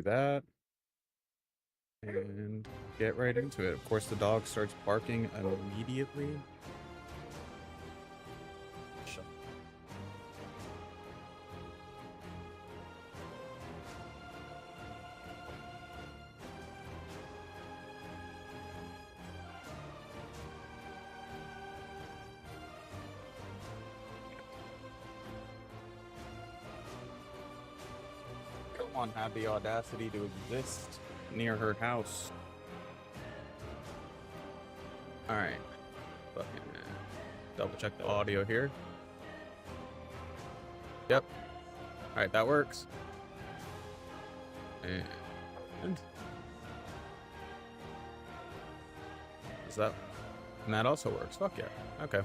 Do that. And get right into it. Of course, the dog starts barking immediately. Come on, have the audacity to exist near her house. Alright. Fucking double check the audio here. Yep. Alright, that works. And is that, and that also works. Fuck yeah. Okay.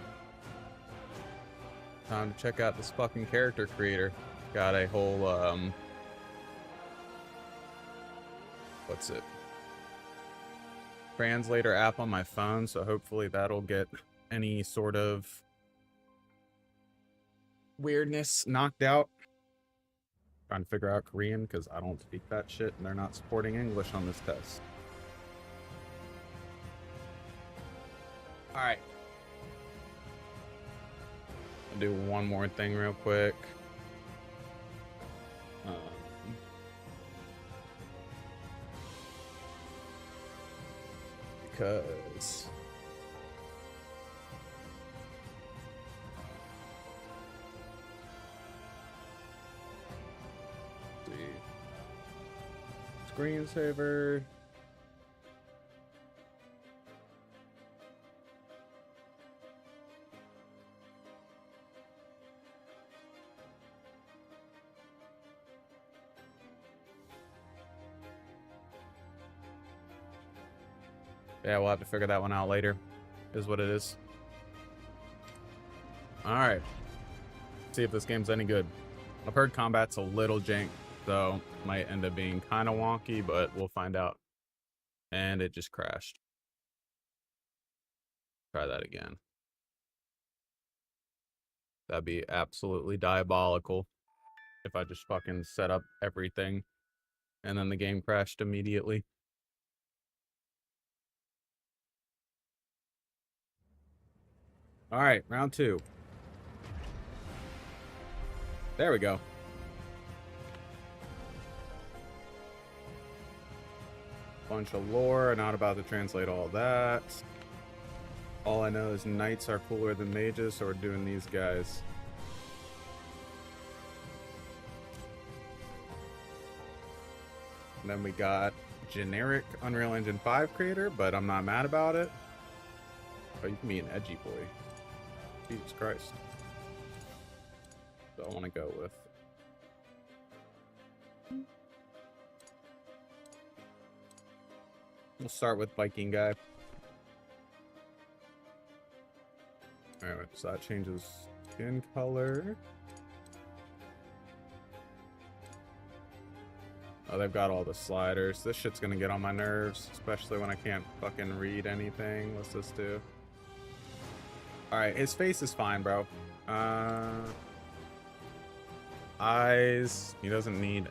Time to check out this fucking character creator. Got a whole what's it? Translator app on my phone, so hopefully that'll get any sort of weirdness knocked out. Trying to figure out Korean because I don't speak that shit and they're not supporting English on this test. Alright. I'll do one more thing real quick. Because screensaver. Yeah, we'll have to figure that one out later, is what it is. Alright. See if this game's any good. I've heard combat's a little jank, so might end up being kind of wonky, but we'll find out. And it just crashed. Try that again. That'd be absolutely diabolical if I just fucking set up everything and then the game crashed immediately. Alright, round 2. There we go. Bunch of lore, not about to translate all that. All I know is knights are cooler than mages, so we're doing these guys. And then we got generic Unreal Engine 5 creator, but I'm not mad about it. Oh, you can be an edgy boy. Jesus Christ. So I want to go with. We'll start with Viking guy. Alright, so that changes skin color. Oh, they've got all the sliders. This shit's gonna get on my nerves, especially when I can't fucking read anything. What's this do? Alright, his face is fine, bro. Eyes. He doesn't need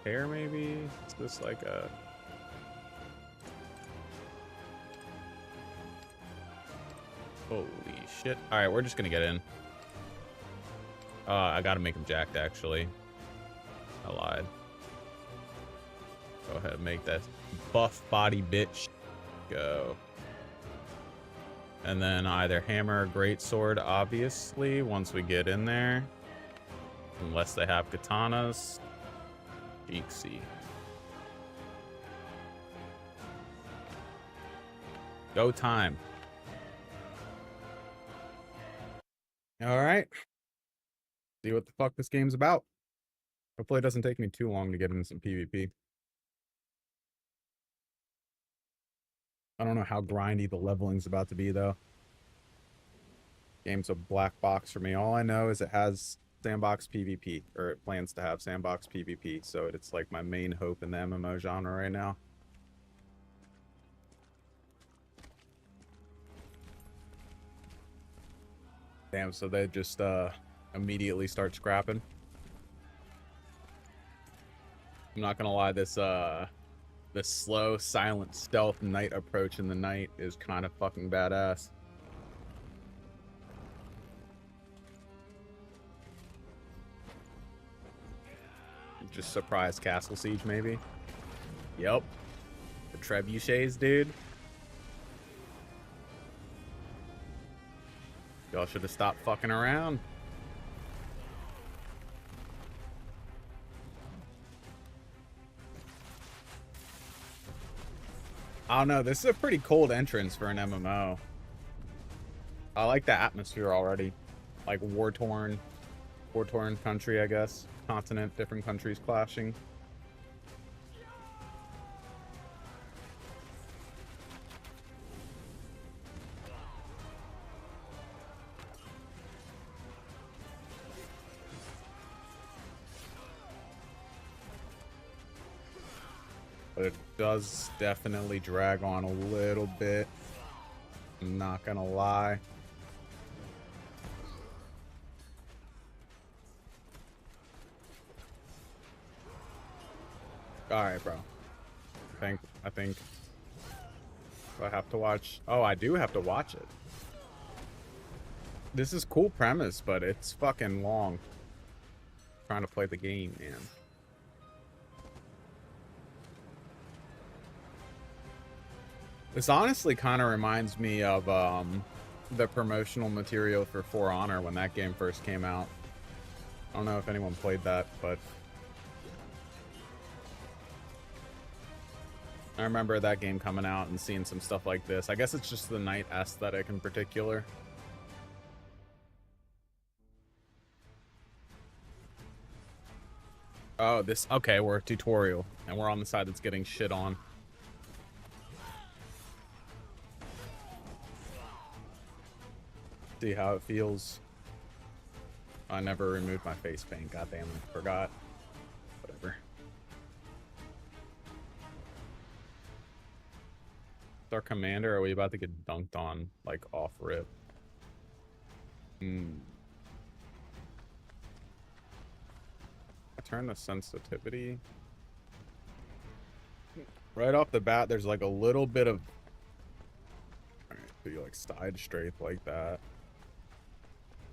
hair, maybe? Is this like a... Holy shit. Alright, we're just gonna get in. I gotta make him jacked, actually. I lied. Go ahead and make that buff body bitch go. And then either hammer or greatsword, obviously, once we get in there. Unless they have katanas. Geeksy. Go time. Alright. See what the fuck this game's about. Hopefully it doesn't take me too long to get into some PvP. I don't know how grindy the leveling's about to be, though. Game's a black box for me. All I know is it has Sandbox PvP, or it plans to have Sandbox PvP, so it's like my main hope in the MMO genre right now. Damn, so they just immediately start scrapping. I'm not gonna lie, this slow, silent, stealth night approach in the night is kind of fucking badass. Just surprise castle siege, maybe. Yep. The trebuchets, dude. Y'all should have stopped fucking around. I don't know. This is a pretty cold entrance for an MMO. I like the atmosphere already. Like war-torn country, I guess. Continent, different countries clashing. But it does definitely drag on a little bit. I'm not gonna lie. Alright, bro. I think I have to watch. Oh, I do have to watch it. This is cool premise, but it's fucking long. Trying to play the game, man. This honestly kind of reminds me of the promotional material for For Honor when that game first came out. I don't know if anyone played that, but I remember that game coming out and seeing some stuff like this. I guess it's just the night aesthetic in particular. Oh, this... Okay, we're a tutorial, and we're on the side that's getting shit on. See how it feels. I never removed my face paint. Goddamn, I forgot. Whatever. Our commander, are we about to get dunked on, like, off rip? I turn the sensitivity. Right off the bat, there's like a little bit of... Alright, so you like side strafe like that.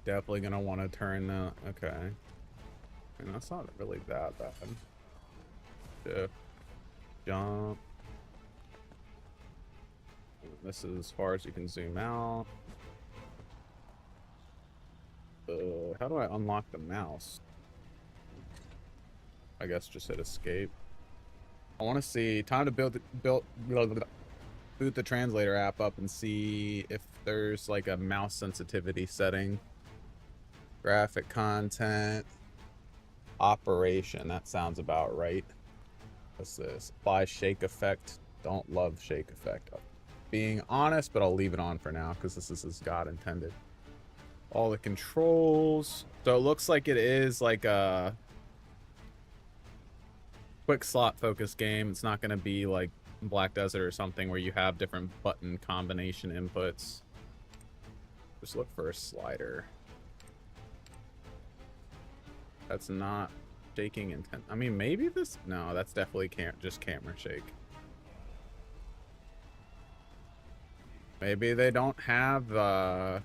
Definitely gonna want to turn that. Okay. I mean, that's not really that bad. Shift. Jump. This is as far as you can zoom out. How do I unlock the mouse? I guess just hit escape. I want to see. Time to boot the translator app up and see if there's like a mouse sensitivity setting. Graphic content. Operation. That sounds about right. What's this? Apply shake effect. Don't love shake effect. Being honest, but I'll leave it on for now because this is as God intended. All the controls. So it looks like it is like a quick slot focused game. It's not going to be like Black Desert or something where you have different button combination inputs. Just look for a slider. That's not shaking intent. I mean, maybe this... No, that's definitely just camera shake. Maybe they don't have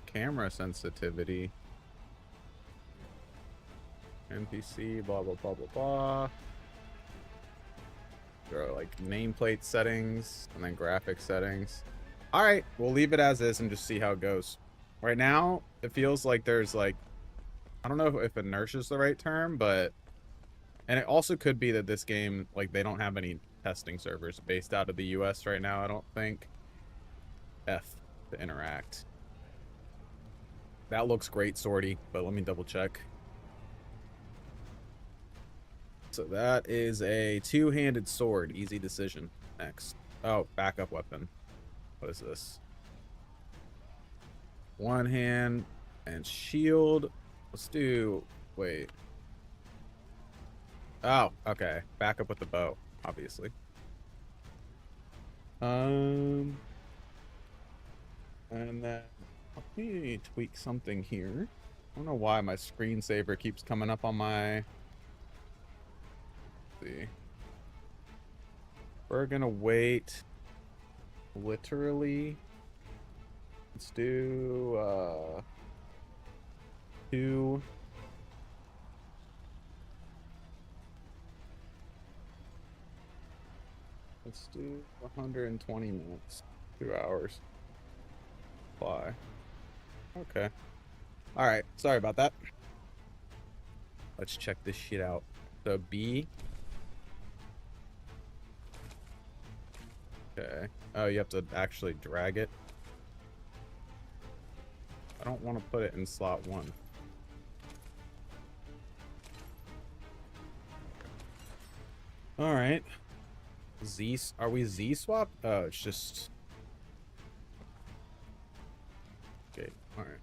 camera sensitivity. NPC, blah, blah, blah, blah, blah. There are like nameplate settings and then graphic settings. All right, we'll leave it as is and just see how it goes. Right now, it feels like there's like... I don't know if inertia is the right term, but... And it also could be that this game, like, they don't have any testing servers based out of the US right now, I don't think. F to interact. That looks great, Swordy, but let me double check. So that is a two-handed sword. Easy decision. Next. Oh, backup weapon. What is this? One hand and shield. Let's do... Wait. Oh, okay. Backup with the bow, obviously. And then let me tweak something here. I don't know why my screensaver keeps coming up on my... Let's see. We're gonna wait literally. Let's do 2. Let's do 120 minutes. 2 hours. Apply. Okay. All right. Sorry about that. Let's check this shit out. So B. Okay. Oh, you have to actually drag it. I don't want to put it in slot 1. All right. Z. Are we Z swap? Oh, it's just. Okay. All right.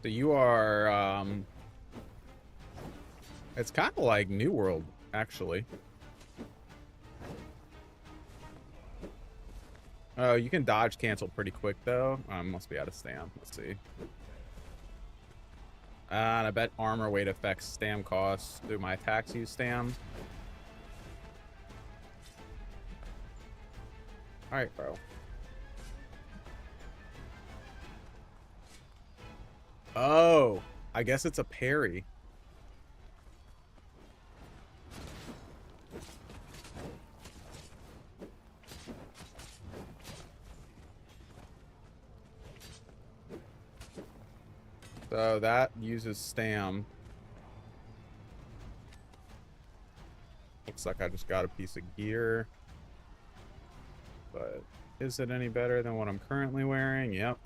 So you are. It's kind of like New World, actually. Oh, you can dodge cancel pretty quick, though. Must be out of stam. Let's see. And I bet armor weight affects stam costs. Do my attacks use stam? Alright, bro. Oh, I guess it's a parry. So that uses stam. Looks like I just got a piece of gear. But is it any better than what I'm currently wearing? Yep.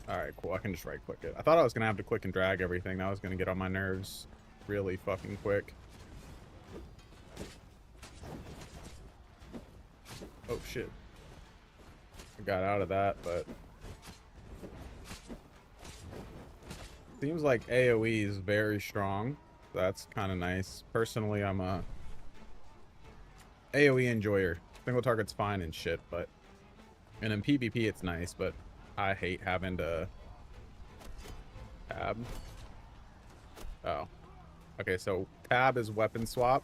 Alright, cool. I can just right click it. I thought I was going to have to click and drag everything. That was going to get on my nerves really fucking quick. Oh, shit. I got out of that, but... Seems like AoE is very strong. That's kind of nice. Personally, I'm a AoE enjoyer. Single target's fine and shit, but... And in PvP, it's nice, but I hate having to... Tab. Oh. Okay, so tab is weapon swap.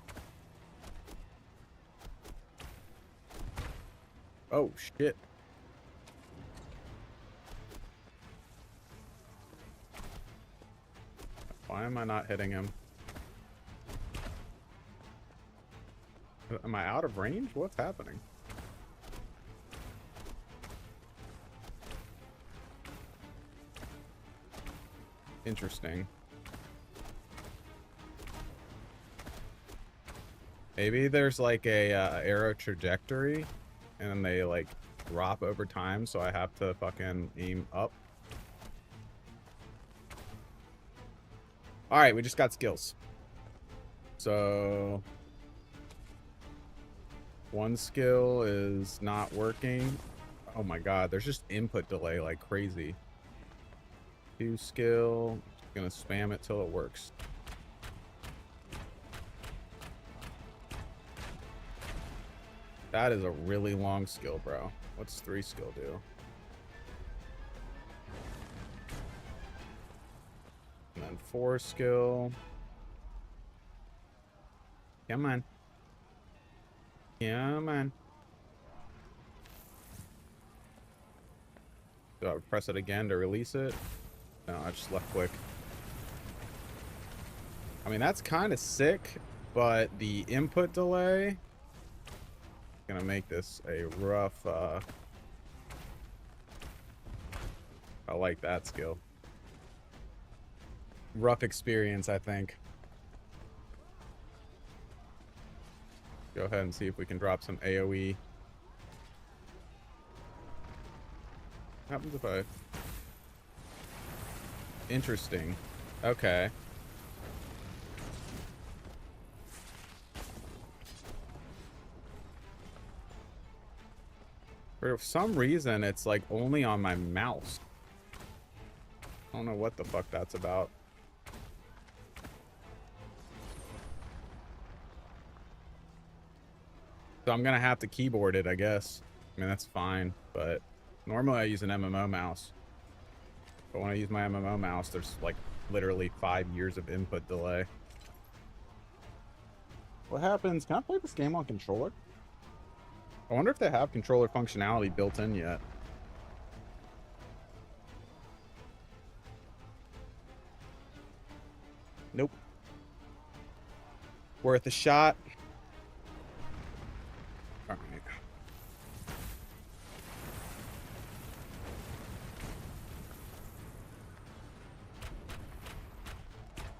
Oh, shit. Why am I not hitting him? Am I out of range? What's happening? Interesting. Maybe there's like a arrow trajectory and they like drop over time, so I have to fucking aim up. All right, we just got skills. So one skill is not working. Oh my god, there's just input delay like crazy. 2 skill, just gonna spam it till it works. That is a really long skill, bro. What's 3 skill do? And then 4 skill. Come on. Come on. Do I press it again to release it? No, I just left click. I mean, that's kind of sick, but the input delay is gonna make this a rough, I like that skill. Rough experience, I think. Go ahead and see if we can drop some AoE. What happens if I... Interesting. Okay. For some reason, it's like only on my mouse. I don't know what the fuck that's about. So I'm gonna have to keyboard it, I guess. I mean, that's fine, but normally I use an MMO mouse. But when I use my MMO mouse, there's like literally 5 years of input delay. What happens? Can I play this game on controller? I wonder if they have controller functionality built in yet. Nope. Worth a shot. All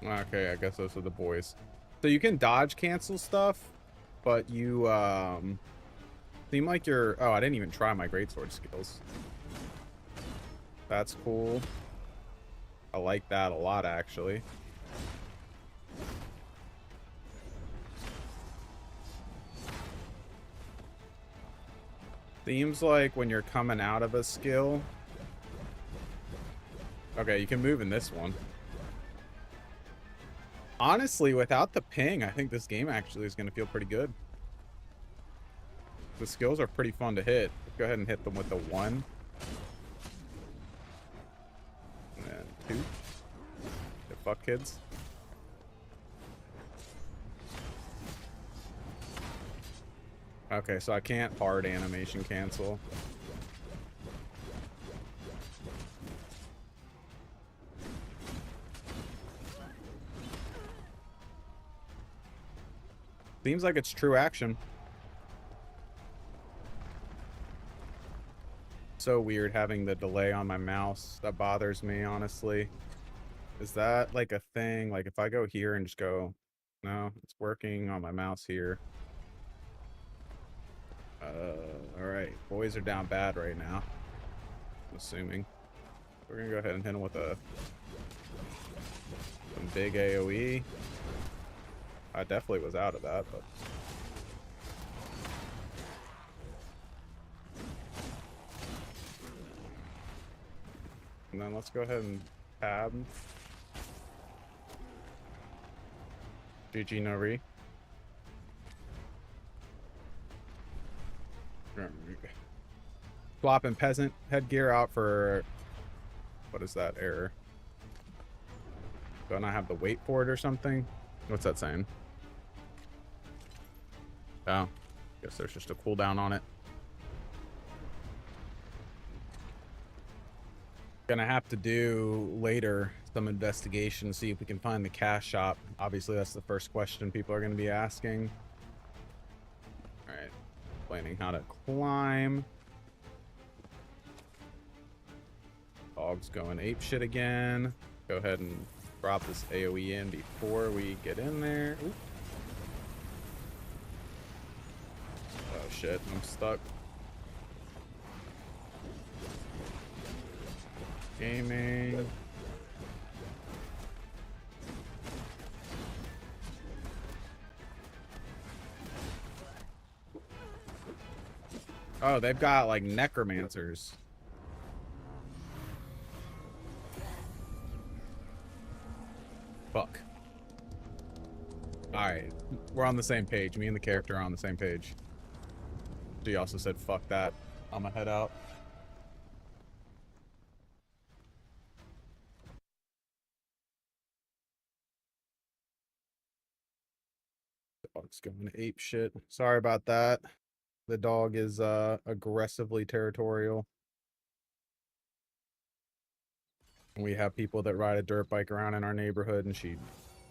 right. Okay, I guess those are the boys. So you can dodge cancel stuff, but you seem like you're... Oh, I didn't even try my greatsword skills. That's cool. I like that a lot, actually. Seems like when you're coming out of a skill... Okay, you can move in this one. Honestly, without the ping, I think this game actually is going to feel pretty good. The skills are pretty fun to hit. Go ahead and hit them with the 1. And 2. The fuck kids. Okay, so I can't hard animation cancel. Seems like it's true action. So weird having the delay on my mouse. That bothers me, honestly. Is that like a thing? Like if I go here and just go... No, it's working on my mouse here. Alright. Boys are down bad right now. I'm assuming. We're gonna go ahead and hit them with some big AoE. I definitely was out of that, but... And then let's go ahead and tab. GG no re. Swapping peasant headgear out for... What is that error? Don't I have to wait for it or something? What's that saying? Oh, guess there's just a cooldown on it. Gonna have to do later some investigation, see if we can find the cash shop. Obviously, that's the first question people are gonna be asking. All right, explaining how to climb. Dog's going ape shit again. Go ahead and drop this AoE in before we get in there. Ooh. Oh shit, I'm stuck. Gaming. Oh, they've got like necromancers. Fuck. Alright, we're on the same page. Me and the character are on the same page. She also said fuck that. I'm gonna head out. Dog's going ape shit. Sorry about that. The dog is aggressively territorial. We have people that ride a dirt bike around in our neighborhood, and she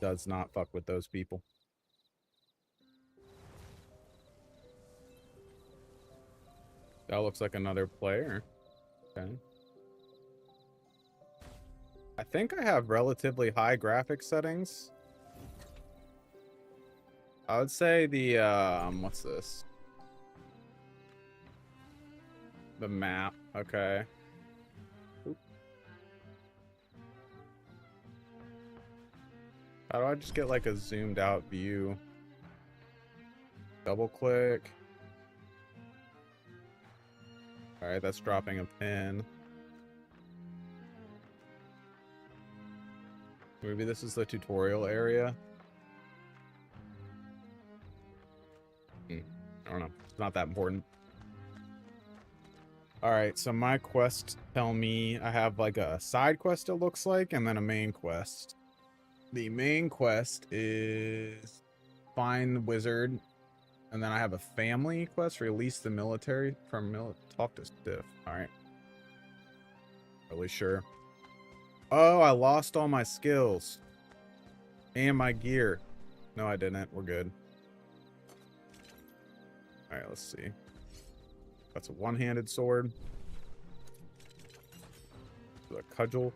does not fuck with those people. That looks like another player. Okay. I think I have relatively high graphics settings. I would say the, what's this? The map, okay. Oop. How do I just get like a zoomed out view? Double click. All right, that's dropping a pin. Maybe this is the tutorial area. I don't know. It's not that important. All right, so my quests tell me I have like a side quest, it looks like, and then a main quest. The main quest is find wizard. And then I have a family quest. Release the military from talk to Stiff. All right. Really sure. Oh, I lost all my skills. And my gear. No, I didn't. We're good. All right, let's see. That's a one-handed sword. A cudgel.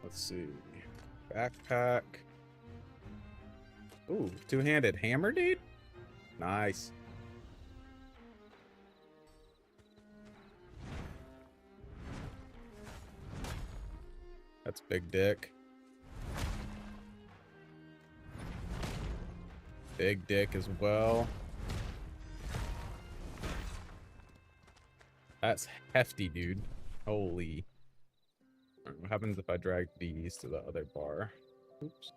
Let's see. Backpack. Ooh, two-handed hammer, dude? Nice. That's big dick. Big dick as well. That's hefty, dude. Holy. What happens if I drag these to the other bar? Oops.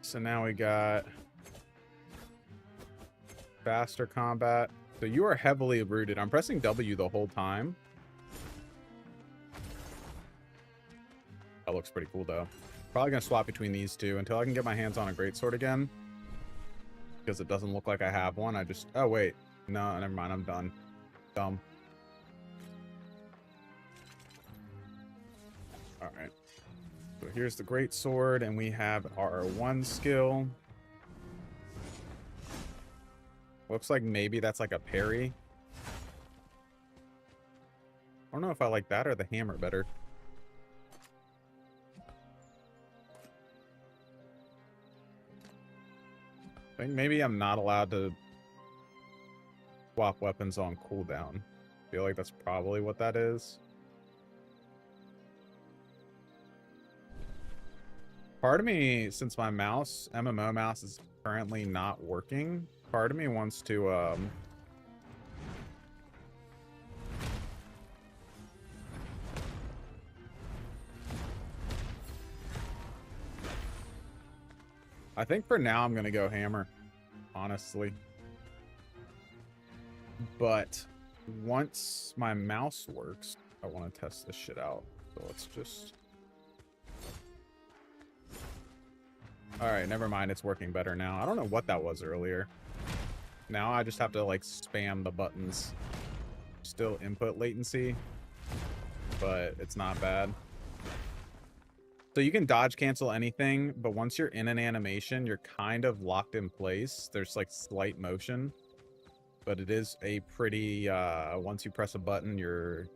So now we got faster combat. So you are heavily rooted. I'm pressing W the whole time. That looks pretty cool though. Probably gonna swap between these two until I can get my hands on a greatsword again. Because it doesn't look like I have one. I just, oh wait. No, never mind, I'm done. Dumb. Alright. So here's the greatsword, and we have our one skill. Looks like maybe that's like a parry. I don't know if I like that or the hammer better. I think maybe I'm not allowed to swap weapons on cooldown. I feel like that's probably what that is. Part of me, since my mouse, MMO mouse, is currently not working, part of me wants to, I think for now I'm going to go hammer, honestly. But once my mouse works, I want to test this shit out. So let's just... Alright, never mind. It's working better now. I don't know what that was earlier. Now I just have to, like, spam the buttons. Still input latency, but it's not bad. So you can dodge cancel anything, but once you're in an animation, you're kind of locked in place. There's, like, slight motion, but it is a pretty, once you press a button, you're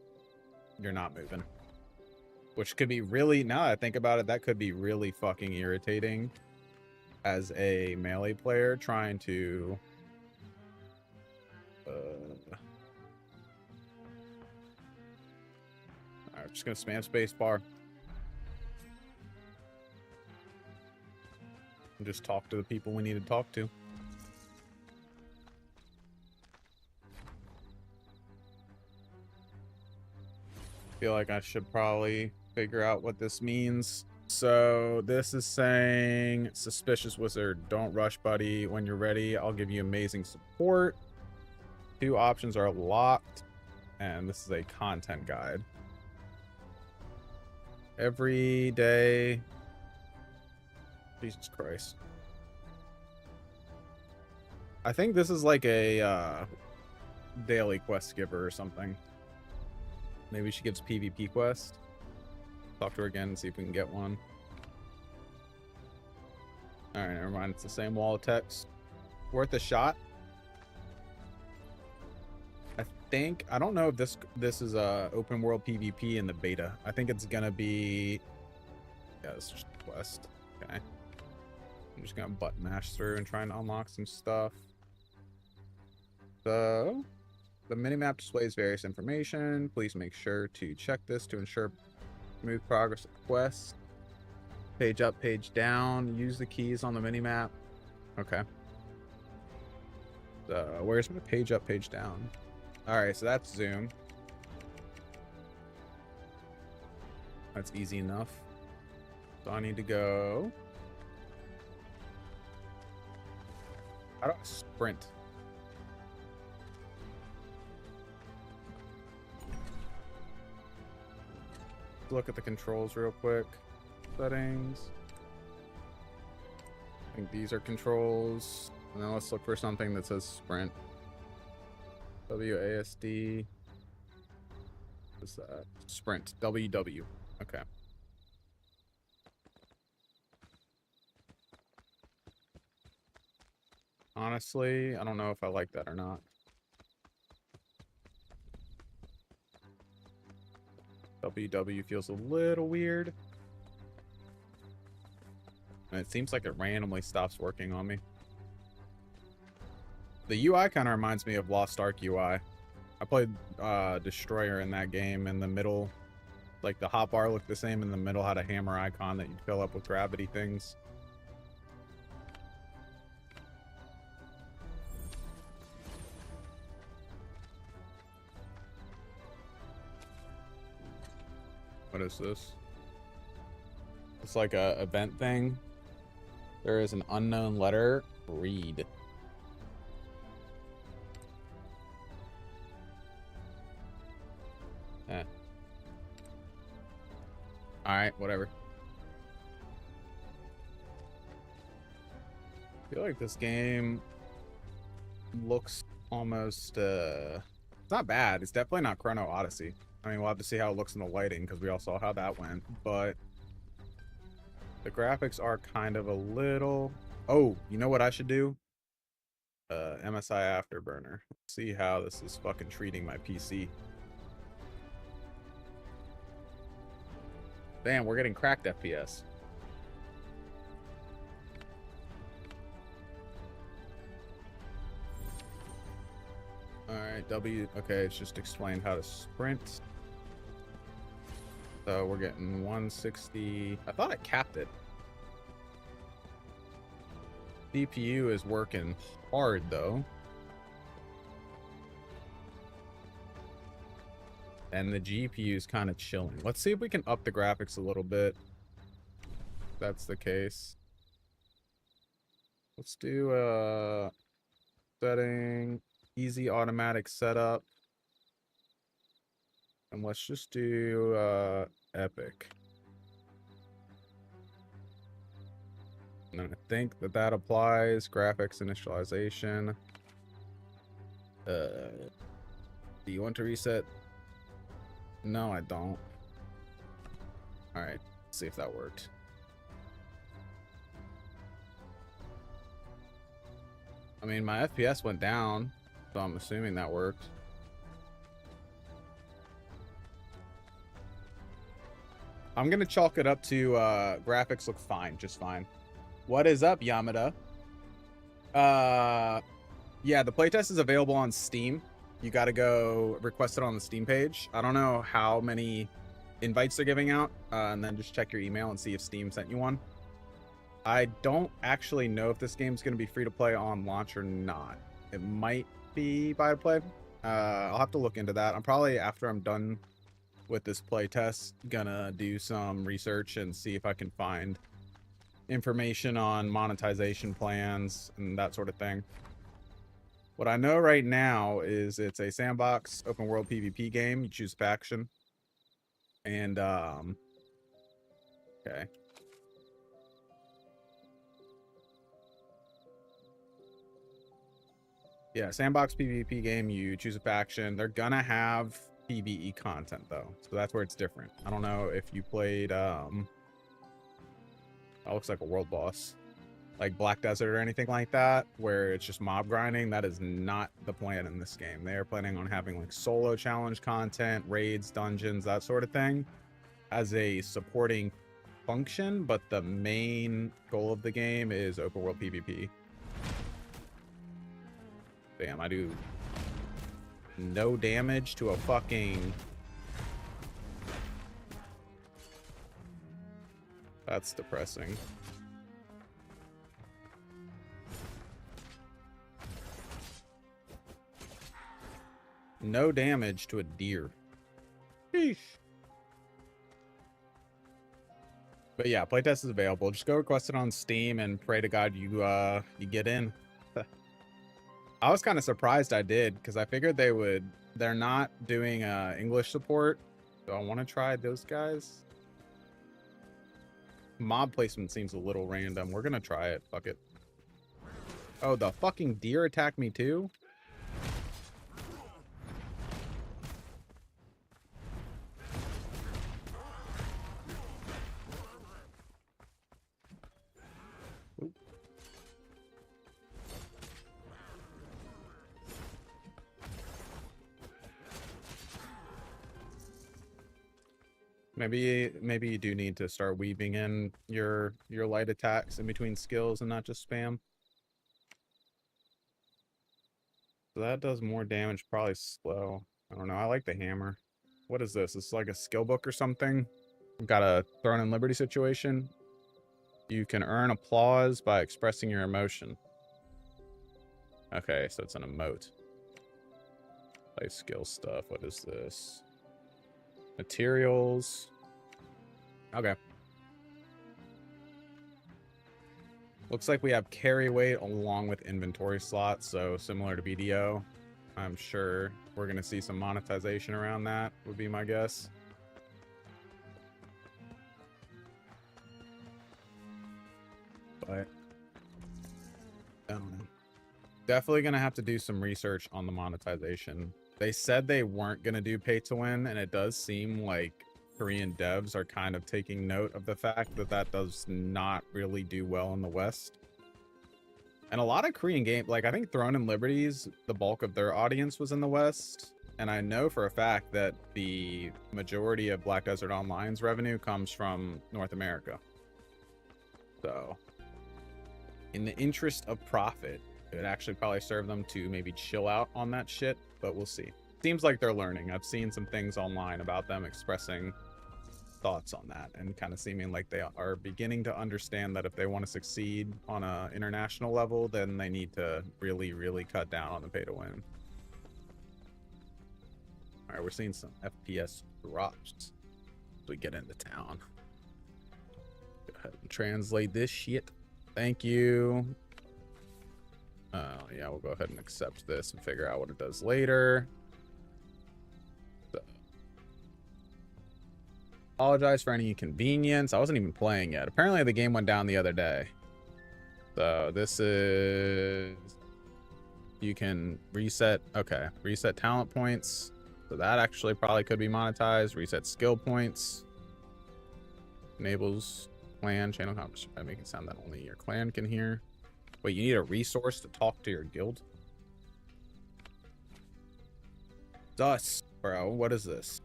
not moving. Which could be really, now that I think about it, that could be really fucking irritating as a melee player trying to alright, just gonna spam space bar and just talk to the people we need to talk to. Feel like I should probably figure out what this means. So this is saying, suspicious wizard, don't rush, buddy. When you're ready, I'll give you amazing support. 2 options are locked, and this is a content guide. Every day. Jesus Christ. I think this is like a daily quest giver or something. Maybe she gives PvP quest. Talk to her again and see if we can get one. Alright, never mind. It's the same wall of text. Worth a shot. I think, I don't know if this is a open world PvP in the beta. I think it's gonna be, yeah, it's just a quest. Okay. I'm just gonna button mash through and try and unlock some stuff. So, the minimap displays various information. Please make sure to check this to ensure smooth progress of quests. Page up, page down. Use the keys on the minimap. Okay. Where's my page up, page down? Alright, so that's zoom. That's easy enough. So I need to go. How do I sprint? Look at the controls real quick. Settings. I think these are controls. And then let's look for something that says sprint. WASD. What's that? Sprint. WW. Okay. Honestly, I don't know if I like that or not. WW feels a little weird. And it seems like it randomly stops working on me. The UI kind of reminds me of Lost Ark UI. I played Destroyer in that game. In the middle, like the hotbar looked the same. In the middle had a hammer icon that you'd fill up with gravity things. What is this? It's like a event thing. There is an unknown letter. Read. Alright, whatever. I feel like this game looks almost it's not bad. It's definitely not Chrono Odyssey. I mean, we'll have to see how it looks in the lighting because we all saw how that went, but the graphics are kind of a little... Oh, you know what I should do? MSI Afterburner. See how this is fucking treating my PC. Damn, we're getting cracked FPS. Alright, W. Okay, it's just explained how to sprint. So we're getting 160. I thought I capped it. CPU is working hard though. And the GPU is kind of chilling. Let's see if we can up the graphics a little bit. If that's the case. Let's do setting, easy automatic setup. And let's just do epic. And I think that applies. Graphics initialization. Do you want to reset? No, I don't. Alright, let's see if that worked. I mean, my FPS went down, so I'm assuming that worked. I'm gonna chalk it up to graphics look fine, just fine. What is up, Yamada? Yeah, the playtest is available on Steam. You got to go request it on the Steam page. I don't know how many invites they're giving out, and then just check your email and see if Steam sent you one. I don't actually know if this game's going to be free to play on launch or not. It might be buy to play. I'll have to look into that. I'm probably, after I'm done with this playtest, gonna do some research and see if I can find information on monetization plans and that sort of thing. What I know right now is it's a sandbox open world PvP game. You choose faction. And, okay. Yeah, sandbox PvP game. You choose a faction. They're gonna have PvE content, though. So that's where it's different. I don't know if you played, that looks like a world boss. Like Black Desert or anything like that, where it's just mob grinding. That is not the plan in this game. They are planning on having like solo challenge content, raids, dungeons, that sort of thing as a supporting function, but the main goal of the game is open world PvP. Damn, I do no damage to a fucking... That's depressing. No damage to a deer. Sheesh. But yeah, playtest is available. Just go request it on Steam and pray to God you get in. I was kind of surprised I did because I figured they would. They're not doing English support, so I want to try those guys. Mob placement seems a little random. We're gonna try it. Fuck it. Oh, the fucking deer attacked me too? Maybe you do need to start weaving in your light attacks in between skills and not just spam. So that does more damage, probably slow. I don't know. I like the hammer. What is this? It's like a skill book or something. We've got a Throne and Liberty situation. You can earn applause by expressing your emotion. Okay, so it's an emote. Life skill stuff. What is this? Materials. Okay. Looks like we have carry weight along with inventory slots, so similar to BDO. I'm sure we're going to see some monetization around that, would be my guess. But I don't know. Definitely going to have to do some research on the monetization. They said they weren't going to do pay to win, and it does seem like Korean devs are kind of taking note of the fact that that does not really do well in the West. And a lot of Korean games, like I think Throne and Liberties, the bulk of their audience was in the West. And I know for a fact that the majority of Black Desert Online's revenue comes from North America. So in the interest of profit, it would actually probably serve them to maybe chill out on that shit, but we'll see. Seems like they're learning. I've seen some things online about them expressing thoughts on that and kind of seeming like they are beginning to understand that if they want to succeed on a international level, then they need to really cut down on the pay to win. All right, we're seeing some FPS drops as we get into town. Go ahead and translate this shit. Thank you. Yeah, we'll go ahead and accept this and figure out what it does later. So, apologize for any inconvenience. I wasn't even playing yet. Apparently the game went down the other day. So this is, you can reset, okay, reset talent points. So that actually probably could be monetized. Reset skill points. Enables clan channel conversation by making sound that only your clan can hear. Wait, you need a resource to talk to your guild? Dust, bro. What is this?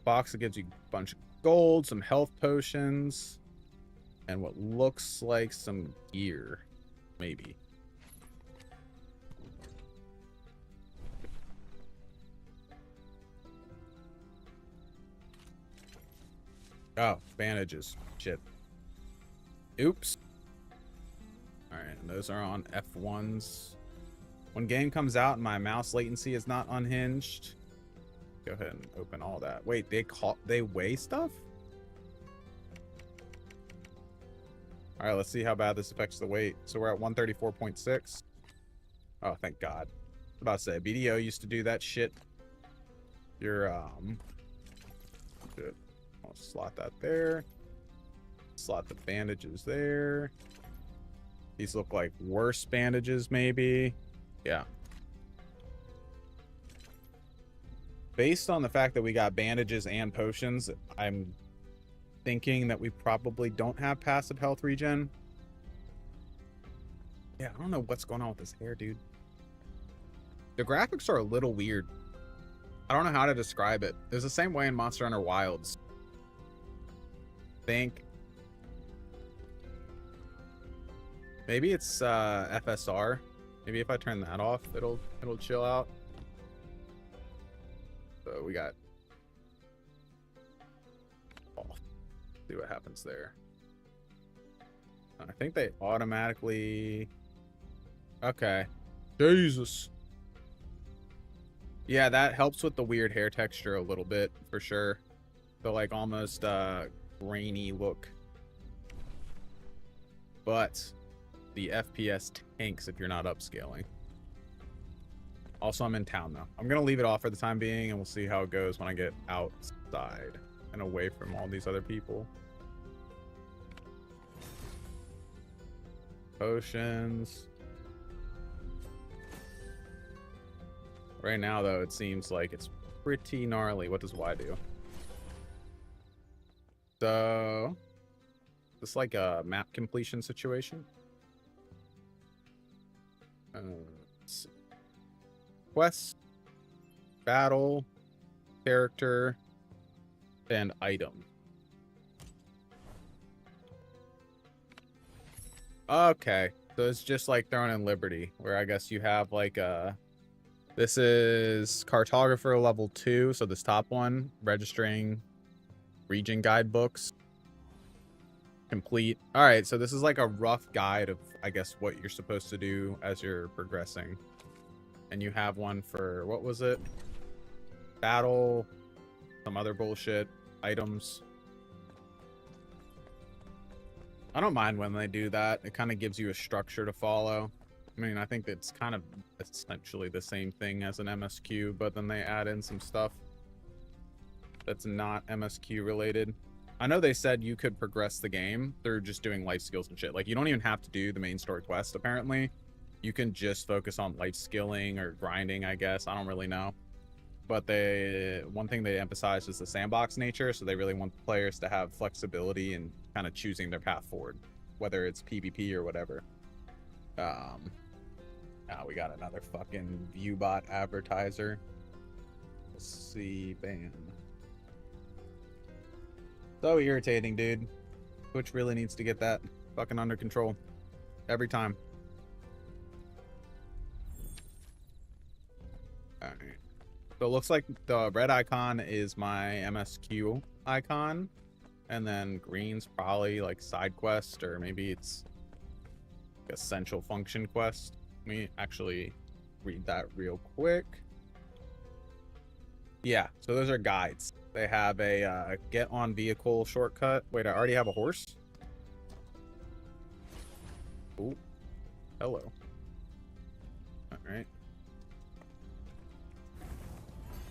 Box that gives you a bunch of gold, some health potions, and what looks like some gear. Maybe. Oh, bandages. Shit. Oops. Alright, and those are on F1s. When game comes out and my mouse latency is not unhinged, go ahead and open all that. Wait, they weigh stuff? Alright, let's see how bad this affects the weight. So we're at 134.6. Oh, thank God. I was about to say, BDO used to do that shit. Your, good. I'll slot that there. Slot the bandages there. These look like worse bandages, maybe. Yeah. Based on the fact that we got bandages and potions, I'm thinking that we probably don't have passive health regen. Yeah, I don't know what's going on with this hair, dude. The graphics are a little weird. I don't know how to describe it. It's the same way in Monster Hunter Wilds. Think maybe it's FSR. Maybe if I turn that off, it'll chill out. So we got off. See what happens there. I think they automatically. Okay. Jesus. Yeah, that helps with the weird hair texture a little bit for sure. So like almost grainy look. But the FPS tanks if you're not upscaling. Also, I'm in town though. I'm gonna leave it off for the time being, and we'll see how it goes when I get outside and away from all these other people. Potions. Right now, though, it seems like it's pretty gnarly. What does Y do? So, it's like a map completion situation. Let's see. Quest, battle, character, and item. Okay, so it's just like Throne and Liberty, where I guess you have like a... This is Cartographer level 2, so this top one, registering region guidebooks. Complete. All right, so this is like a rough guide of, I guess, what you're supposed to do as you're progressing. And you have one for, what was it? Battle, some other bullshit, items. I don't mind when they do that. It kind of gives you a structure to follow. I mean, I think it's kind of essentially the same thing as an MSQ, but then they add in some stuff that's not MSQ related. I know they said you could progress the game through just doing life skills and shit. Like, you don't even have to do the main story quest, apparently. You can just focus on life skilling or grinding, I guess. I don't really know. But one thing they emphasize is the sandbox nature, so they really want players to have flexibility in kind of choosing their path forward, whether it's PvP or whatever. Now we got another fucking ViewBot advertiser. Let's see, bam. So irritating, dude. Twitch really needs to get that fucking under control every time. Alright. So it looks like the red icon is my MSQ icon. And then green's probably like side quest, or maybe it's essential function quest. Let me actually read that real quick. Yeah, so those are guides. They have a get on vehicle shortcut. Wait, I already have a horse? Ooh, hello. All right.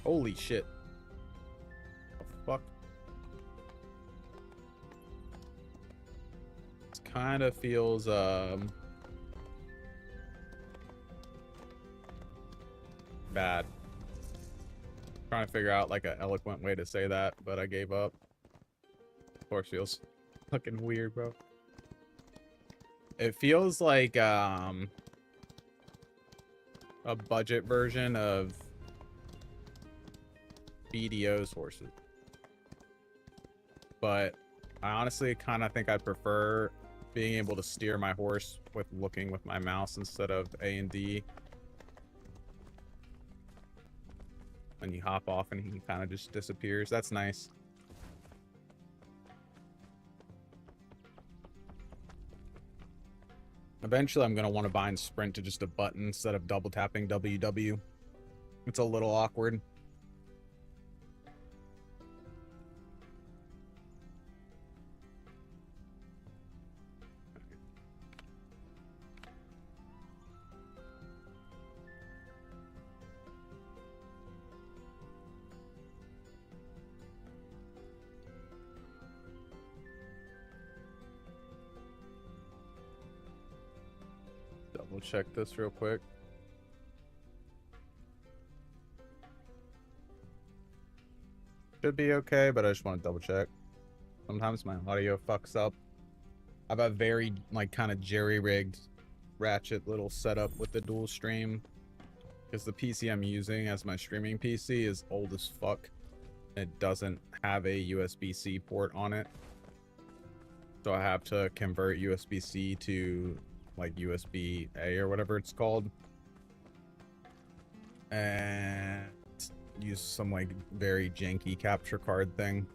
Holy shit. The fuck? This kind of feels, bad. Trying to figure out like an eloquent way to say that, but I gave up. Of course, feels fucking weird, bro. It feels like a budget version of BDO's horses. But I honestly kind of think I prefer being able to steer my horse with looking with my mouse instead of A and D. And you hop off and he kind of just disappears. That's nice. Eventually, I'm going to want to bind sprint to just a button instead of double tapping WW. It's a little awkward. Double check this real quick. Should be okay, but I just want to double check. Sometimes my audio fucks up. I have a very like kind of jerry-rigged ratchet little setup with the dual stream, because the PC I'm using as my streaming PC is old as fuck. It doesn't have a USB-C port on it, so I have to convert USB-C to like USB-A or whatever it's called, and use some like very janky capture card thing.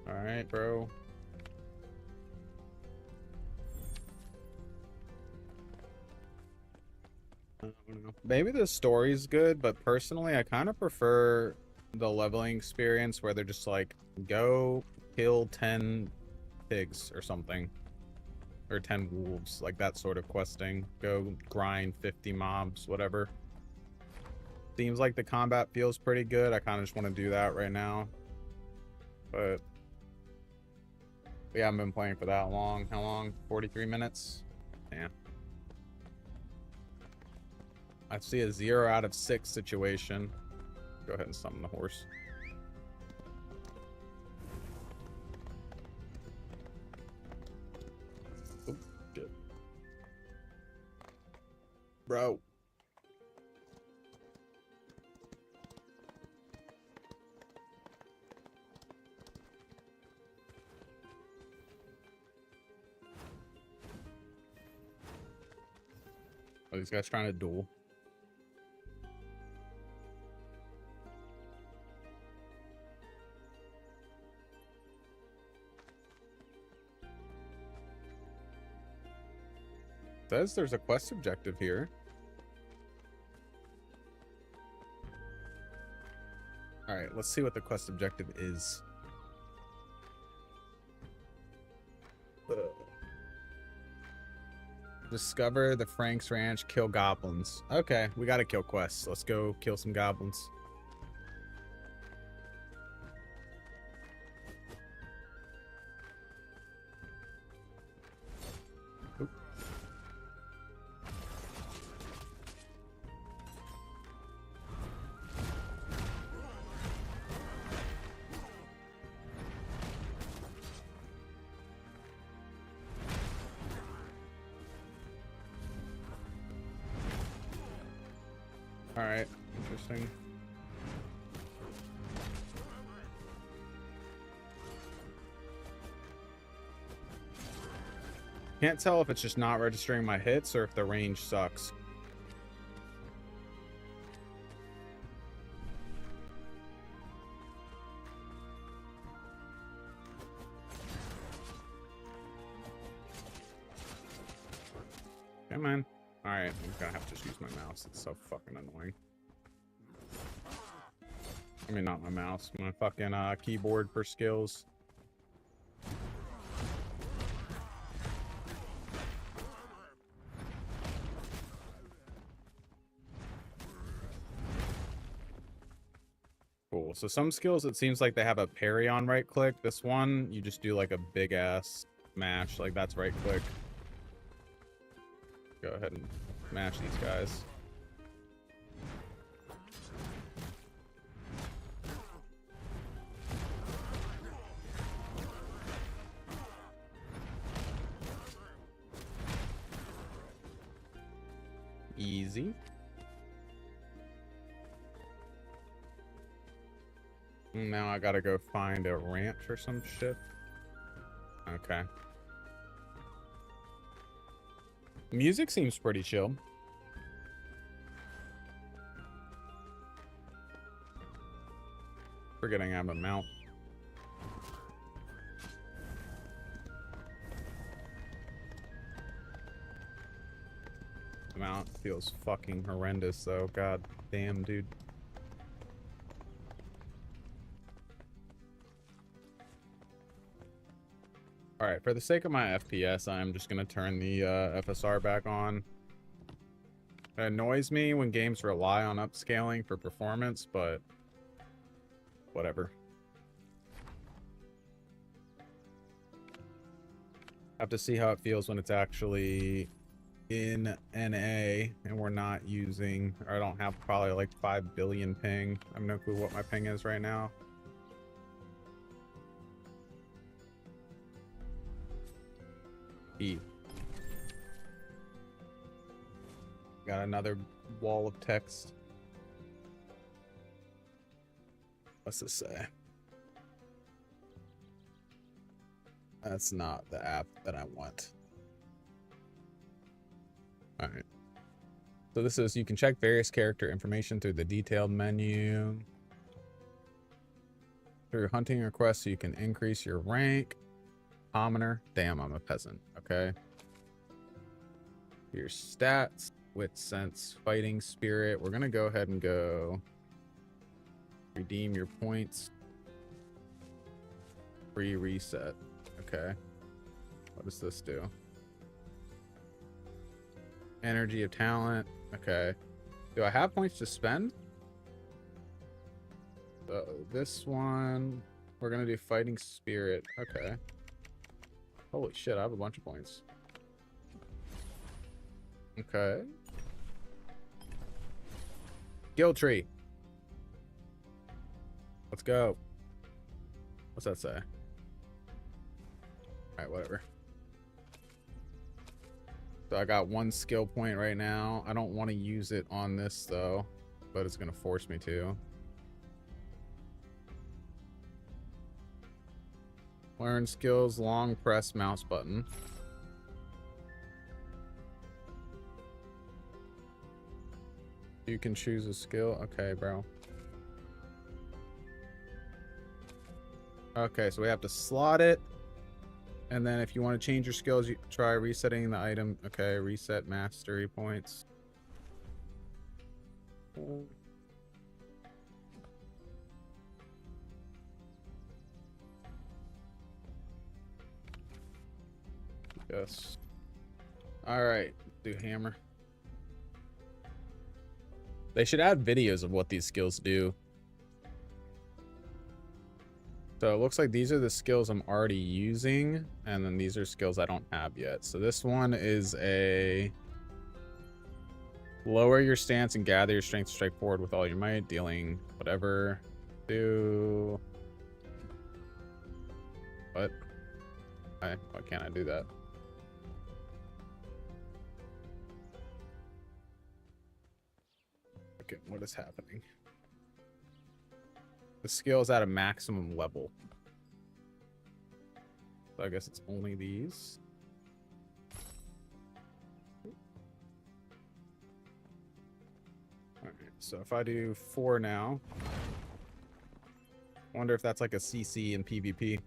All right, bro. I don't know. Maybe the story's good, but personally I kind of prefer the leveling experience where they're just like, go kill 10 pigs or something. Or 10 wolves, like that sort of questing. Go grind 50 mobs, whatever. Seems like the combat feels pretty good. I kind of just want to do that right now. But we haven't been playing for that long. How long? 43 minutes? Yeah. I see a 0 out of 6 situation. Go ahead and summon the horse. Oh, shit. Bro. Oh, these guys trying to duel. Says there's a quest objective here. All right, let's see what the quest objective is. Discover the Frank's Ranch, kill goblins. Okay, we gotta kill quests. Let's go kill some goblins. Oop. All right, interesting. Can't tell if it's just not registering my hits or if the range sucks. Come on. All right, I'm gonna have to just use my mouse. It's so fucking annoying. I mean, not my mouse, my fucking keyboard for skills. Cool. So some skills, it seems like they have a parry on right click. This one, you just do like a big ass mash. Like that's right click. Go ahead and mash these guys. Easy. Now I gotta go find a ranch or some shit. Okay. Music seems pretty chill. Forgetting I'm a mount. The mount feels fucking horrendous though. God damn, dude. All right, for the sake of my FPS, I'm just gonna turn the FSR back on. It annoys me when games rely on upscaling for performance, but whatever. Have to see how it feels when it's actually in NA and we're not using, or I don't have probably like 5 billion ping. I have no clue what my ping is right now. E. Got another wall of text. What's this say? That's not the app that I want. All right. So this is, you can check various character information through the detailed menu. Through hunting requests, so you can increase your rank. Commoner. Damn, I'm a peasant. Okay. Your stats, wit, sense, fighting spirit. We're gonna go ahead and go Redeem your points. Free reset. Okay. What does this do? Energy of talent. Okay. Do I have points to spend? So this one, we're gonna do fighting spirit. Okay. Holy shit, I have a bunch of points. Okay. Skill tree. Let's go. What's that say? Alright, whatever. So I got 1 skill point right now. I don't want to use it on this though, but it's gonna force me to. Learn skills, long press mouse button. You can choose a skill. Okay, bro. Okay, so we have to slot it. And then if you want to change your skills, you try resetting the item. Okay, reset mastery points. Yes. All right, do hammer. They should add videos of what these skills do. So it looks like these are the skills I'm already using, and then these are skills I don't have yet. So this one is a lower your stance and gather your strength to strike forward with all your might, dealing whatever. Do what? Why can't I do that? Okay, what is happening? The skill is at a maximum level. So I guess it's only these. Alright, so if I do 4 now, I wonder if that's like a CC in PvP.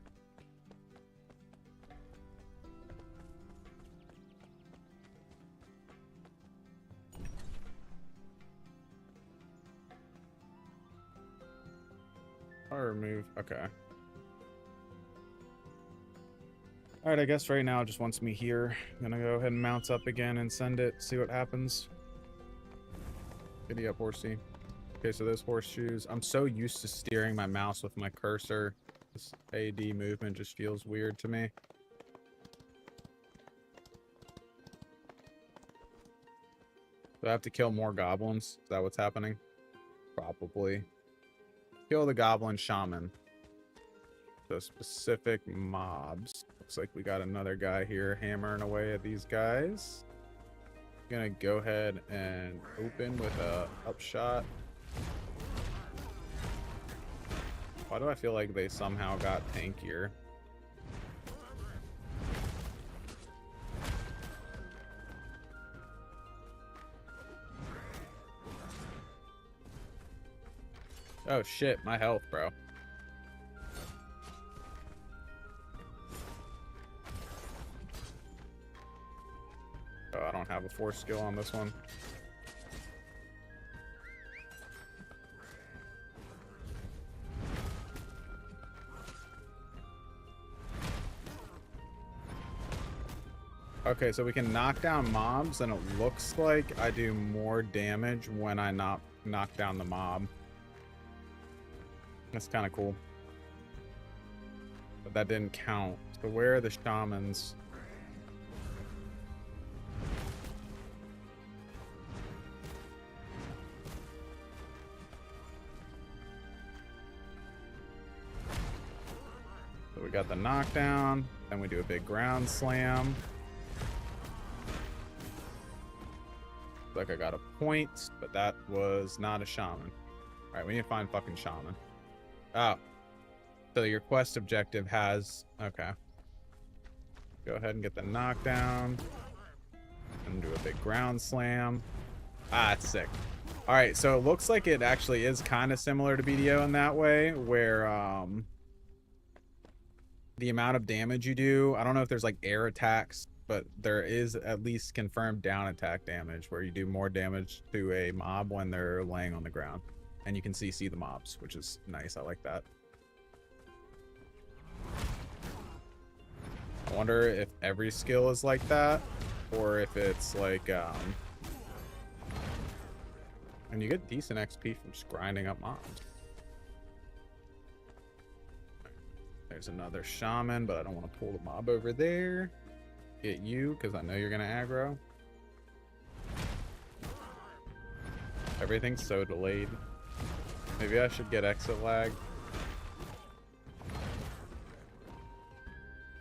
Remove. Okay. All right, I guess right now it just wants me here. I'm gonna go ahead and mount up again and send it, see what happens. Giddy up, horsey. Okay, so those horseshoes. I'm so used to steering my mouse with my cursor. This AD movement just feels weird to me. Do I have to kill more goblins? Is that what's happening? Probably. Kill the goblin shaman. So specific mobs. Looks like we got another guy here hammering away at these guys. Gonna go ahead and open with a upshot. Why do I feel like they somehow got tankier? Oh shit, my health, bro. Oh, I don't have a force skill on this one. Okay, so we can knock down mobs, and it looks like I do more damage when I knock down the mob. That's kind of cool. But that didn't count. So where are the shamans? So we got the knockdown. Then we do a big ground slam. Looks like I got a point, but that was not a shaman. All right, we need to find fucking shaman. Oh, so your quest objective has, okay. Go ahead and get the knockdown and do a big ground slam. Ah, it's sick. All right, so it looks like it actually is kind of similar to BDO in that way, where the amount of damage you do, I don't know if there's like air attacks, but there is at least confirmed down attack damage where you do more damage to a mob when they're laying on the ground. and you can see the mobs, which is nice. I like that. I wonder if every skill is like that, or if it's like, and you get decent XP from just grinding up mobs. There's another shaman, but I don't want to pull the mob over there. Get you, because I know you're going to aggro. Everything's so delayed. Maybe I should get exit lag.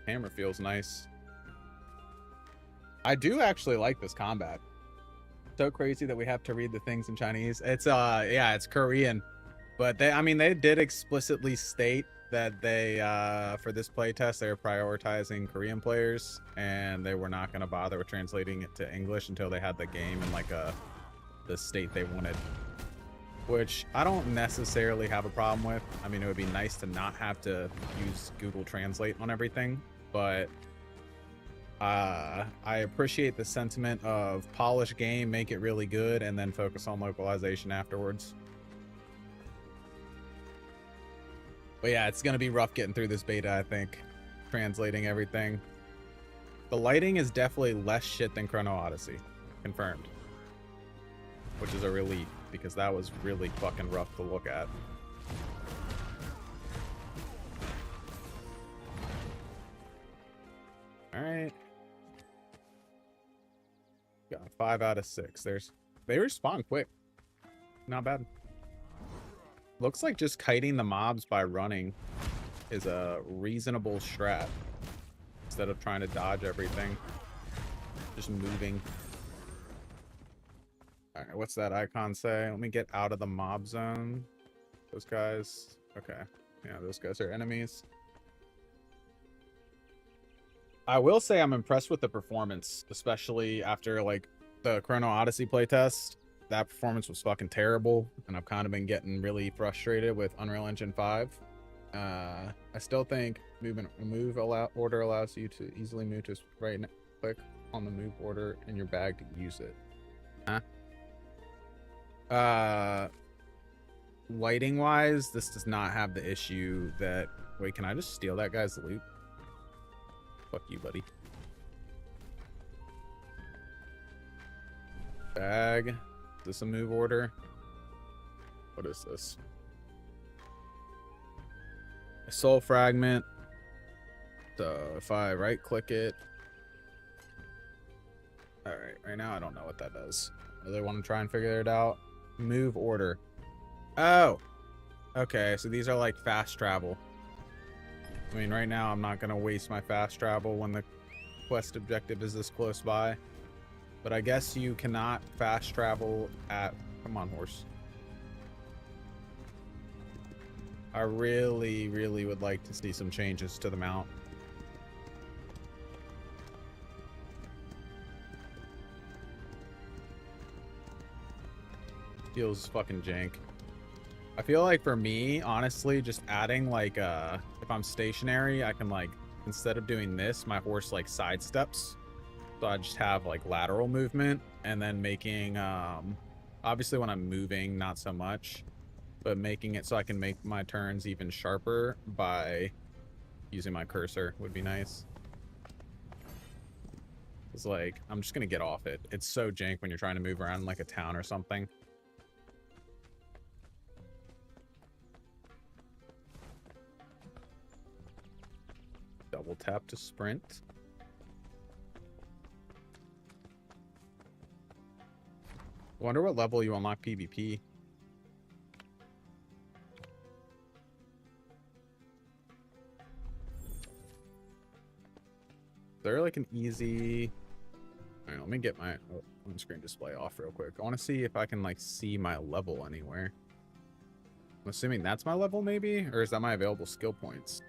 Hammer feels nice. I do actually like this combat. So crazy that we have to read the things in Chinese. It's yeah, it's Korean, but they did explicitly state that they for this playtest they were prioritizing Korean players, and they were not going to bother with translating it to English until they had the game in like the state they wanted, which I don't necessarily have a problem with. I mean, it would be nice to not have to use Google Translate on everything, but I appreciate the sentiment of polish game, make it really good, and then focus on localization afterwards. But yeah, it's gonna be rough getting through this beta, I think, translating everything. The lighting is definitely less shit than Chrono Odyssey, confirmed, which is a relief because that was really fucking rough to look at. All right. Got 5 out of 6. They respawn quick. Not bad. Looks like just kiting the mobs by running is a reasonable strat. Instead of trying to dodge everything. Just moving. Alright, what's that icon say? Let me get out of the mob zone. Those guys. Okay. Yeah, those guys are enemies. I will say I'm impressed with the performance, especially after like the Chrono Odyssey playtest. That performance was fucking terrible, and I've kind of been getting really frustrated with Unreal Engine 5. I still think order allows you to easily move. Just click on the move order in your bag to use it. Lighting wise, this does not have the issue that. Wait, can I just steal that guy's loot? Fuck you, buddy. Bag. Is this a move order? What is this? A soul fragment. So if I right click it. Alright, right now I don't know what that does. I really want to try and figure it out. Move order. Oh! Okay, so these are like fast travel. I mean, right now I'm not going to waste my fast travel when the quest objective is this close by. But I guess you cannot fast travel at... Come on, horse. I really, really would like to see some changes to the mount. Feels fucking jank. I feel like for me, honestly, just adding like if I'm stationary, I can like, instead of doing this, my horse like sidesteps. So I just have like lateral movement, and then making obviously when I'm moving, not so much, but making it so I can make my turns even sharper by using my cursor would be nice. It's like, I'm just gonna get off it. It's so jank when you're trying to move around like a town or something. Double tap to sprint. Wonder what level you unlock PvP. Is there like an easy... All right, let me get my on-screen display off real quick. I want to see if I can like see my level anywhere. I'm assuming that's my level maybe, or is that my available skill points?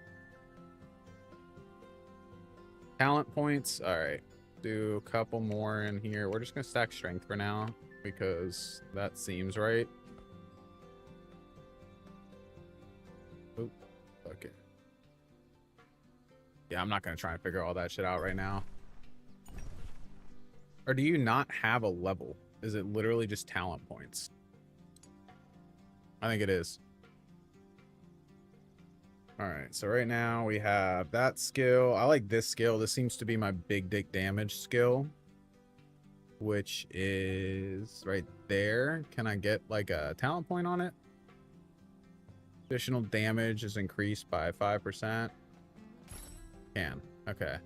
Talent points. All right, do a couple more in here. We're just gonna stack strength for now because that seems right. Oop, okay. Yeah, I'm not gonna try and figure all that shit out right now. Or do you not have a level? Is it literally just talent points? I think it is. All right, so right now we have that skill. I like this skill. This seems to be my big dick damage skill, which is right there. Can I get like a talent point on it? Additional damage is increased by 5%. Can. Okay.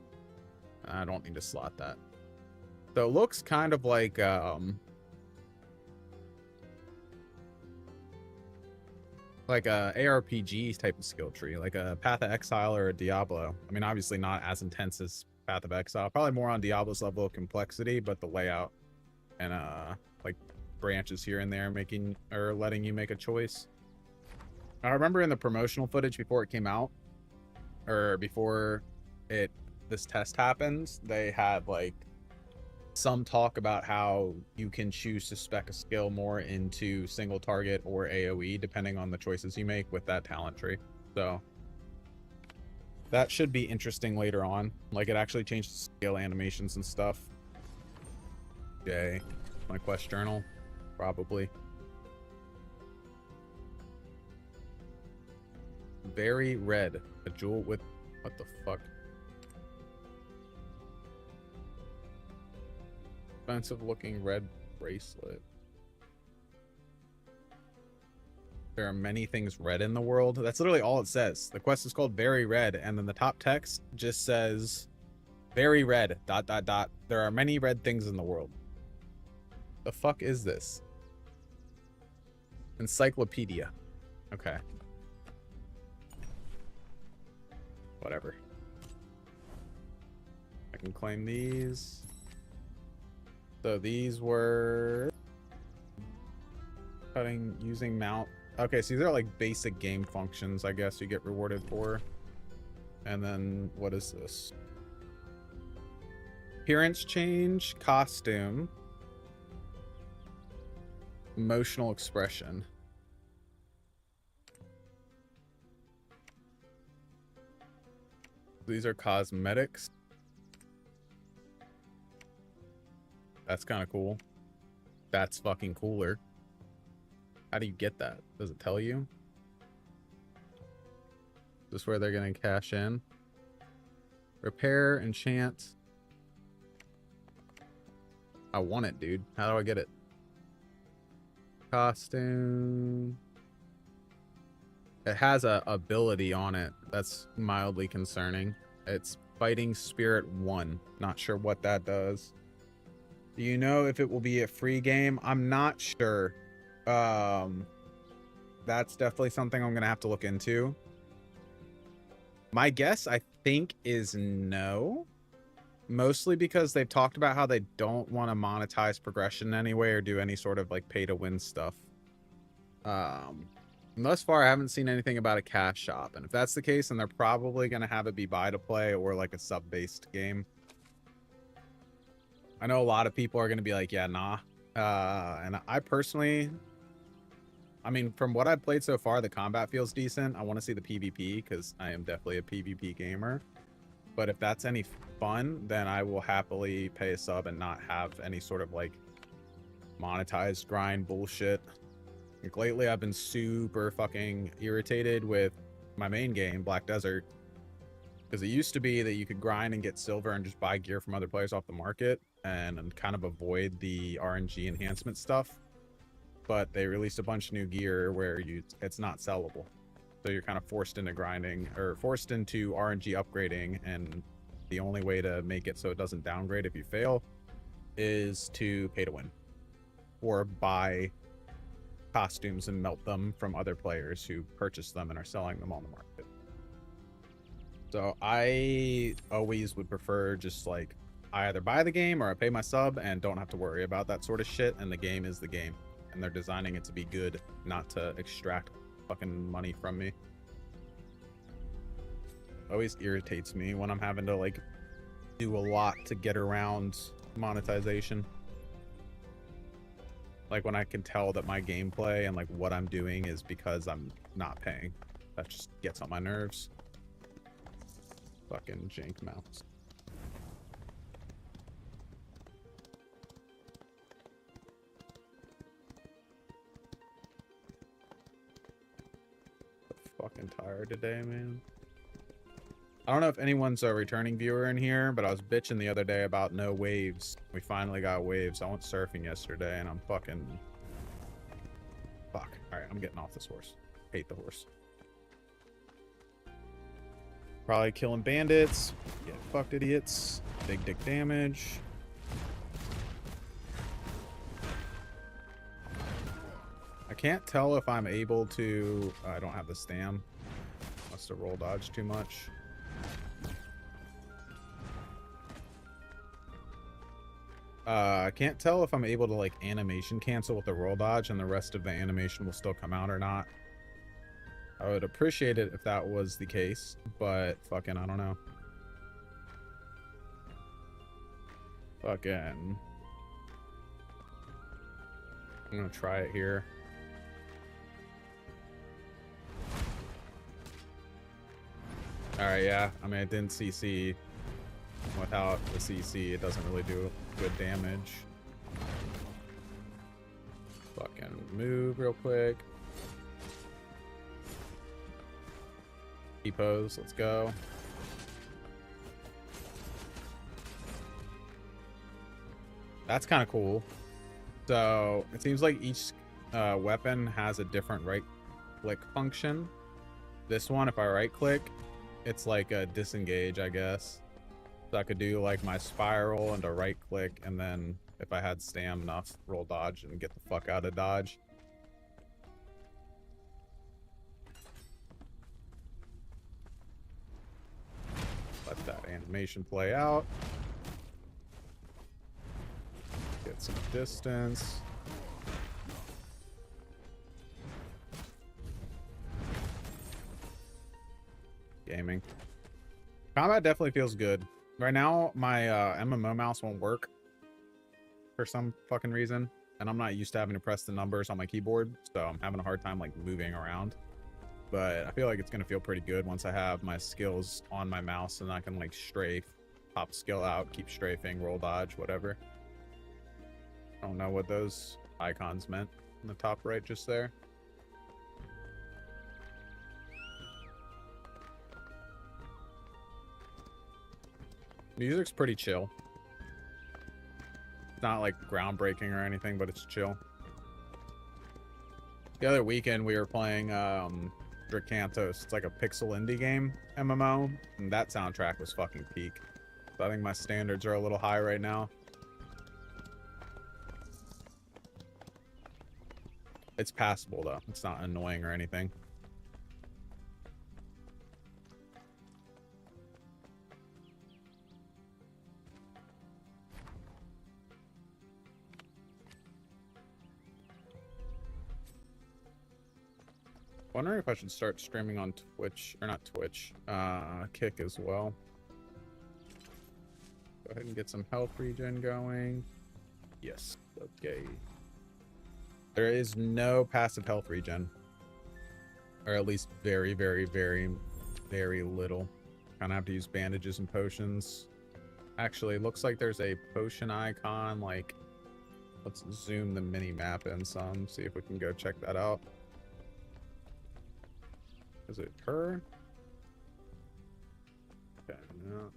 I don't need to slot that. So it looks kind of like a ARPG type of skill tree, like a Path of Exile or a Diablo. I mean, obviously not as intense as Path of Exile, probably more on Diablo's level of complexity, but the layout and like branches here and there making or letting you make a choice. I remember in the promotional footage before it came out, or before this test happened, they had like some talk about how you can choose to spec a skill more into single target or AoE depending on the choices you make with that talent tree. So that should be interesting later on. Like it actually changes skill animations and stuff. Yay. My quest journal, probably. Very red. A jewel with what the fuck? Expensive looking red bracelet. There are many things red in the world. That's literally all it says. The quest is called Very Red, and then the top text just says very red ... There are many red things in the world. The fuck is this? Encyclopedia. Okay. Whatever. I can claim these. So these were cutting using mount. Okay, so these are like basic game functions, I guess you get rewarded for. And then what is this? Appearance change, costume, emotional expression. These are cosmetics. That's kind of cool. That's fucking cooler. How do you get that? Does it tell you? Is this where they're going to cash in? Repair, enchant. I want it, dude. How do I get it? Costume. It has a ability on it that's mildly concerning. It's Fighting Spirit 1. Not sure what that does. Do you know if it will be a free game? I'm not sure. That's definitely something I'm gonna have to look into. My guess, I think, is no. Mostly because they've talked about how they don't want to monetize progression anyway or do any sort of like pay to win stuff. Thus far, I haven't seen anything about a cash shop. And if that's the case, then they're probably gonna have it be buy to play or like a sub-based game. I know a lot of people are going to be like, yeah, nah. And I personally, I mean, from what I've played so far, the combat feels decent. I want to see the PvP because I am definitely a PvP gamer. But if that's any fun, then I will happily pay a sub and not have any sort of like monetized grind bullshit. Like lately, I've been super fucking irritated with my main game, Black Desert. Because it used to be that you could grind and get silver and just buy gear from other players off the market and kind of avoid the RNG enhancement stuff. But they released a bunch of new gear where it's not sellable. So you're kind of forced into grinding or forced into RNG upgrading. And the only way to make it so it doesn't downgrade if you fail is to pay to win or buy costumes and melt them from other players who purchase them and are selling them on the market. So I always would prefer just like I either buy the game or I pay my sub and don't have to worry about that sort of shit. And the game is the game, and they're designing it to be good, not to extract fucking money from me. Always irritates me when I'm having to like do a lot to get around monetization. Like when I can tell that my gameplay and like what I'm doing is because I'm not paying. That just gets on my nerves. Fucking jank mouse. fucking tired today, man. I don't know if anyone's a returning viewer in here, but I was bitching the other day about no waves. We finally got waves. I went surfing yesterday, and I'm fucking... Fuck. Alright, I'm getting off this horse. Hate the horse. Probably killing bandits. Get fucked, idiots. Big dick damage. I can't tell if I'm able to... I don't have the stam. Must have roll dodged too much. I can't tell if I'm able to like animation cancel with the roll dodge and the rest of the animation will still come out or not. I would appreciate it if that was the case, but fucking I don't know. Fucking... I'm gonna try it here. Alright, yeah. I mean, it didn't CC. Without the CC, it doesn't really do good damage. Fucking move real quick. Pose, let's go. That's kind of cool. So it seems like each weapon has a different right click function. This one, if I right click, it's like a disengage, I guess. So I could do like my spiral and a right click, and then if I had stam enough, roll dodge and get the fuck out of dodge. Let that animation play out. Get some distance. Gaming. Combat definitely feels good. Right now, my MMO mouse won't work for some fucking reason. And I'm not used to having to press the numbers on my keyboard. So I'm having a hard time like moving around. But I feel like it's going to feel pretty good once I have my skills on my mouse and I can like strafe, pop skill out, keep strafing, roll dodge, whatever. I don't know what those icons meant in the top right just there. Music's pretty chill. It's not like groundbreaking or anything, but it's chill. The other weekend we were playing Dracantos. It's like a pixel indie game MMO, and that soundtrack was fucking peak. So I think my standards are a little high right now. It's passable though. It's not annoying or anything. Wondering if I should start streaming on Twitch, or not Twitch, Kick as well. Go ahead and get some health regen going. Yes, okay. There is no passive health regen. Or at least very, very, very, very little. Kind of have to use bandages and potions. Actually, it looks like there's a potion icon, like, let's zoom the mini map in some, see if we can go check that out. Is it her? Okay, no.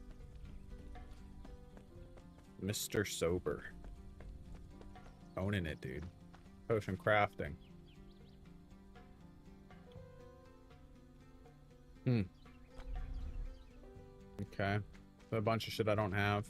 Mr. Sober. Owning it, dude. Potion crafting. Okay. A bunch of shit I don't have.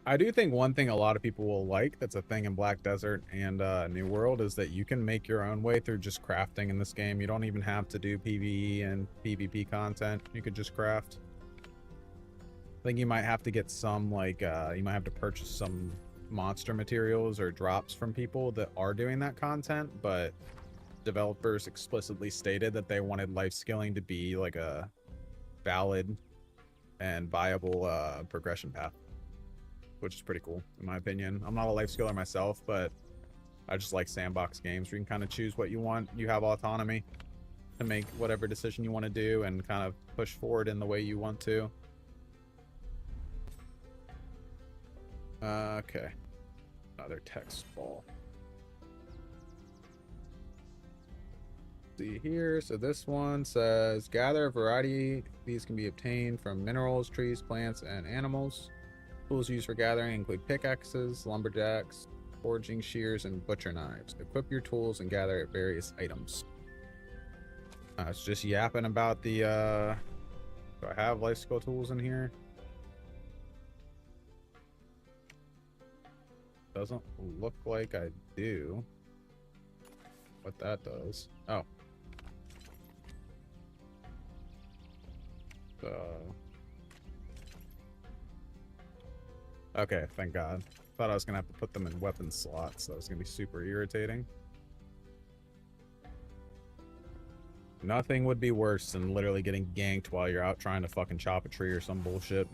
I do think one thing a lot of people will like, that's a thing in Black Desert and New World, is that you can make your own way through just crafting in this game. You don't even have to do PvE and PvP content. You could just craft. I think you might have to get some, like, you might have to purchase some monster materials or drops from people that are doing that content, but developers explicitly stated that they wanted life skilling to be like a valid and viable progression path, which is pretty cool in my opinion. I'm not a life skiller myself, but I just like sandbox games where you can kind of choose what you want. You have autonomy to make whatever decision you want to do and kind of push forward in the way you want to. Okay. Another text ball. See here. So this one says gather a variety. These can be obtained from minerals, trees, plants, and animals. Tools used for gathering include pickaxes, lumberjacks, forging shears, and butcher knives. Equip your tools and gather various items. It's just yapping about the do I have life skill tools in here? Doesn't look like I do. What that does. Oh. Okay, thank God. Thought I was gonna have to put them in weapon slots. That was gonna be super irritating. Nothing would be worse than literally getting ganked while you're out trying to fucking chop a tree or some bullshit.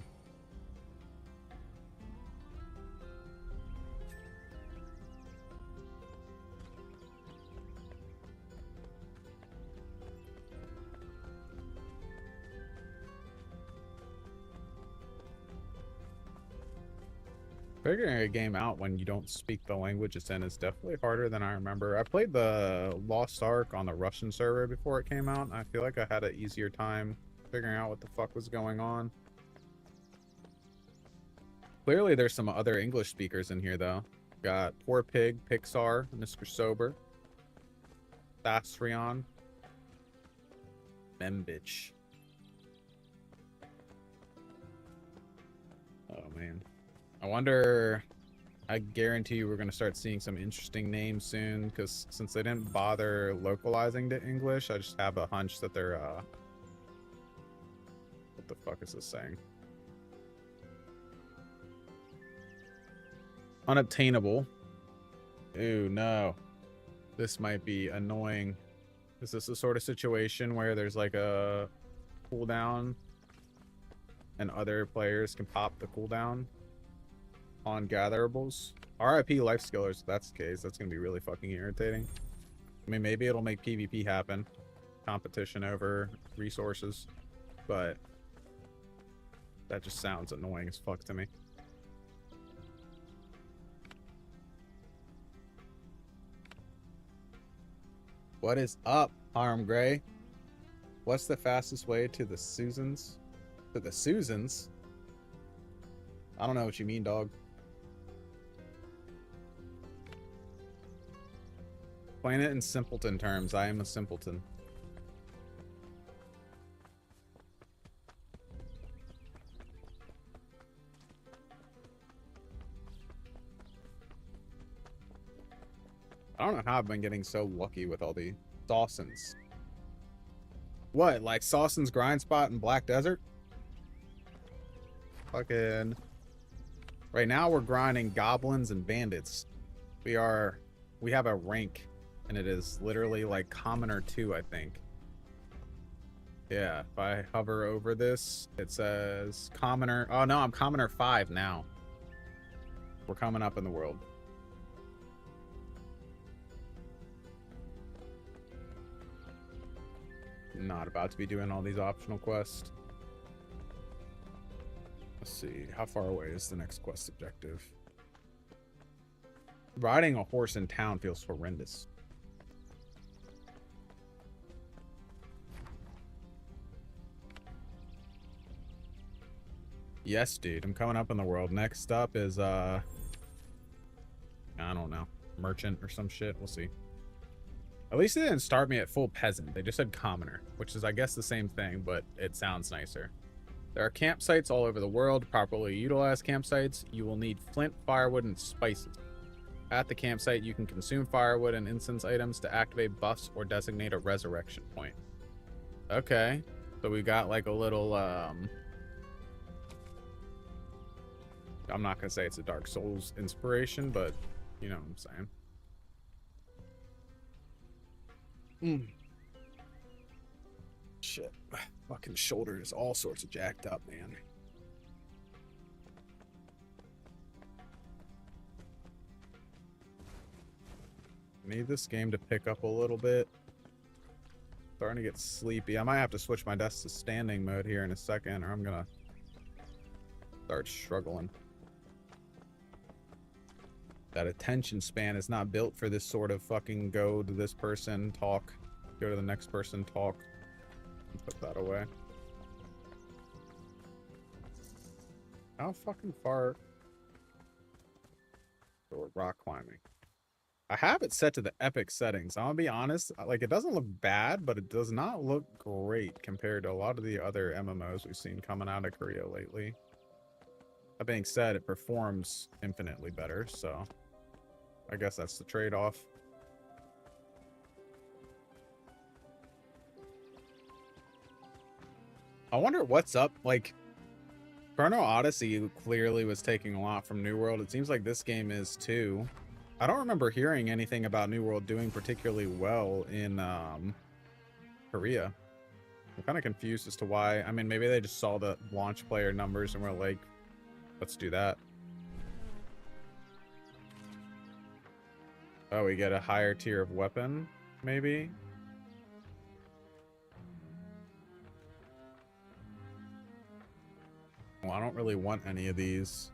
Figuring a game out when you don't speak the language it's in is definitely harder than I remember. I played the Lost Ark on the Russian server before it came out, and I feel like I had an easier time figuring out what the fuck was going on. Clearly there's some other English speakers in here though. Got Poor Pig, Pixar, Mr. Sober, Thasrion, Membitch. Oh man. I wonder, I guarantee you we're going to start seeing some interesting names soon, because since they didn't bother localizing to English, I just have a hunch that they're, what the fuck is this saying? Unobtainable. Ooh, no. This might be annoying. Is this the sort of situation where there's like a cooldown and other players can pop the cooldown on gatherables? RIP life skillers, if that's the case. That's gonna be really fucking irritating. I mean, maybe it'll make PvP happen, competition over resources, but that just sounds annoying as fuck to me. What is up, Harm Gray? What's the fastest way to the Susans? To the Susans? I don't know what you mean, dog. Explain it in simpleton terms. I am a simpleton. I don't know how I've been getting so lucky with all the Dawsons. What, like Sawson's Grind Spot in Black Desert? Fucking... Right now we're grinding goblins and bandits. We have a rank, and it is literally like Commoner 2, I think. Yeah, if I hover over this, it says Commoner... Oh no, I'm Commoner 5 now. We're coming up in the world. Not about to be doing all these optional quests. Let's see, how far away is the next quest objective? Riding a horse in town feels horrendous. Yes, dude, I'm coming up in the world. Next up is, I don't know, merchant or some shit. We'll see. At least they didn't start me at full peasant. They just said commoner, which is, I guess, the same thing, but it sounds nicer. There are campsites all over the world. Properly utilized campsites, you will need flint, firewood, and spices. At the campsite, you can consume firewood and incense items to activate buffs or designate a resurrection point. Okay, so we got like a little, I'm not gonna say it's a Dark Souls inspiration, but you know what I'm saying. Shit, my fucking shoulder is all sorts of jacked up, man. Need this game to pick up a little bit. Starting to get sleepy. I might have to switch my desk to standing mode here in a second, or I'm gonna start struggling. That attention span is not built for this sort of fucking go to this person talk. Go to the next person, talk, and put that away. How fucking far? Or rock climbing. I have it set to the epic settings. I'm gonna be honest, like it doesn't look bad, but it does not look great compared to a lot of the other MMOs we've seen coming out of Korea lately. That being said, it performs infinitely better, so I guess that's the trade-off. I wonder what's up, like Chrono Odyssey clearly was taking a lot from New World. It seems like this game is too. I don't remember hearing anything about New World doing particularly well in Korea. I'm kind of confused as to why. I mean, maybe they just saw the launch player numbers and were like, let's do that. Oh, we get a higher tier of weapon, maybe? Well, I don't really want any of these.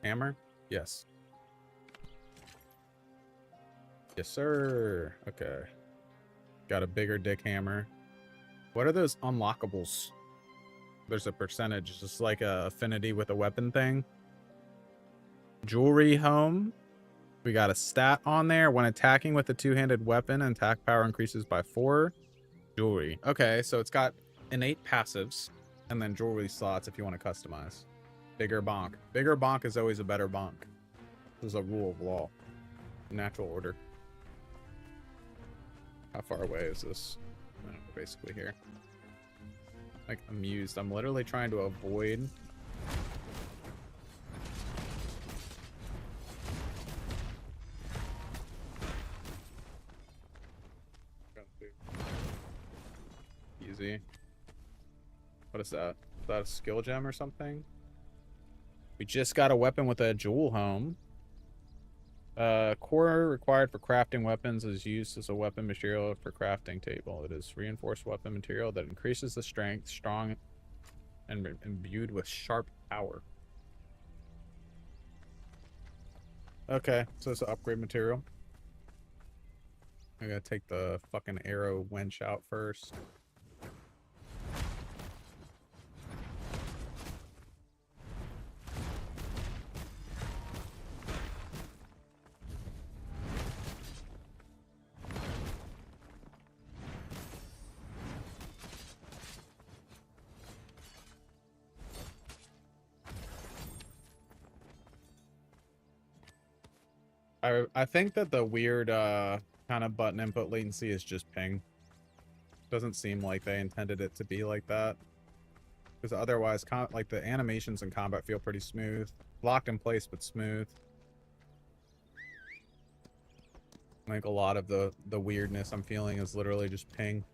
Hammer? Yes. Yes, sir. Okay. Got a bigger dick hammer. What are those unlockables? There's a percentage, just like a affinity with a weapon thing. Jewelry home. We got a stat on there. When attacking with a two-handed weapon, attack power increases by 4. Jewelry. Okay, so it's got innate passives and then jewelry slots if you want to customize. Bigger bonk. Bigger bonk is always a better bonk. This is a rule of law. Natural order. How far away is this? Oh, basically here. Like, amused. I'm literally trying to avoid... Easy. What is that? Is that a skill gem or something? We just got a weapon with a jewel home. Core required for crafting weapons is used as a weapon material for crafting table. It is reinforced weapon material that increases the strength, strong, and imbued with sharp power. Okay, so it's an upgrade material. I gotta take the fucking arrow wench out first. I think that the weird kind of button input latency is just ping. Doesn't seem like they intended it to be like that. Because otherwise, like the animations in combat feel pretty smooth. Locked in place, but smooth. Like a lot of the weirdness I'm feeling is literally just ping.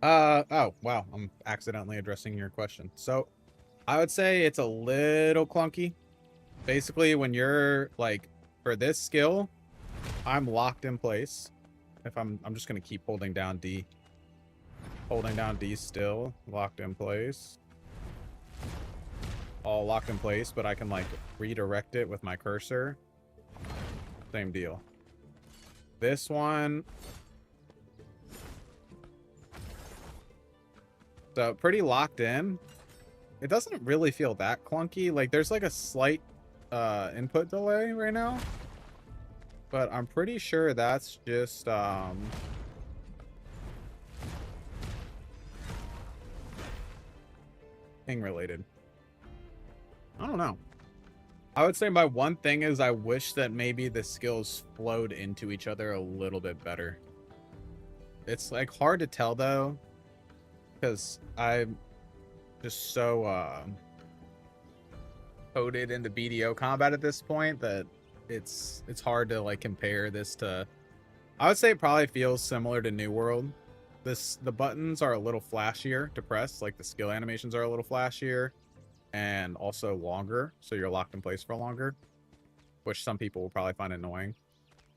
Oh, wow. I'm accidentally addressing your question. So, I would say it's a little clunky. Basically, when you're like, for this skill, I'm locked in place. If I'm just gonna keep holding down D. Holding down D still, locked in place. All locked in place, but I can like redirect it with my cursor. Same deal. This one. So pretty locked in. It doesn't really feel that clunky. Like there's like a slight input delay right now, but I'm pretty sure that's just ping related. I don't know. I would say my one thing is I wish that maybe the skills flowed into each other a little bit better. It's like hard to tell though, because I'm just so coded into BDO combat at this point that it's hard to like compare this to. I would say it probably feels similar to New World. The buttons are a little flashier to press, like the skill animations are a little flashier and also longer, so you're locked in place for longer, which some people will probably find annoying.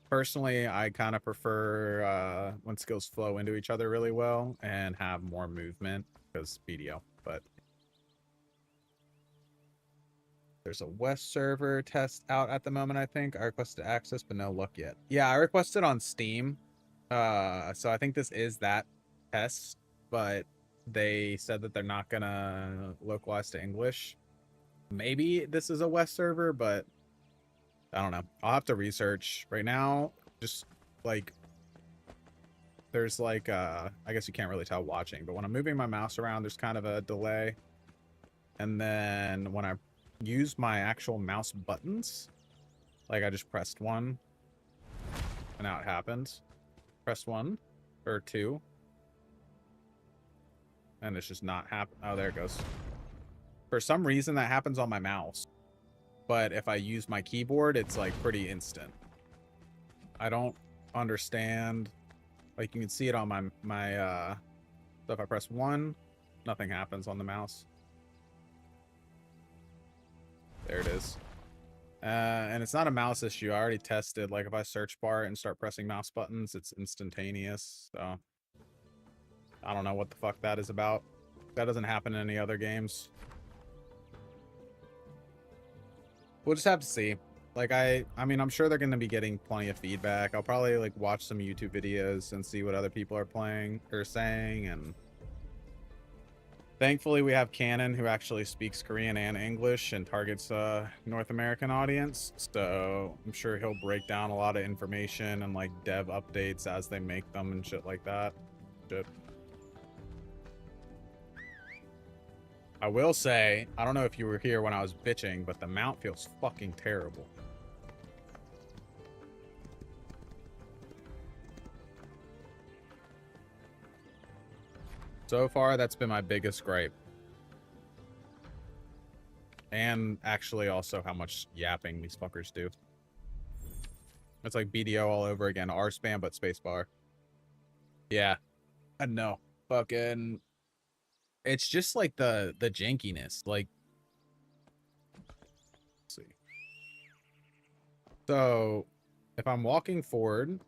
Personally, I kind of prefer when skills flow into each other really well and have more movement because BDO, but There's a West server test out at the moment, I think. I requested access, but no luck yet. Yeah, I requested on Steam. So I think this is that test, but they said that they're not gonna localize to English. Maybe this is a West server, but I don't know. I'll have to research. Right now, just like there's like I guess you can't really tell watching, but when I'm moving my mouse around, there's kind of a delay. And then when I use my actual mouse buttons, like I just pressed one, and now it happens. Press one or two, and it's just not happen. Oh, there it goes. For some reason, that happens on my mouse, but if I use my keyboard, it's like pretty instant. I don't understand. Like you can see it on so if I press one, nothing happens on the mouse. There it is. And it's not a mouse issue. I already tested. Like if I search bar and start pressing mouse buttons, it's instantaneous. So I don't know what the fuck that is about. That doesn't happen in any other games. We'll just have to see. Like I mean, I'm sure they're going to be getting plenty of feedback. I'll probably like watch some YouTube videos and see what other people are playing or saying. And thankfully we have Canon, who actually speaks Korean and English and targets a North American audience. So I'm sure he'll break down a lot of information and like dev updates as they make them and shit like that. Shit. I will say, I don't know if you were here when I was bitching, but the mount feels fucking terrible. So far, that's been my biggest gripe. And actually also how much yapping these fuckers do. It's like BDO all over again. R spam, but spacebar. Yeah. No. Fucking... It's just like the jankiness. Like... Let's see. So, if I'm walking forward,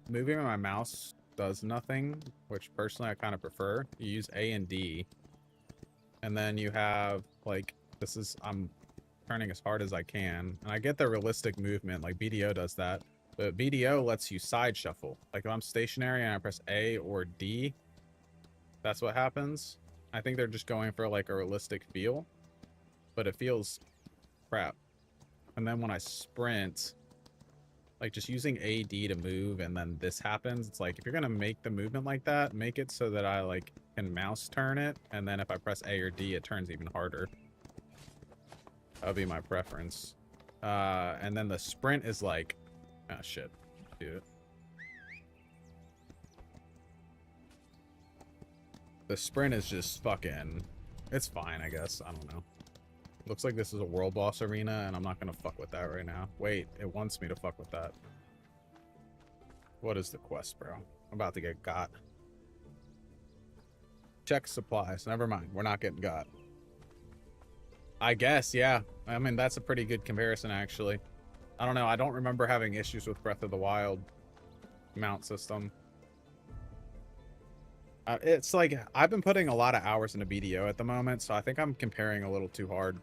moving my mouse does nothing, which personally I kind of prefer. You use A and D, and then you have like I'm turning as hard as I can, and I get the realistic movement like BDO does that, but BDO lets you side shuffle. Like if I'm stationary and I press A or D, that's what happens. I think they're just going for like a realistic feel, but it feels crap. And then when I sprint, like just using AD to move and then this happens, it's like if you're gonna make the movement like that, make it so that I like can mouse turn it, and then if I press A or D it turns even harder. That would be my preference. And then the sprint is like, oh shit, dude. The sprint is just fucking, it's fine, I guess. I don't know. Looks like this is a world boss arena, and I'm not gonna fuck with that right now. Wait, it wants me to fuck with that. What is the quest, bro? I'm about to get got. Check supplies. Never mind. We're not getting got. I guess, yeah. I mean, that's a pretty good comparison, actually. I don't know. I don't remember having issues with Breath of the Wild mount system. It's like, I've been putting a lot of hours into BDO at the moment, so I think I'm comparing a little too hard.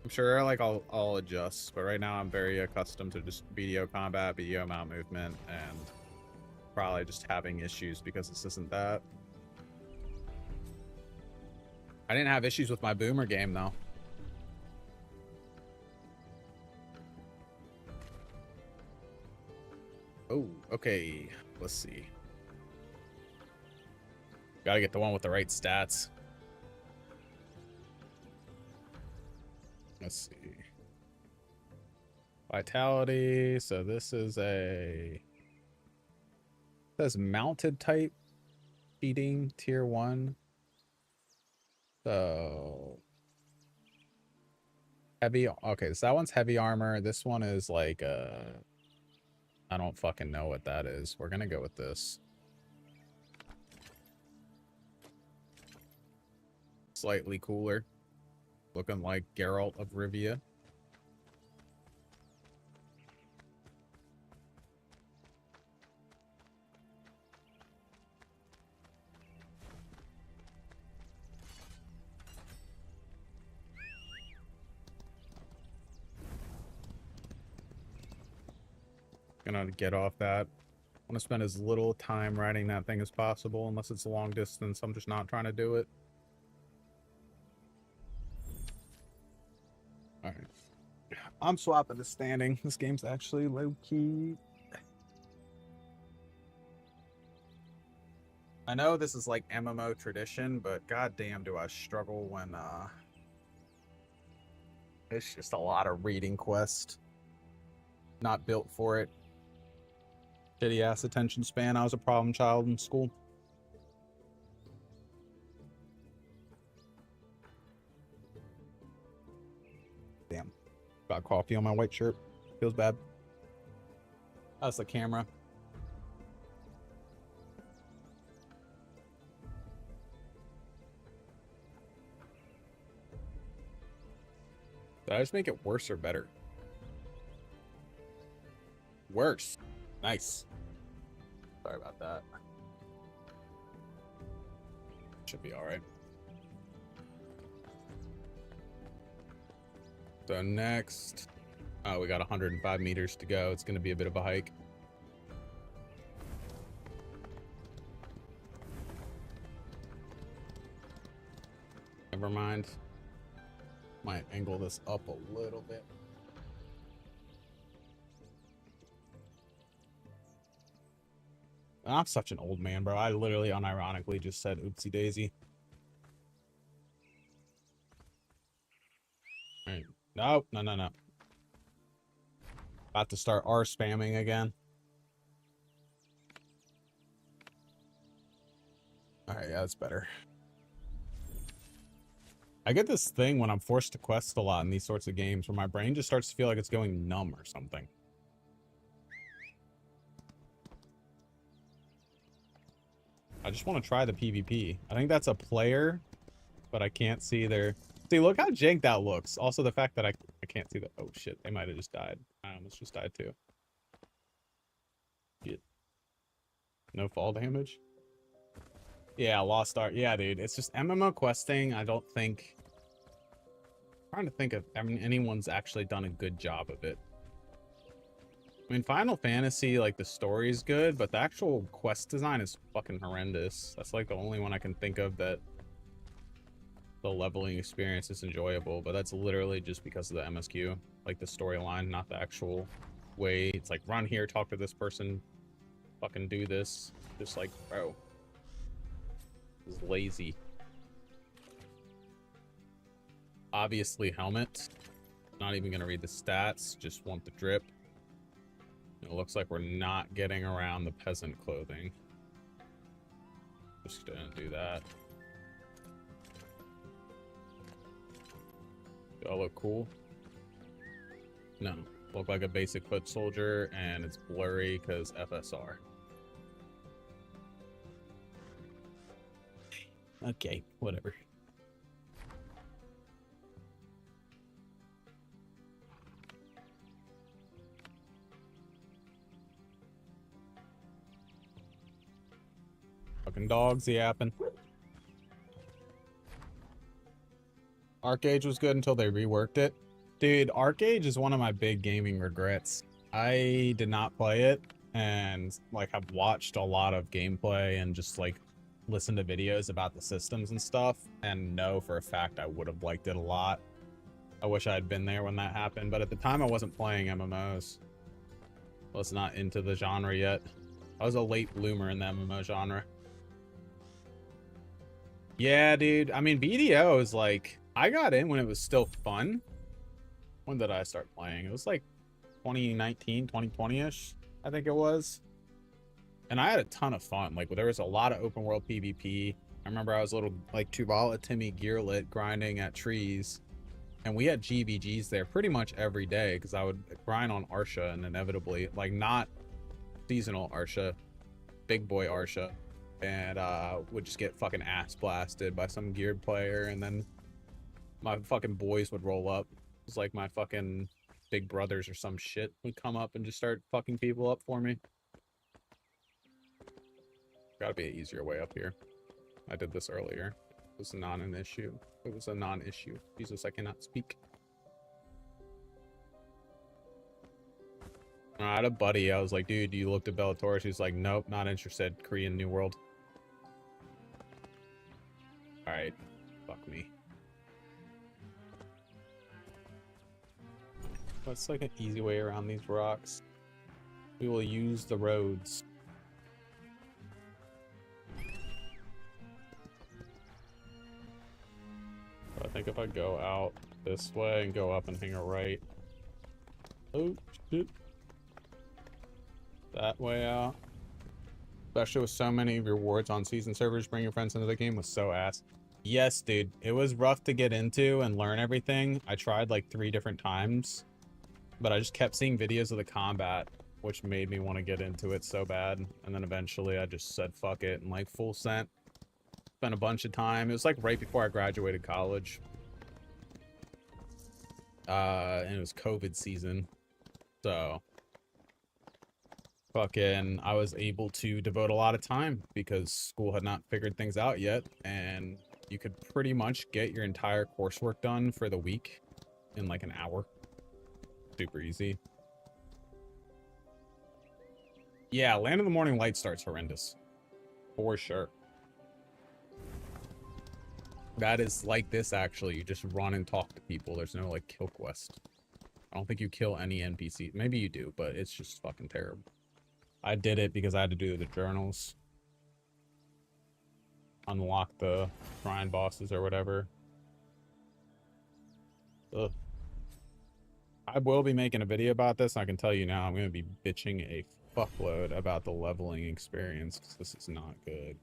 I'm sure like I'll adjust, but right now I'm very accustomed to just BDO combat, BDO mount movement, and probably just having issues because this isn't that. I didn't have issues with my boomer game though. Oh, okay. Let's see. Gotta get the one with the right stats. Let's see. Vitality. So this is it says mounted type cheating tier 1. So heavy. Okay, so that one's heavy armor. This one is like I don't fucking know what that is. We're gonna go with this. Slightly cooler. Looking like Geralt of Rivia. gonna get off that. I want to spend as little time riding that thing as possible, unless it's a long distance. I'm just not trying to do it. All right. I'm swapping the standing. This game's actually low-key. I know this is like MMO tradition, but goddamn do I struggle when it's just a lot of reading quest. Not built for it. Shitty ass attention span. I was a problem child in school. Damn. Got coffee on my white shirt. Feels bad. That's the camera. Did I just make it worse or better? Worse. Nice. Sorry about that. Should be alright. So next... Oh, we got 105 meters to go. It's going to be a bit of a hike. Never mind. Might angle this up a little bit. I'm such an old man, bro. I literally unironically just said oopsie daisy. All right. No, no, no, no. About to start R spamming again. All right, yeah, that's better. I get this thing when I'm forced to quest a lot in these sorts of games where my brain just starts to feel like it's going numb or something. I just want to try the PvP. I think that's a player, but I can't see their... See, look how jank that looks. Also, the fact that I can't see the... Oh, shit. They might have just died. I almost just died, too. Shit. No fall damage? Yeah, Lost Art. Yeah, dude. It's just MMO questing. I don't think... I'm trying to think of anyone's actually done a good job of it. I mean, Final Fantasy, like, the story's good, but the actual quest design is fucking horrendous. That's, like, the only one I can think of that the leveling experience is enjoyable, but that's literally just because of the MSQ. Like, the storyline, not the actual way. It's like, run here, talk to this person, fucking do this. Just like, bro. This is lazy. Obviously, helmet. Not even gonna read the stats, just want the drip. It looks like we're not getting around the peasant clothing. Just gonna do that. Do I look cool? No. Look like a basic foot soldier, and it's blurry because FSR. Okay, whatever. Fucking dogs yapping. Arcade was good until they reworked it. Dude, Arcade is one of my big gaming regrets. I did not play it, and like I've watched a lot of gameplay and just like listened to videos about the systems and stuff, and know for a fact I would have liked it a lot. I wish I had been there when that happened, but at the time I wasn't playing MMOs. I was not into the genre yet. I was a late bloomer in the MMO genre. Yeah, dude. I mean, BDO is like, I got in when it was still fun. When did I start playing? It was like 2019, 2020-ish, I think it was. And I had a ton of fun. Like, there was a lot of open world PvP. I remember I was a little, like, Tuvala Timmy gearlit grinding at trees. And we had GVGs there pretty much every day because I would grind on Arsha and inevitably, like, not seasonal Arsha, big boy Arsha. And would just get fucking ass blasted by some geared player, and then my fucking boys would roll up. It was like my fucking big brothers or some shit would come up and just start fucking people up for me. Gotta be an easier way up here. I did this earlier. It was not an issue. It was a non-issue. Jesus, I cannot speak. I had a buddy. I was like, dude, you looked at Bellatores? He's like, nope, not interested. Korean New World. All right, fuck me. What's like an easy way around these rocks? We will use the roads. I think if I go out this way and go up and hang a right. Oh, shit. That way out. Especially with so many rewards on season servers, bring your friends into the game was so ass. Yes, dude. It was rough to get into and learn everything. I tried like 3 different times, but I just kept seeing videos of the combat, which made me want to get into it so bad. And then eventually I just said, fuck it, and like full sent. Spent a bunch of time. It was like right before I graduated college. And it was COVID season. So fucking I was able to devote a lot of time because school had not figured things out yet, and you could pretty much get your entire coursework done for the week in like an hour. Super easy. Yeah, Land of the Morning Light starts horrendous. For sure. That is like this, actually. You just run and talk to people. There's no, like, kill quest. I don't think you kill any NPC. Maybe you do, but it's just fucking terrible. I did it because I had to do the journals. Unlock the shrine bosses or whatever. Ugh. I will be making a video about this. I can tell you now, I'm going to be bitching a fuckload about the leveling experience because this is not good.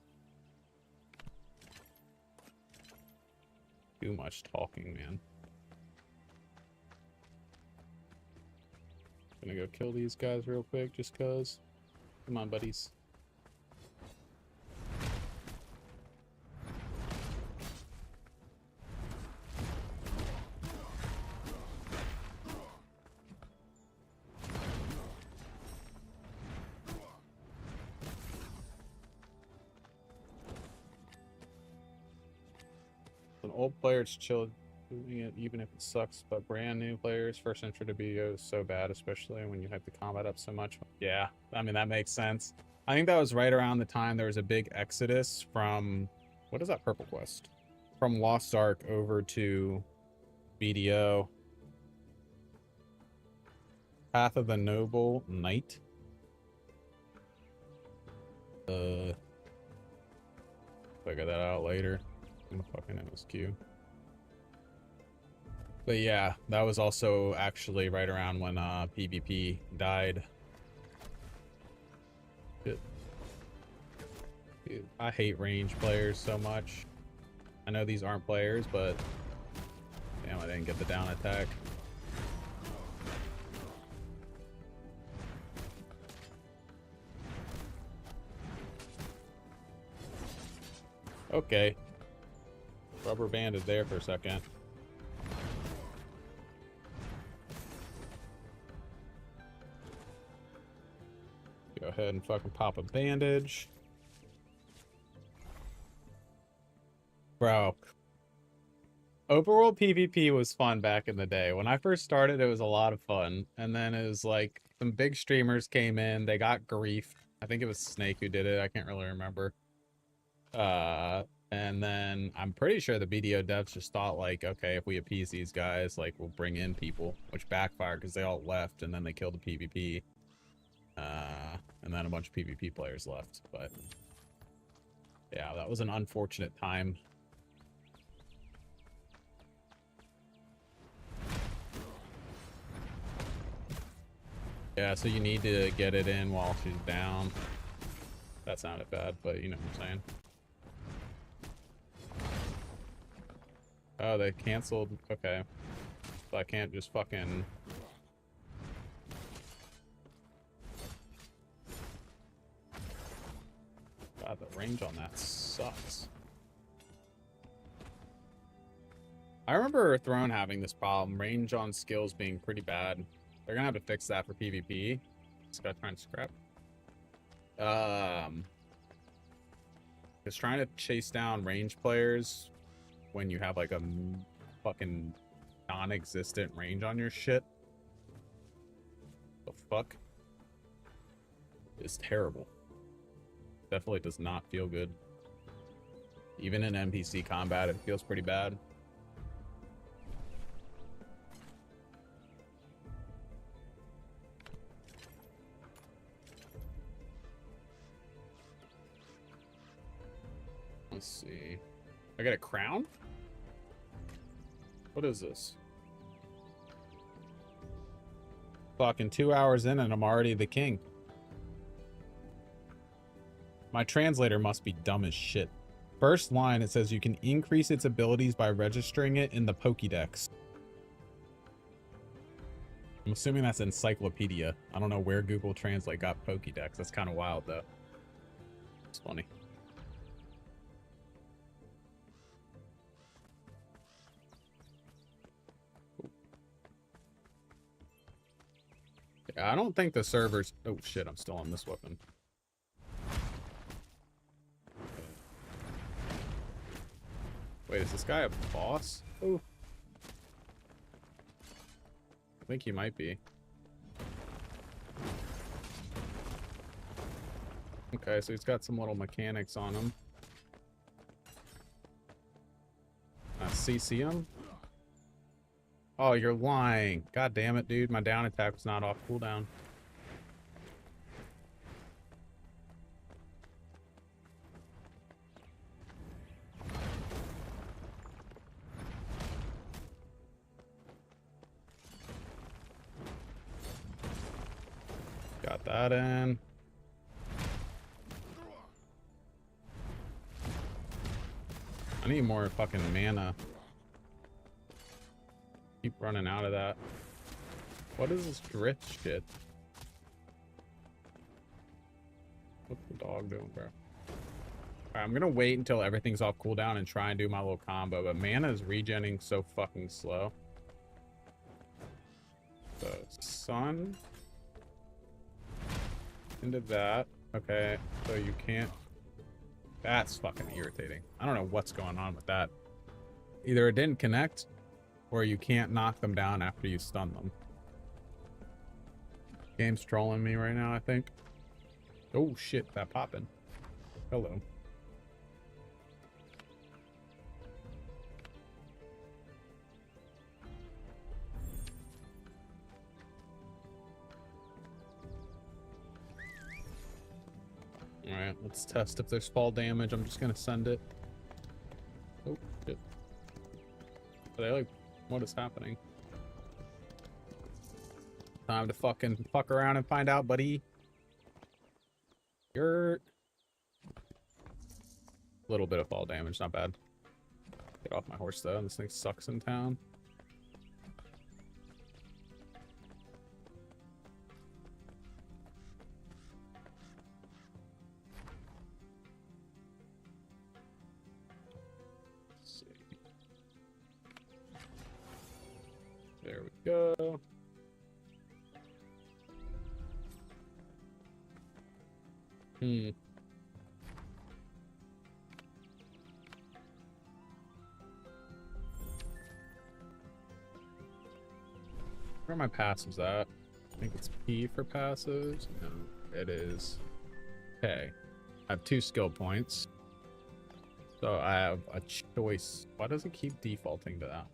Too much talking, man. Gonna go kill these guys real quick just cause. Come on, buddies. An old player, it's chill doing it even if it sucks, but brand new players first intro to BO is so bad, especially when you have the combat up so much. Yeah, I mean that makes sense. I think that was right around the time there was a big exodus from, what is that purple quest? From Lost Ark over to BDO. Path of the Noble Knight. Figure that out later in the fucking MSQ. But yeah, that was also actually right around when PvP died. Dude, I hate range players so much. I know these aren't players, but damn, I didn't get the down attack. Okay. Rubber banded there for a second. Go ahead and fucking pop a bandage. Bro. Overworld PvP was fun back in the day. When I first started, it was a lot of fun. And then it was like some big streamers came in. They got griefed. I think it was Snake who did it. I can't really remember. And then I'm pretty sure the BDO devs just thought like, okay, if we appease these guys, like we'll bring in people, which backfired because they all left and then they killed the PvP. And then a bunch of PvP players left, but yeah, that was an unfortunate time. Yeah, so you need to get it in while she's down. That sounded bad, but you know what I'm saying. Oh, they canceled. Okay. So I can't just fucking... God, the range on that sucks. I remember Throne having this problem. Range on skills being pretty bad. They're gonna have to fix that for PvP. This guy trying to scrap. Just trying to chase down range players when you have like a fucking non-existent range on your shit. The fuck? is terrible. Definitely does not feel good. Even in NPC combat, it feels pretty bad. Let's see. I got a crown? What is this? Fucking 2 hours in and I'm already the king. My translator must be dumb as shit. First line, it says you can increase its abilities by registering it in the Pokédex. I'm assuming that's encyclopedia. I don't know where Google Translate got Pokédex. That's kind of wild, though. It's funny. Yeah, I don't think the servers... Oh, shit, I'm still on this weapon. Wait, is this guy a boss? Oh. I think he might be. Okay, so he's got some little mechanics on him. CC him? Oh, you're lying. God damn it, dude. My down attack was not off cooldown. Got that in. I need more fucking mana. Keep running out of that. What is this drift shit? What's the dog doing, bro? Alright, I'm gonna wait until everything's off cooldown and try and do my little combo, but mana is regenning so fucking slow. So, sun. Into that. Okay, so you can't... That's fucking irritating. I don't know what's going on with that. Either it didn't connect, or you can't knock them down after you stun them. Game's trolling me right now, I think. Oh shit, that popping. Hello. Alright, let's test if there's fall damage. I'm just gonna send it. Oh, shit. Are they like, what is happening? Time to fucking fuck around and find out, buddy. You're... A little bit of fall damage, not bad. Get off my horse, though. This thing sucks in town. There we go. Where are my passives at? I think it's P for passives. No, it is. Okay. I have 2 skill points. So I have a choice. Why does it keep defaulting to that?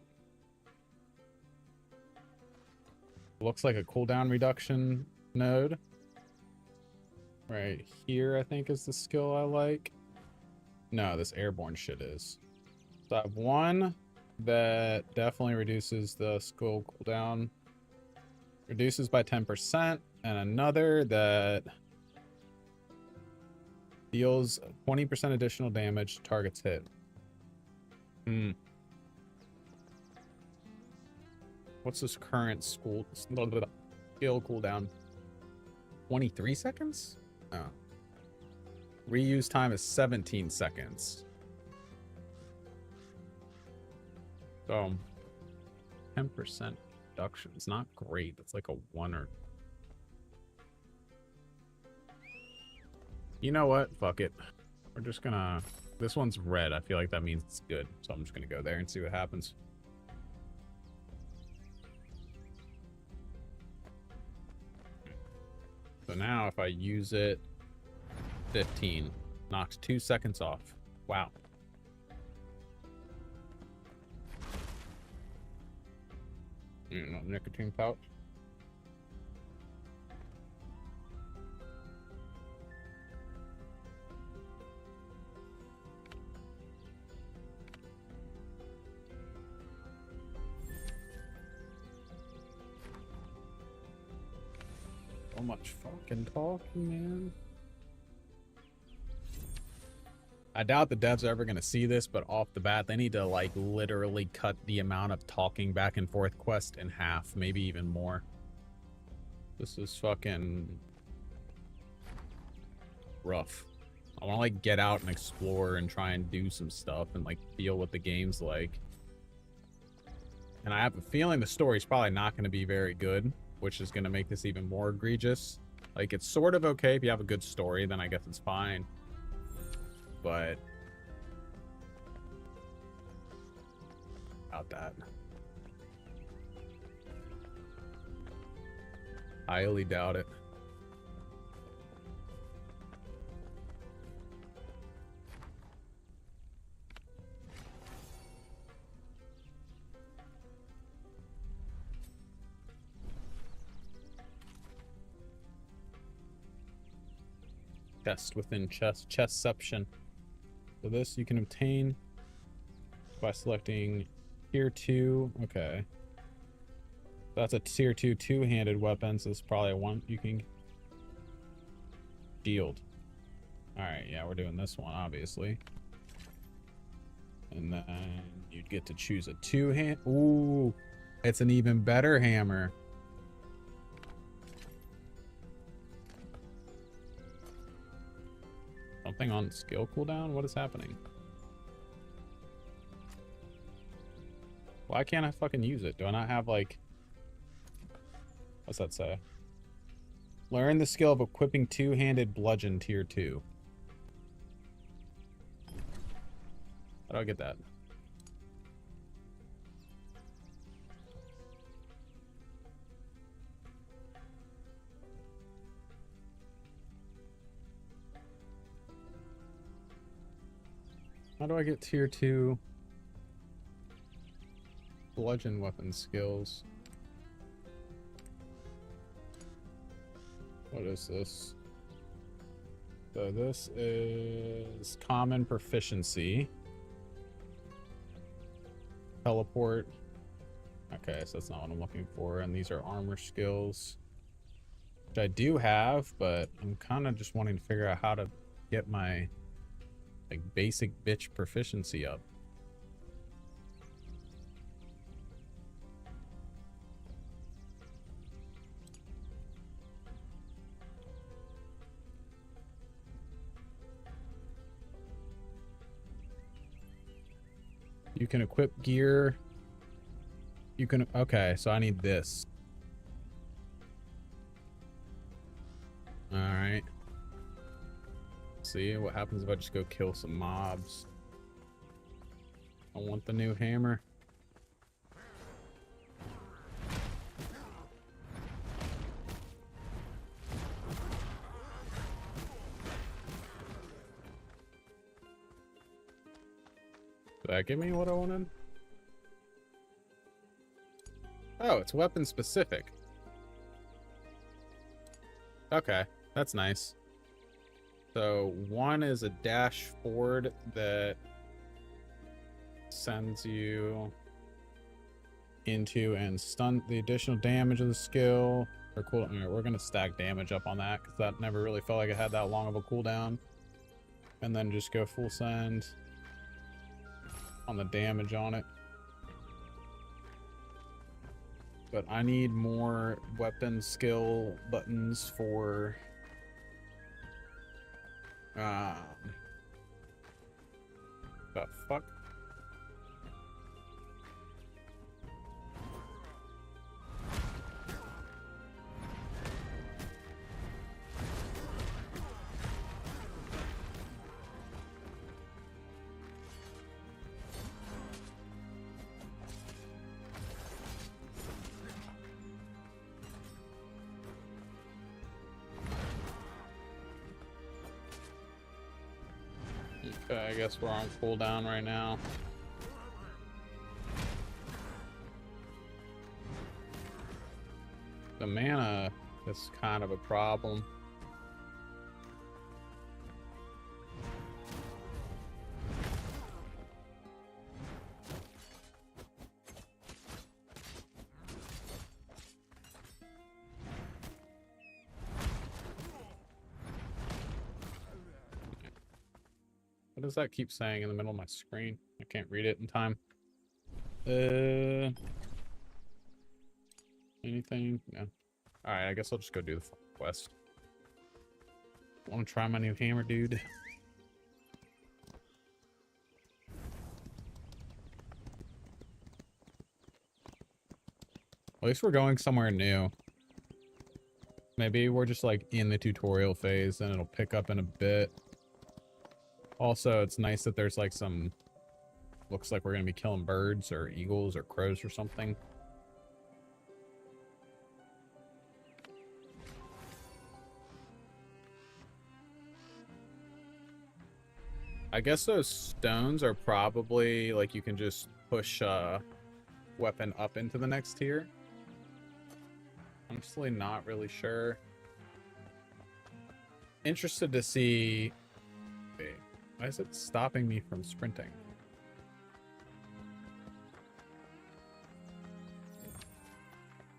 Looks like a cooldown reduction node. Right here, I think, is the skill I like. No, this airborne shit is. So I have one that definitely reduces the skill cooldown. Reduces by 10%. And another that deals 20% additional damage to targets hit. What's this current skill cooldown? 23 seconds? Oh. Reuse time is 17 seconds. So 10% reduction. It's not great. It's like a 1 or... You know what? Fuck it. We're just gonna... This one's red. I feel like that means it's good. So I'm just gonna go there and see what happens. So now if I use it, 15. Knocks 2 seconds off. Wow. Nicotine pouch. So much fucking talking, man. I doubt the devs are ever going to see this, but off the bat, they need to, like, literally cut the amount of talking back and forth quest in half, maybe even more. This is fucking rough. I want to, like, get out and explore and try and do some stuff and, like, feel what the game's like. And I have a feeling the story's probably not going to be very good, which is going to make this even more egregious. Like, it's sort of okay if you have a good story, then I guess it's fine. But about that. Highly doubt it. Chest within chest, chestception. So this you can obtain by selecting tier 2. Okay. That's a tier 2 two-handed weapon, so it's probably one you can shield. Alright, yeah, we're doing this one, obviously. And then you'd get to choose a two-hand. Ooh, it's an even better hammer. Something on skill cooldown? What is happening? Why can't I fucking use it? Do I not have, like... What's that say? Learn the skill of equipping two-handed bludgeon tier 2. How do I get that? How do I get tier 2 bludgeon weapon skills? What is this? So this is common proficiency. Teleport. Okay, so that's not what I'm looking for. And these are armor skills, which I do have, but I'm kind of just wanting to figure out how to get my like basic bitch proficiency up. You can equip gear. You can, okay, so I need this. All right. See what happens if I just go kill some mobs. I want the new hammer. Did that give me what I wanted? Oh, it's weapon specific. Okay, that's nice. So one is a dash forward that sends you into and stun the additional damage of the skill. Or cool. We're gonna stack damage up on that because that never really felt like it had that long of a cooldown. And then just go full send on the damage on it. But I need more weapon skill buttons for the fuck? Okay, I guess we're on cooldown right now. The mana is kind of a problem. What does that keep saying in the middle of my screen? I can't read it in time. Anything? No. Alright, I guess I'll just go do the quest. Want to try my new hammer, dude? At least we're going somewhere new. Maybe we're just like in the tutorial phase and it'll pick up in a bit. Also, it's nice that there's like some... Looks like we're going to be killing birds or eagles or crows or something. I guess those stones are probably like you can just push a weapon up into the next tier. I'm honestly not really sure. Interested to see... Wait, why is it stopping me from sprinting?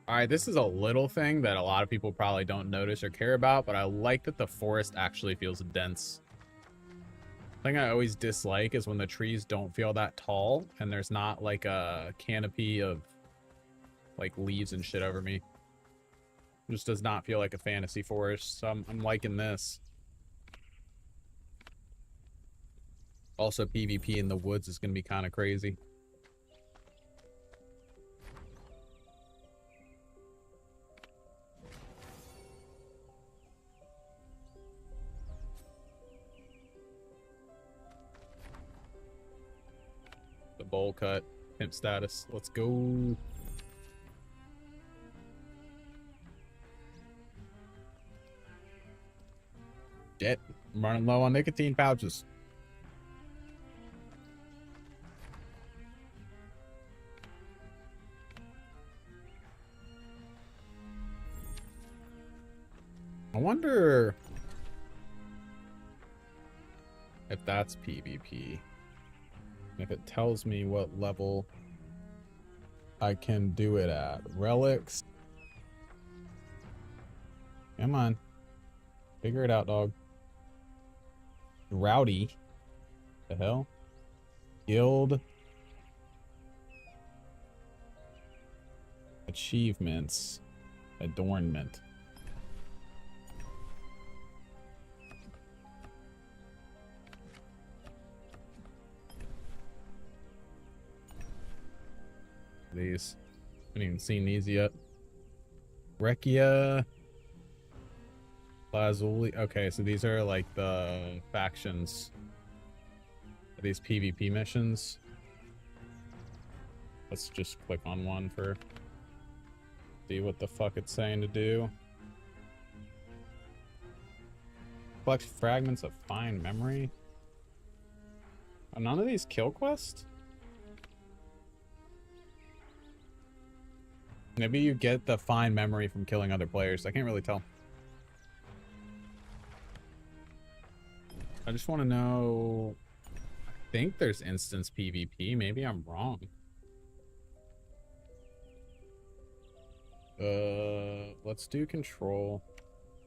Alright, this is a little thing that a lot of people probably don't notice or care about, but I like that the forest actually feels dense. The thing I always dislike is when the trees don't feel that tall and there's not like a canopy of like leaves and shit over me. It just does not feel like a fantasy forest, so I'm liking this. Also, PvP in the woods is going to be kind of crazy. The bowl cut, pimp status. Let's go. Shit, I'm running low on nicotine pouches. I wonder if that's PvP. If it tells me what level I can do it at. Relics. Come on. Figure it out, dog. Rowdy. The hell? Guild. Achievements. Adornment. These. Haven't even seen these yet. Rekia. Lazuli. Okay, so these are like the factions. These PvP missions. Let's just click on one for see what the fuck it's saying to do. Collect fragments of fine memory. Are none of these kill quests? Maybe you get the fine memory from killing other players. I can't really tell. I just want to know... I think there's instance PvP. Maybe I'm wrong. Let's do control.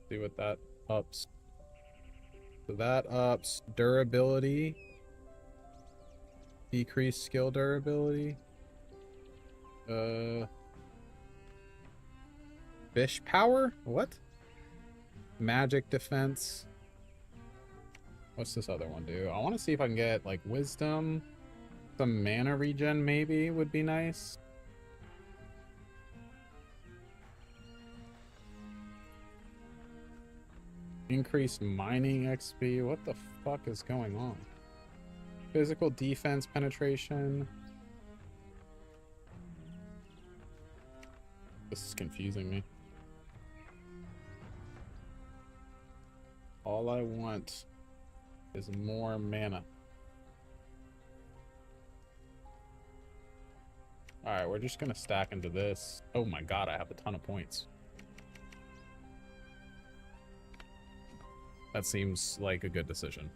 See what that ups. So that ups durability. Decrease skill durability. Fish power? What? Magic defense. What's this other one do? I want to see if I can get like wisdom. Some mana regen maybe would be nice. Increase mining XP. What the fuck is going on? Physical defense penetration. This is confusing me. All I want is more mana. All right, we're just gonna stack into this. Oh my god, I have a ton of points. That seems like a good decision.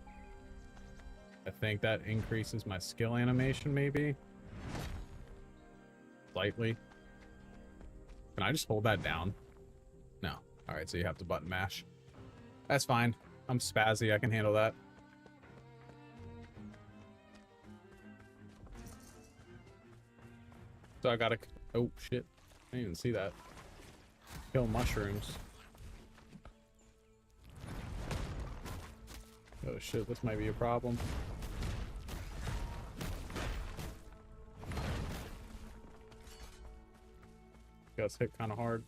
I think that increases my skill animation, maybe? Slightly. Can I just hold that down? No. Alright, so you have to button mash. That's fine. I'm spazzy, I can handle that. So I gotta... Oh, shit. I didn't even see that. Kill mushrooms. Oh shit, this might be a problem. Got hit kind of hard.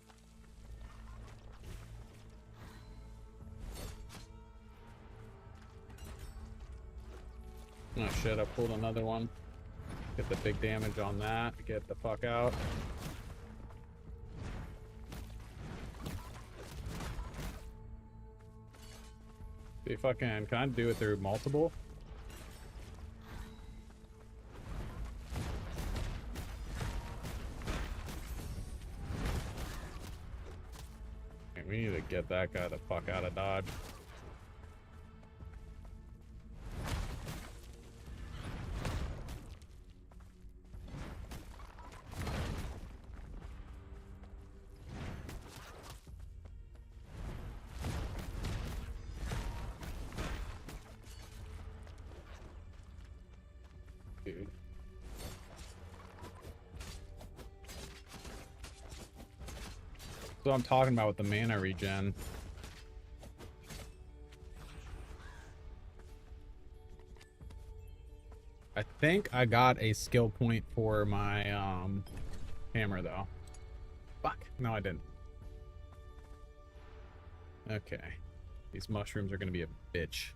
Oh shit, I pulled another one. Get the big damage on that. Get the fuck out. See if I can I do it through multiple? Okay, we need to get that guy the fuck out of Dodge. Dude. So I'm talking about with the mana regen. I think I got a skill point for my hammer though. Fuck. No, I didn't. Okay. These mushrooms are gonna be a bitch.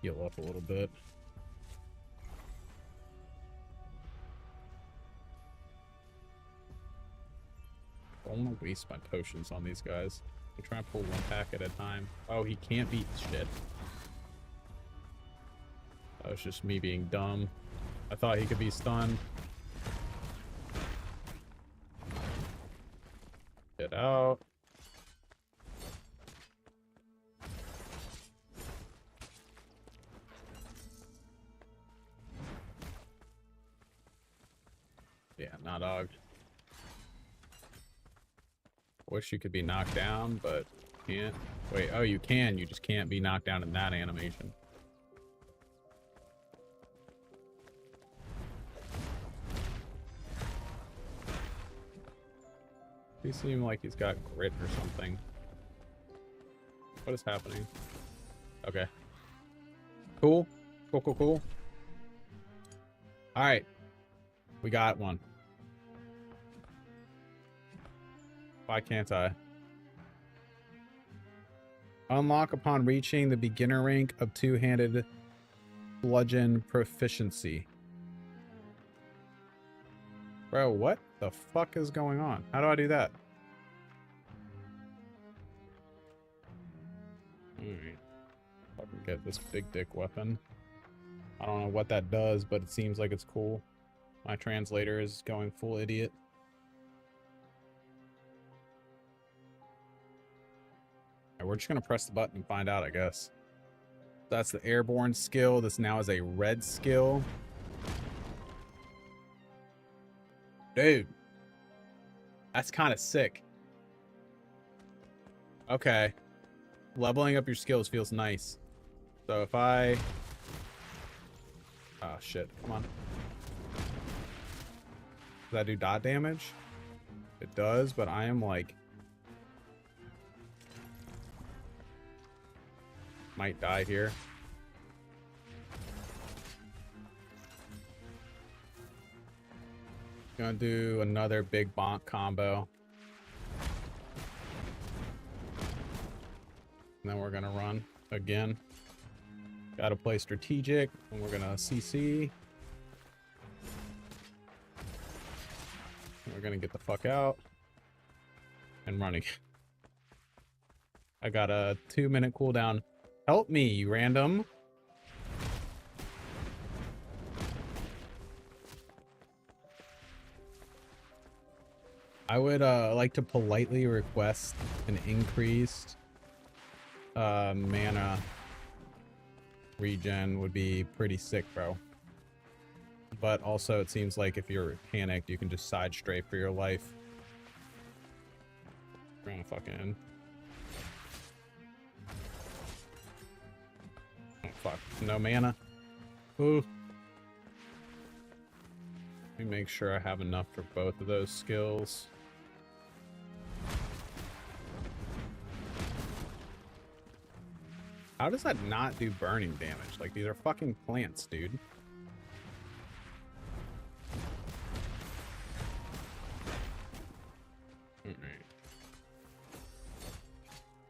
Heal up a little bit. I don't want to waste my potions on these guys. I'm trying to pull one pack at a time. Oh, he can't beat shit. That was just me being dumb. I thought he could be stunned. Get out. Yeah, not dog. Wish you could be knocked down, but can't. Wait, oh, you can. You just can't be knocked down in that animation. He seems like he's got grit or something. What is happening? Okay. Cool. Cool, cool, cool. All right. We got one. Why can't I? Unlock upon reaching the beginner rank of two-handed bludgeon proficiency. Bro, what the fuck is going on? How do I do that? Alright. Fucking get this big dick weapon. I don't know what that does, but it seems like it's cool. My translator is going full idiot. We're just gonna press the button and find out, I guess. That's the airborne skill. This now is a red skill. Dude. That's kind of sick. Okay. Leveling up your skills feels nice. So if I... Oh, shit. Come on. Does that do dot damage? It does, but I am like... Might die here. Gonna do another big bonk combo. And then we're gonna run again. Gotta play strategic, and we're gonna CC. And we're gonna get the fuck out. And running. I got a 2-minute cooldown. Help me, you random. I would like to politely request an increased mana regen would be pretty sick, bro. But also it seems like if you're panicked, you can just side strafe for your life. We're gonna fucking... Oh, fuck. No mana. Ooh. Let me make sure I have enough for both of those skills. How does that not do burning damage? Like, these are fucking plants, dude. Alright.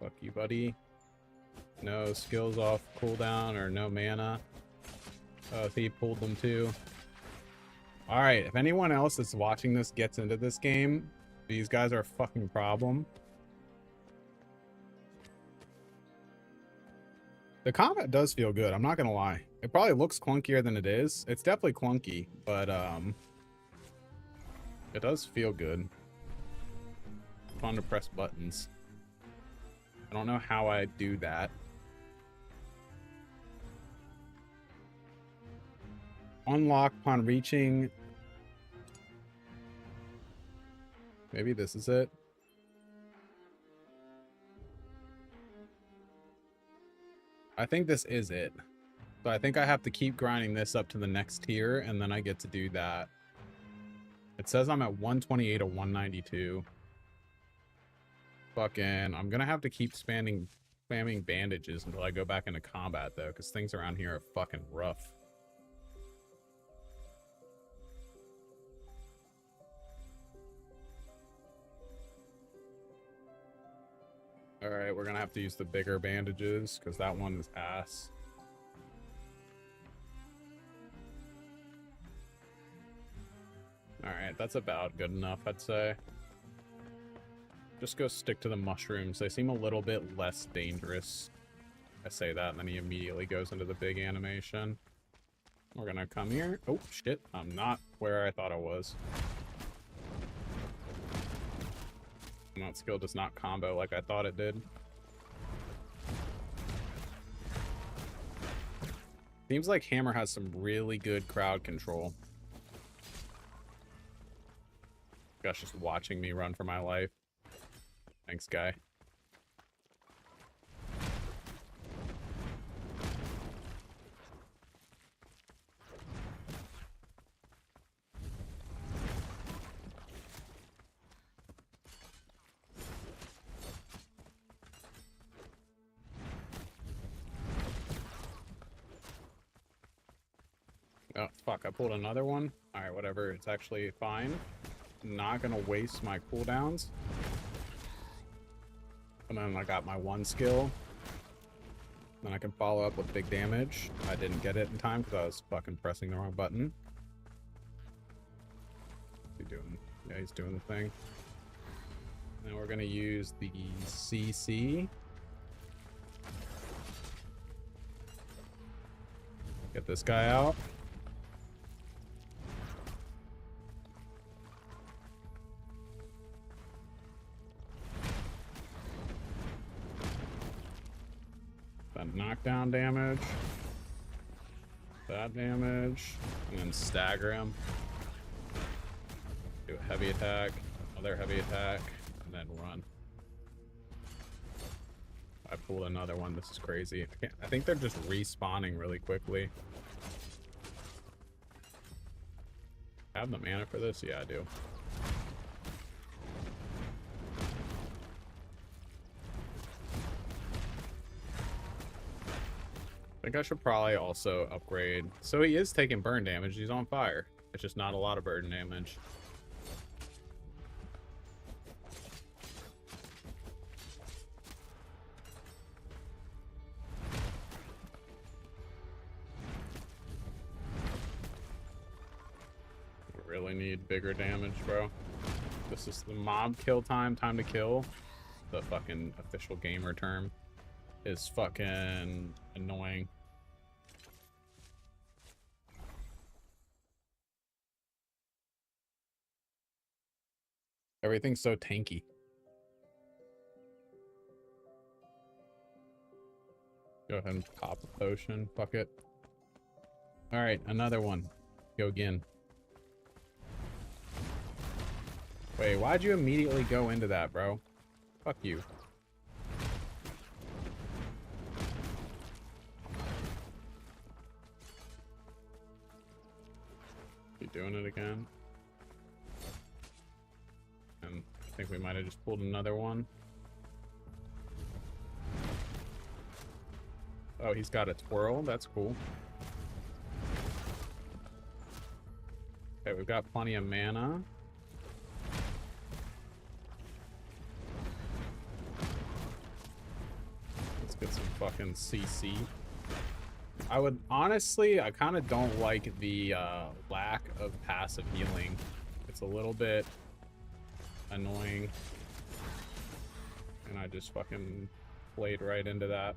Fuck you, buddy. No skills off cooldown or no mana. Oh, he pulled them too. Alright, if anyone else that's watching this gets into this game, these guys are a fucking problem. The combat does feel good, I'm not gonna lie. It probably looks clunkier than it is. It's definitely clunky, but it does feel good. Fun to press buttons. I don't know how I do that. Unlock upon reaching... Maybe this is it. I think this is it. So I think I have to keep grinding this up to the next tier, and then I get to do that. It says I'm at 128 or 192. Fucking, I'm gonna have to keep spamming bandages until I go back into combat, though, because things around here are fucking rough. Alright, we're gonna have to use the bigger bandages, because that one is ass. Alright, that's about good enough, I'd say. Just go stick to the mushrooms. They seem a little bit less dangerous. I say that, and then he immediately goes into the big animation. We're gonna come here. Oh, shit. I'm not where I thought I was. That skill does not combo like I thought it did. Seems like Hammer has some really good crowd control. Gosh, just watching me run for my life. Thanks, guy. Oh, fuck, I pulled another one. Alright, whatever, it's actually fine. Not gonna waste my cooldowns. And then I got my one skill. Then I can follow up with big damage. I didn't get it in time because I was fucking pressing the wrong button. What's he doing? Yeah, he's doing the thing. Then we're gonna use the CC. Get this guy out. That knockdown damage. That damage. And then stagger him. Do a heavy attack. Another heavy attack. And then run. I pulled another one. This is crazy. I think they're just respawning really quickly. I have the mana for this? Yeah, I do. I think I should probably also upgrade. So he is taking burn damage. He's on fire. It's just not a lot of burn damage. We really need bigger damage, bro. This is the mob kill time to kill. The fucking official gamer term is fucking annoying. Everything's so tanky. Go ahead and pop a potion. Fuck it. Alright, another one. Go again. Wait, why'd you immediately go into that, bro? Fuck you. You doing it again? And I think we might have just pulled another one. Oh, he's got a twirl. That's cool. Okay, we've got plenty of mana. Let's get some fucking CC. I would honestly, I kind of don't like the lack of passive healing. It's a little bit annoying. And I just fucking played right into that.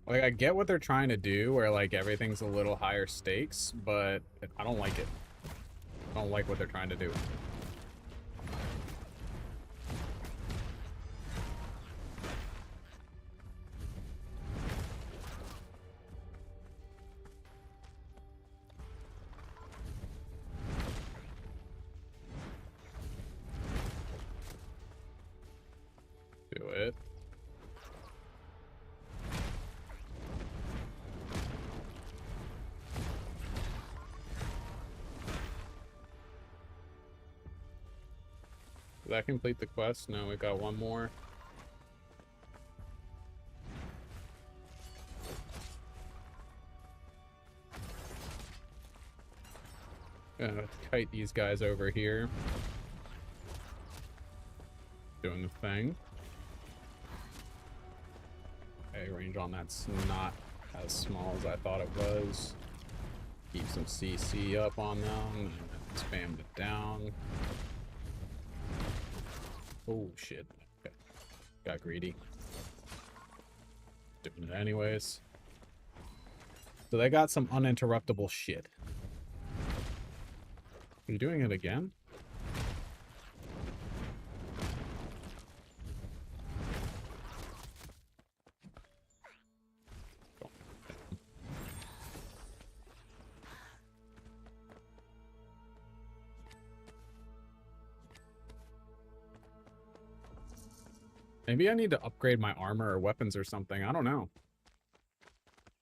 Like, I get what they're trying to do, where, like, everything's a little higher stakes, but I don't like it. I don't like what they're trying to do. Do it. Did that complete the quest? No, we got one more. Gonna kite these guys over here. Doing the thing. Okay, range on that's not as small as I thought it was. Keep some CC up on them and spam it down. Oh shit. Okay. Got greedy. Doing it anyways. So they got some uninterruptible shit. Are you doing it again? Maybe I need to upgrade my armor or weapons or something. I don't know.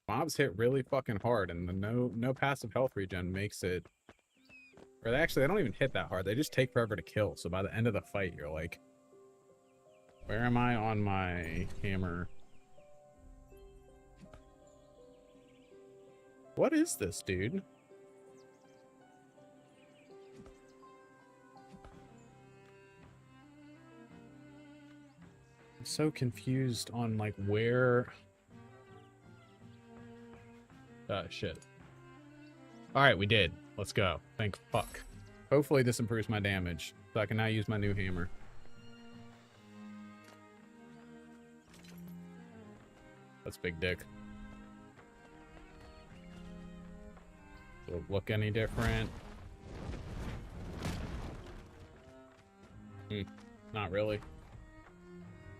Mobs hit really fucking hard, and the no passive health regen makes it... Or they don't even hit that hard. They just take forever to kill. So by the end of the fight, you're like... Where am I on my hammer? What is this, dude? So confused on like where shit. All right, we did. Let's go. Thank fuck. Hopefully this improves my damage so I can now use my new hammer. That's big dick. Does it look any different? Not really.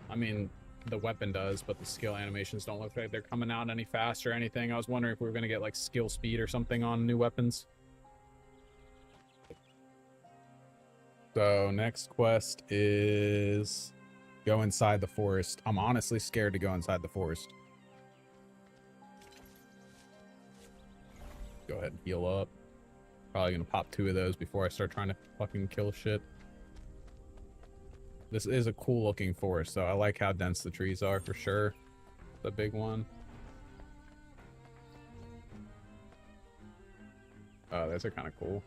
I mean, the weapon does, but the skill animations don't look like they're coming out any faster or anything. I was wondering if we were going to get, like, skill speed or something on new weapons. So, next quest is go inside the forest. I'm honestly scared to go inside the forest. Go ahead and heal up. Probably going to pop 2 of those before I start trying to fucking kill shit. This is a cool looking forest, though. I like how dense the trees are for sure. The big one. Oh, those are kind of cool.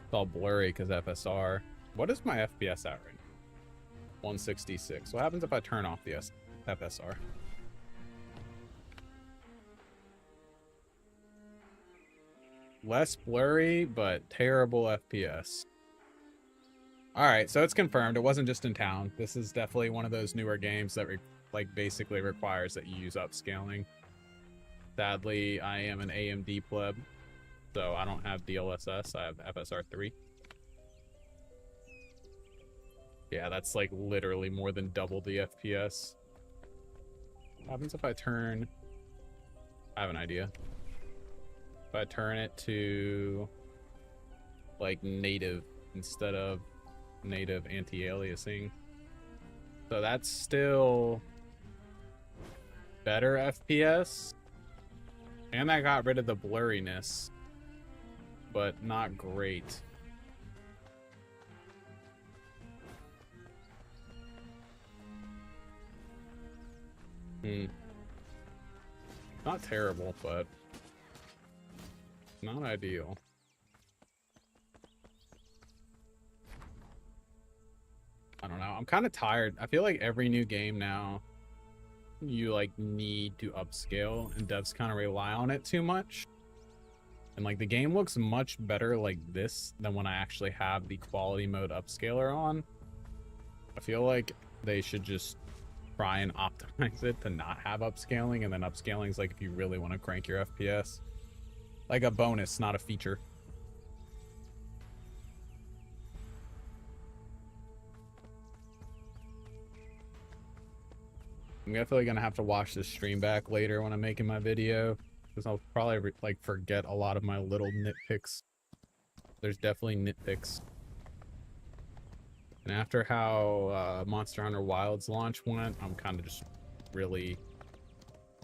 It's all blurry because FSR. What is my FPS at right now? 166. What happens if I turn off the FSR? Less blurry, but terrible FPS. Alright, so it's confirmed. It wasn't just in town. This is definitely one of those newer games that like basically requires that you use upscaling. Sadly, I am an AMD pleb. So I don't have DLSS, I have FSR3. Yeah, that's like literally more than double the FPS. What happens if I turn... I have an idea. If I turn it to like native instead of native anti-aliasing. So that's still better FPS. And I got rid of the blurriness, but not great. Not terrible, but not ideal. I don't know. I'm kind of tired. I feel like every new game now, you like need to upscale, and devs kind of rely on it too much. And like the game looks much better like this than when I actually have the quality mode upscaler on. I feel like they should just try and optimize it to not have upscaling, and then upscaling is like if you really want to crank your FPS. Like a bonus, not a feature. I'm definitely gonna have to watch this stream back later when I'm making my video, because I'll probably like forget a lot of my little nitpicks. There's definitely nitpicks. And after how Monster Hunter Wilds launch went, I'm kind of just really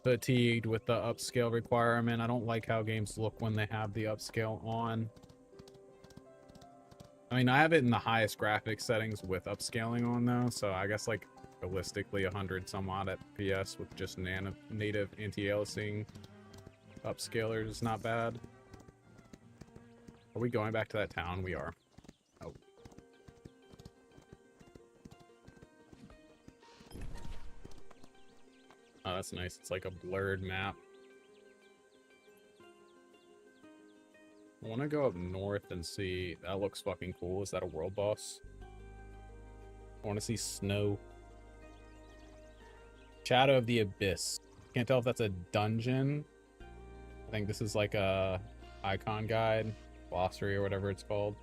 fatigued with the upscale requirement. I don't like how games look when they have the upscale on. I mean, I have it in the highest graphics settings with upscaling on though, so I guess like realistically 100 some odd FPS with just native anti-aliasing upscaler is not bad. Are we going back to that town? We are. Oh. Oh, that's nice. It's like a blurred map. I want to go up north and see. That looks fucking cool. Is that a world boss? I want to see snow. Shadow of the Abyss. Can't tell if that's a dungeon. I think this is like a icon guide, glossary, or whatever it's called.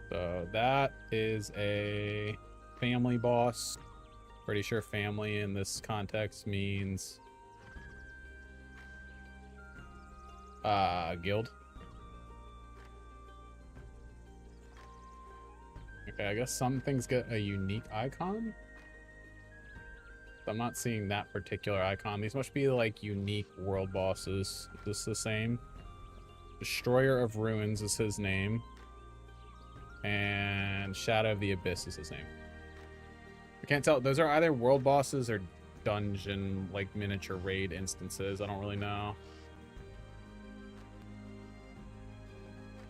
So that is a family boss. Pretty sure family in this context means guild. Okay, I guess some things get a unique icon. I'm not seeing that particular icon. These must be like unique world bosses. Is this the same? Destroyer of Ruins is his name. And Shadow of the Abyss is his name. I can't tell. Those are either world bosses or dungeon, like miniature raid instances. I don't really know.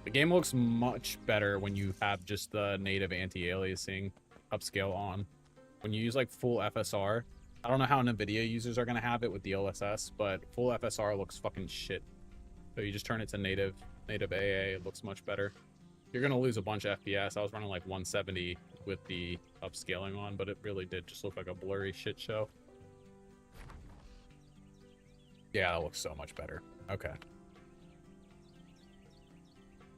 The game looks much better when you have just the native anti-aliasing upscale on. When you use like full FSR, I don't know how NVIDIA users are going to have it with DLSS, but full FSR looks fucking shit. So you just turn it to native AA, it looks much better. You're going to lose a bunch of FPS. I was running like 170 with the upscaling on, but it really did just look like a blurry shit show. Yeah, it looks so much better. Okay.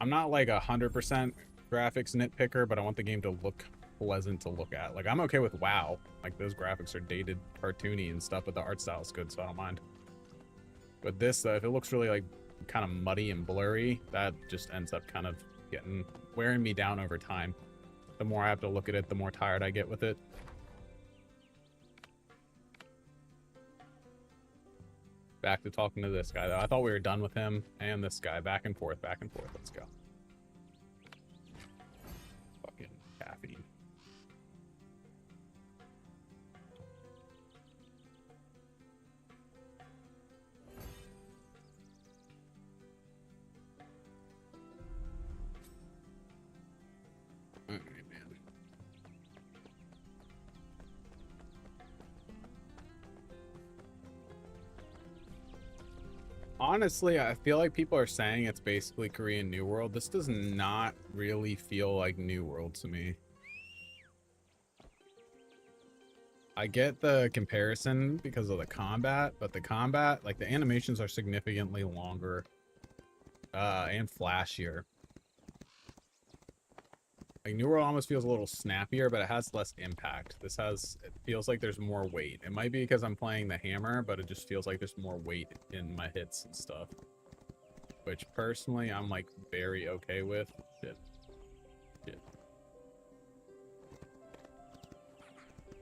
I'm not like 100% graphics nitpicker, but I want the game to look pleasant to look at. Like, I'm okay with WoW. Like, those graphics are dated, cartoony and stuff, but the art style is good, so I don't mind. But this, if it looks really like kind of muddy and blurry, that just ends up kind of wearing me down over time. The more I have to look at it, the more tired I get with it. Back to talking to this guy, though. I thought we were done with him and this guy. Back and forth, back and forth. Let's go. Fucking caffeine. All right, man. Honestly, I feel like people are saying it's basically Korean New World. This does not really feel like New World to me. I get the comparison because of the combat, but the combat, like the animations are significantly longer and flashier. Like New World almost feels a little snappier, but it has less impact. This has, it feels like there's more weight. It might be because I'm playing the hammer, but it just feels like there's more weight in my hits and stuff. Which personally, I'm like very okay with. Shit. Shit.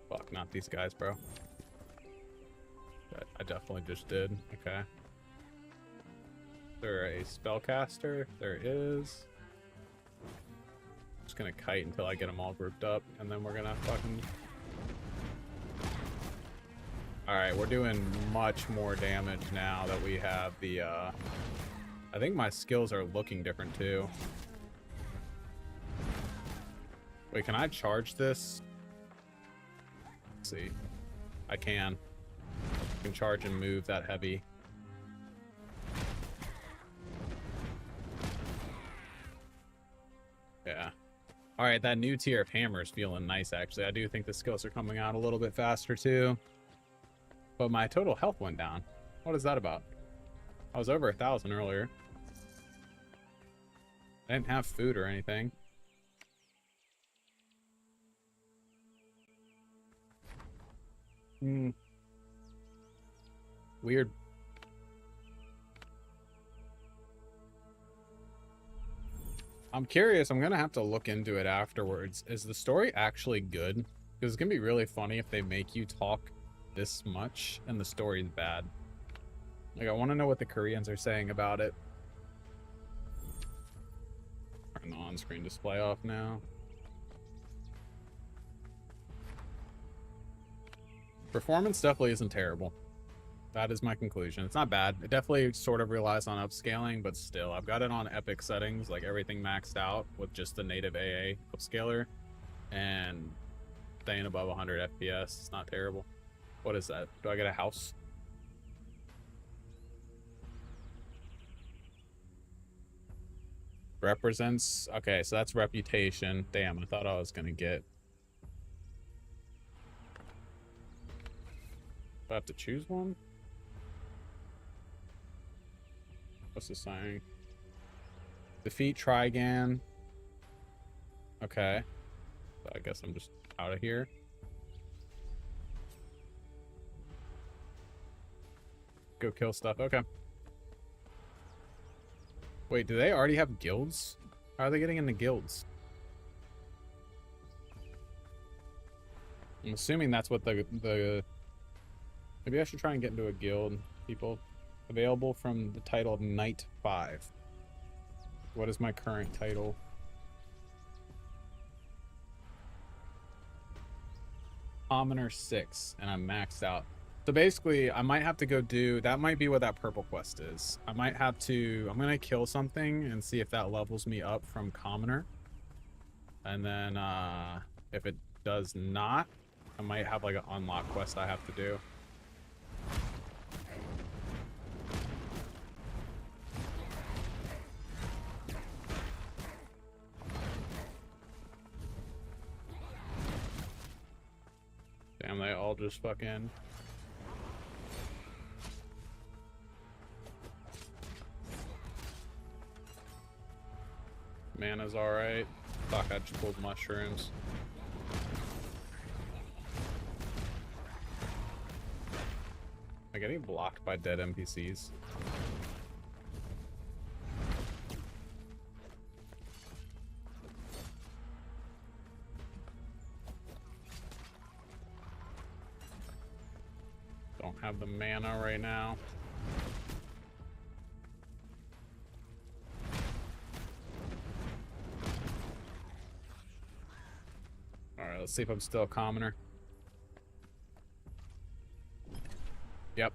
Fuck, not these guys, bro. But I definitely just did. Okay. Is there a spellcaster? There is. Just gonna kite until I get them all grouped up, and then we're gonna fucking... Alright, we're doing much more damage now that we have the, I think my skills are looking different, too. Wait, can I charge this? Let's see. I can. I can charge and move that heavy. Yeah. Alright, that new tier of hammer is feeling nice, actually. I do think the skills are coming out a little bit faster, too. But my total health went down. What is that about? I was over 1,000 earlier. I didn't have food or anything. Weird. I'm curious. I'm gonna have to look into it afterwards. Is the story actually good? Because it's gonna be really funny if they make you talk this much and the story's bad. Like, I want to know what the Koreans are saying about it. Turn the on-screen display off now. Performance definitely isn't terrible. That is my conclusion. It's not bad. It definitely sort of relies on upscaling, but still, I've got it on epic settings, like everything maxed out with just the native AA upscaler, and staying above 100 FPS. It's not terrible. What is that? Do I get a house? Represents... Okay, so that's reputation. Damn, I thought I was gonna get... Do I have to choose one? What's this saying? Defeat Trigan. Okay. So I guess I'm just out of here. Go kill stuff. Okay. Wait, do they already have guilds? How are they getting into guilds? I'm assuming that's what the... Maybe I should try and get into a guild, people. Available from the title of Knight 5. What is my current title? Commoner 6, and I'm maxed out. So basically, I might have to go do... That might be what that purple quest is. I might have to... I'm going to kill something and see if that levels me up from Commoner. And then, if it does not, I might have like an unlock quest I have to do. Damn, they all just fucking... Mana's alright. Fuck, I just pulled mushrooms. Am I getting blocked by dead NPCs? Don't have the mana right now. Alright, let's see if I'm still a commoner. Yep.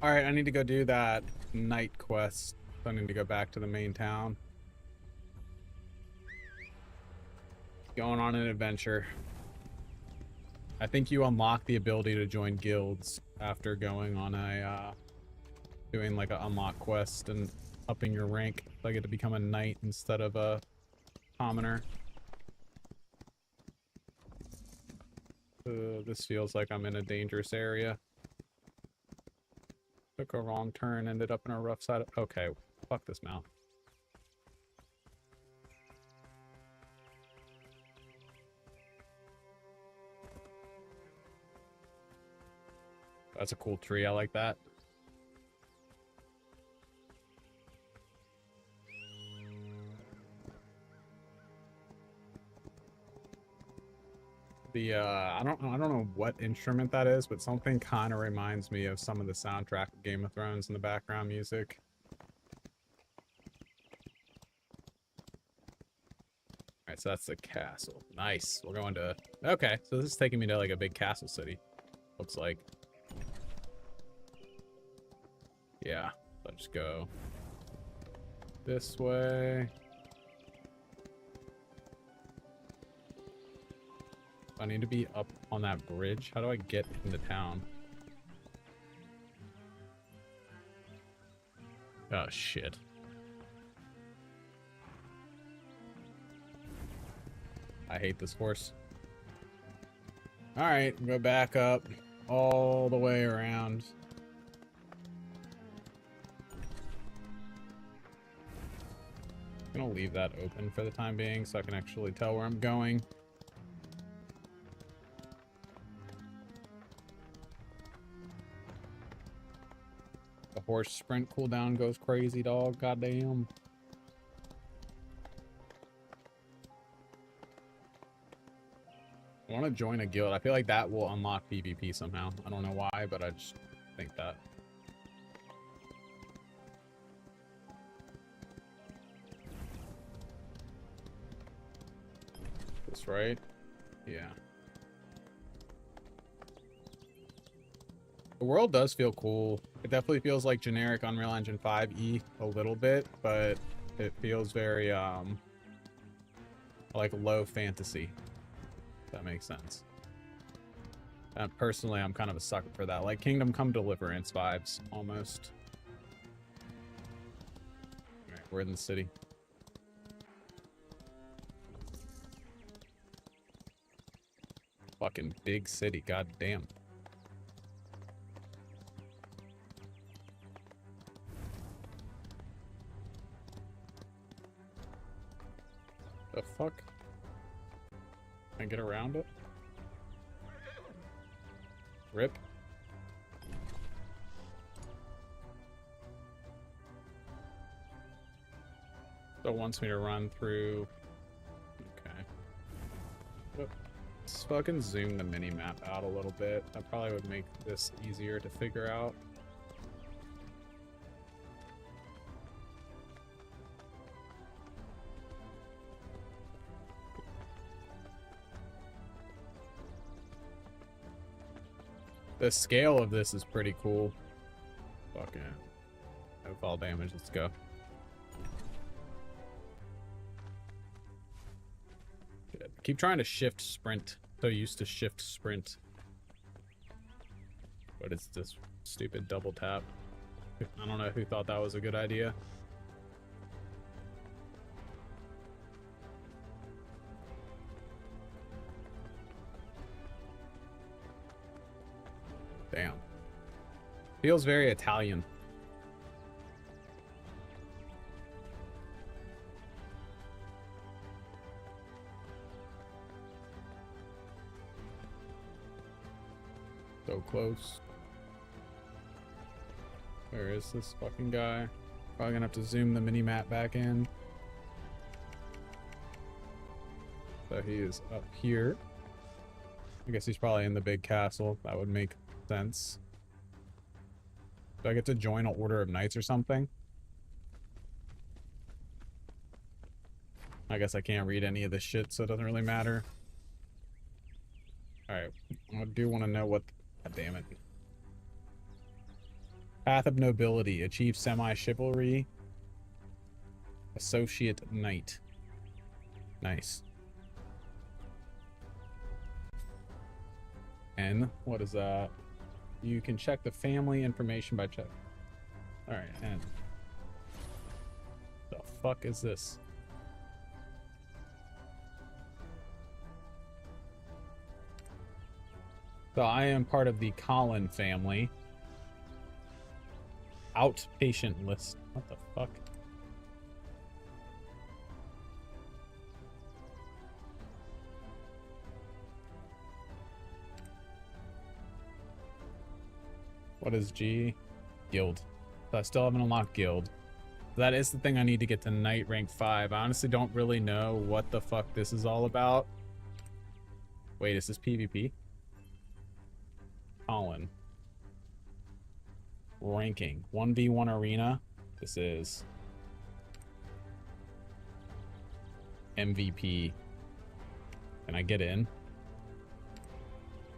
Alright, I need to go do that night quest. I need to go back to the main town. Going on an adventure. I think you unlock the ability to join guilds after going on a, doing like an unlock quest and upping your rank. So I get to become a knight instead of a commoner. This feels like I'm in a dangerous area. Took a wrong turn, ended up in a rough side. Okay, fuck this mount. That's a cool tree. I like that. The I don't know what instrument that is, but something kind of reminds me of some of the soundtrack of Game of Thrones in the background music. Alright, so that's the castle. Nice. We're going to... Okay, so this is taking me to like a big castle city. Looks like. Yeah, let's go this way. I need to be up on that bridge. How do I get into town? Oh, shit. I hate this horse. Alright, go back up all the way around. I'm gonna leave that open for the time being so I can actually tell where I'm going. The horse sprint cooldown goes crazy, dog. Goddamn. I want to join a guild. I feel like that will unlock PvP somehow. I don't know why, but I just think that. This right? Yeah. The world does feel cool. It definitely feels like generic Unreal Engine 5e a little bit, but it feels very like low fantasy. If that makes sense. Personally, I'm kind of a sucker for that. Like Kingdom Come Deliverance vibes, almost. Alright, we're in the city. Fucking big city, goddamn. The fuck? Can I get around it? Rip. So it wants me to run through. Okay. Let's fucking zoom the mini-map out a little bit. That probably would make this easier to figure out. The scale of this is pretty cool. Fucking no fall damage. Let's go. Good. Keep trying to shift sprint. So used to shift sprint. But it's this stupid double tap. I don't know who thought that was a good idea. Damn. Feels very Italian. So close. Where is this fucking guy? Probably gonna have to zoom the mini-map back in. So he is up here. I guess he's probably in the big castle. That would make sense. Do I get to join an order of knights or something? I guess I can't read any of this shit, so it doesn't really matter. Alright, I do want to know what... God damn it. Path of Nobility. Achieve semi-chivalry. Associate Knight. Nice. N. What is that? You can check the family information by check. Alright, N. The fuck is this? So I am part of the Colin family. Outpatient list. What the fuck? What is G? Guild. So I still haven't unlocked guild. That is the thing I need to get to Knight rank 5. I honestly don't really know what the fuck this is all about. Wait, is this PvP? Colin. Ranking. 1v1 arena. This is MVP. Can I get in?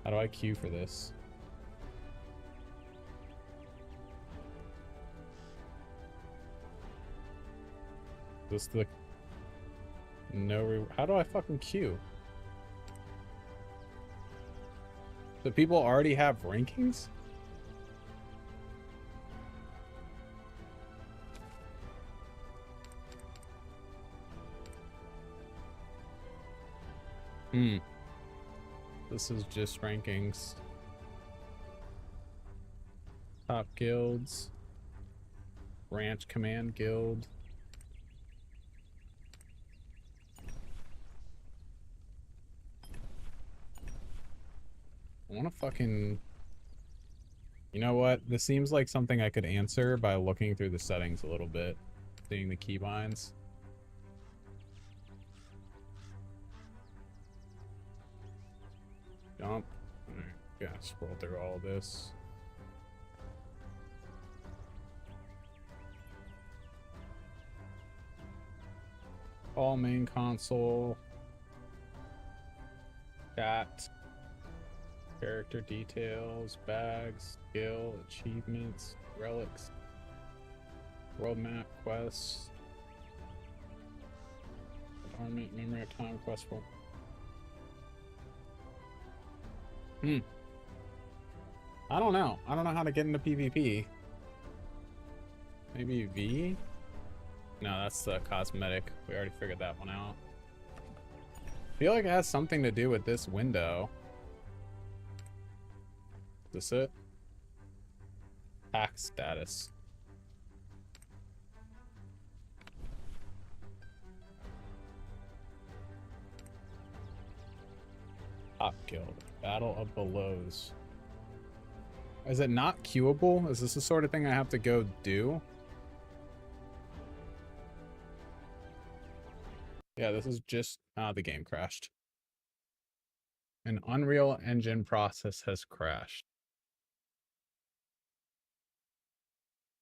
How do I queue for this? This the no how do I fucking queue? Do people already have rankings? This is just rankings. Top guilds. Branch command guild. I want to fucking... You know what? This seems like something I could answer by looking through the settings a little bit. Seeing the keybinds. Jump. Alright, gotta scroll through all of this. All main console. Chat. Character details, bags, skill, achievements, relics, world map, quests, adornment, memory of time, quest for. I don't know. I don't know how to get into PvP. Maybe V? No, that's the cosmetic. We already figured that one out. I feel like it has something to do with this window. Is this it? Tax status. Top guild. Battle of Belows. Is it not queuable? Is this the sort of thing I have to go do? Yeah, this is just... the game crashed. An Unreal Engine process has crashed.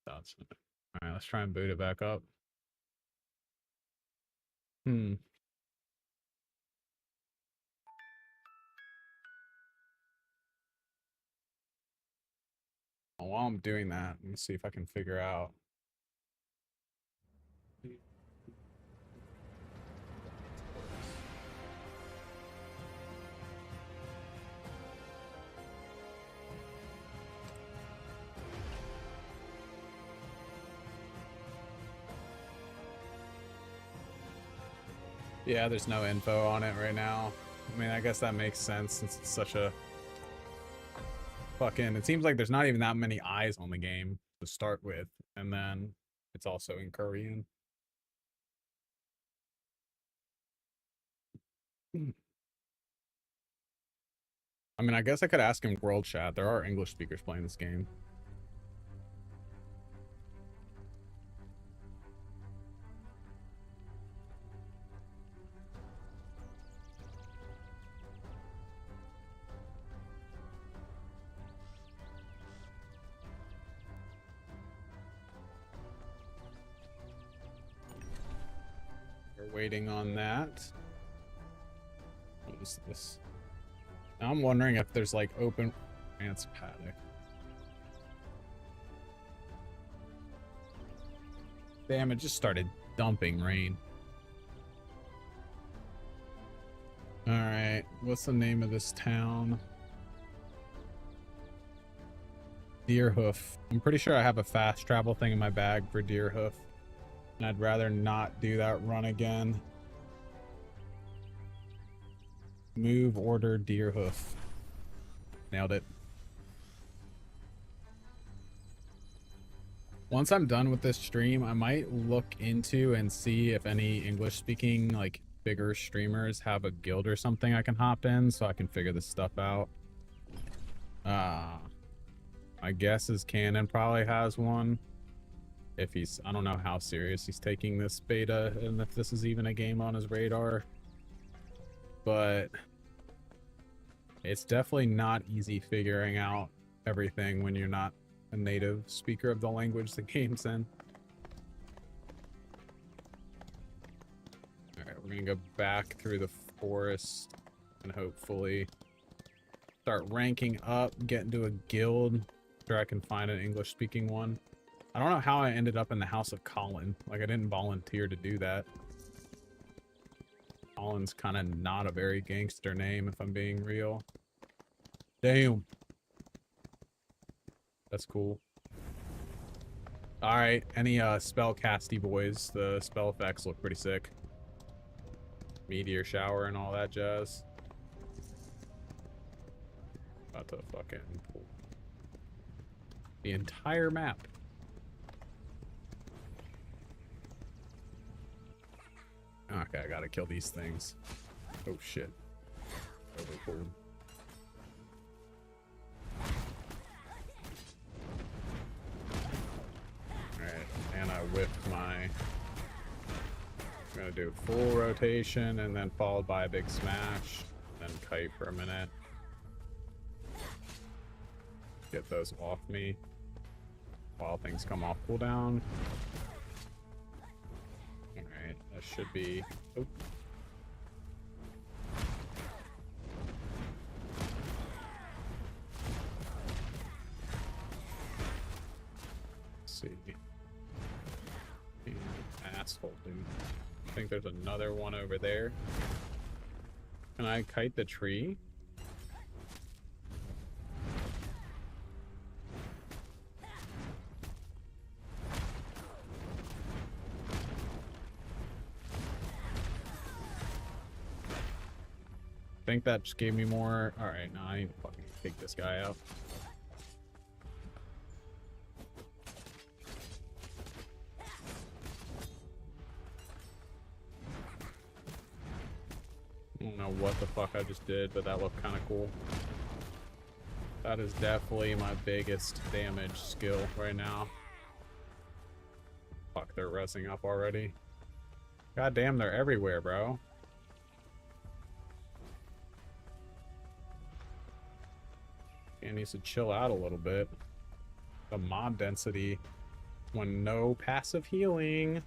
Alright, let's try and boot it back up. While I'm doing that, let me see if I can figure out. Yeah, there's no info on it right now. I mean, I guess that makes sense since it's such a fucking... It seems like there's not even that many eyes on the game to start with, and then it's also in Korean. I mean, I guess I could ask him world chat. There are English speakers playing this game. We're waiting on that. What is this? Now I'm wondering if there's like open ants paddock. Damn, it just started dumping rain. Alright, what's the name of this town? Deerhoof. I'm pretty sure I have a fast travel thing in my bag for Deerhoof. And I'd rather not do that run again. Move order Deerhoof. Nailed it. Once I'm done with this stream, I might look into and see if any English-speaking, like, bigger streamers have a guild or something I can hop in so I can figure this stuff out. My guess is Canon probably has one. If he's, I don't know how serious he's taking this beta and if this is even a game on his radar. But it's definitely not easy figuring out everything when you're not a native speaker of the language the game's in. Alright, we're gonna go back through the forest and hopefully start ranking up, get into a guild. Sure I can find an English-speaking one. I don't know how I ended up in the House of Colin. Like, I didn't volunteer to do that. Colin's kind of not a very gangster name, if I'm being real. Damn. That's cool. Alright, any spell casty boys? The spell effects look pretty sick. Meteor shower and all that jazz. About to fucking pull the entire map. Okay, I gotta kill these things. Oh shit. Overpulled. Alright, and I whipped my... I'm gonna do full rotation and then followed by a big smash. Then kite for a minute. Get those off me while things come off cooldown. Alright, that should be... Oh. Let's see. Asshole, dude. I think there's another one over there. Can I kite the tree? I think that just gave me more. Alright, now I need to fucking take this guy out. I don't know what the fuck I just did, but that looked kind of cool. That is definitely my biggest damage skill right now. Fuck, they're resing up already. God damn, they're everywhere, bro. It needs to chill out a little bit. The mob density when no passive healing.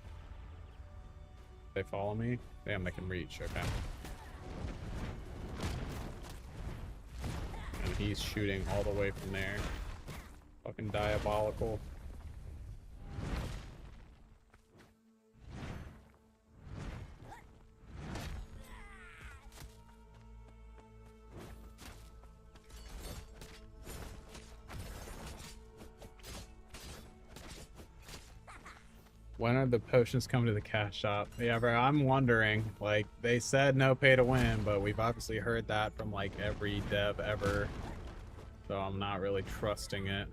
They follow me? Damn, they can reach. Okay. And he's shooting all the way from there. Fucking diabolical. When are the potions coming to the cash shop? Yeah, bro, I'm wondering. Like, they said no pay to win, but we've obviously heard that from, like, every dev ever. So I'm not really trusting it.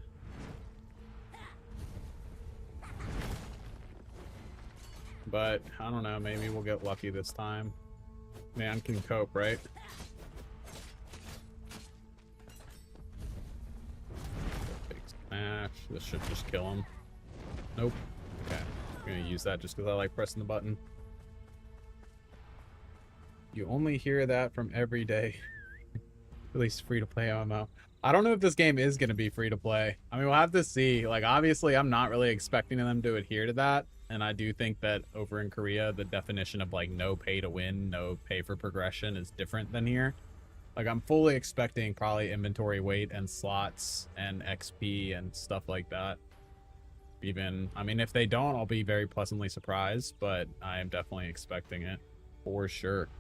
But, I don't know, maybe we'll get lucky this time. Man can cope, right? Big smash. This should just kill him. Nope. Okay. I'm gonna use that just because I like pressing the button. You only hear that from every day. At least free-to-play MMO. I don't know if this game is gonna be free-to-play. I mean, we'll have to see. Like, obviously, I'm not really expecting them to adhere to that. And I do think that over in Korea, the definition of, like, no pay to win, no pay for progression is different than here. Like, I'm fully expecting probably inventory weight and slots and XP and stuff like that. Even, I mean, if they don't, I'll be very pleasantly surprised, but I am definitely expecting it for sure.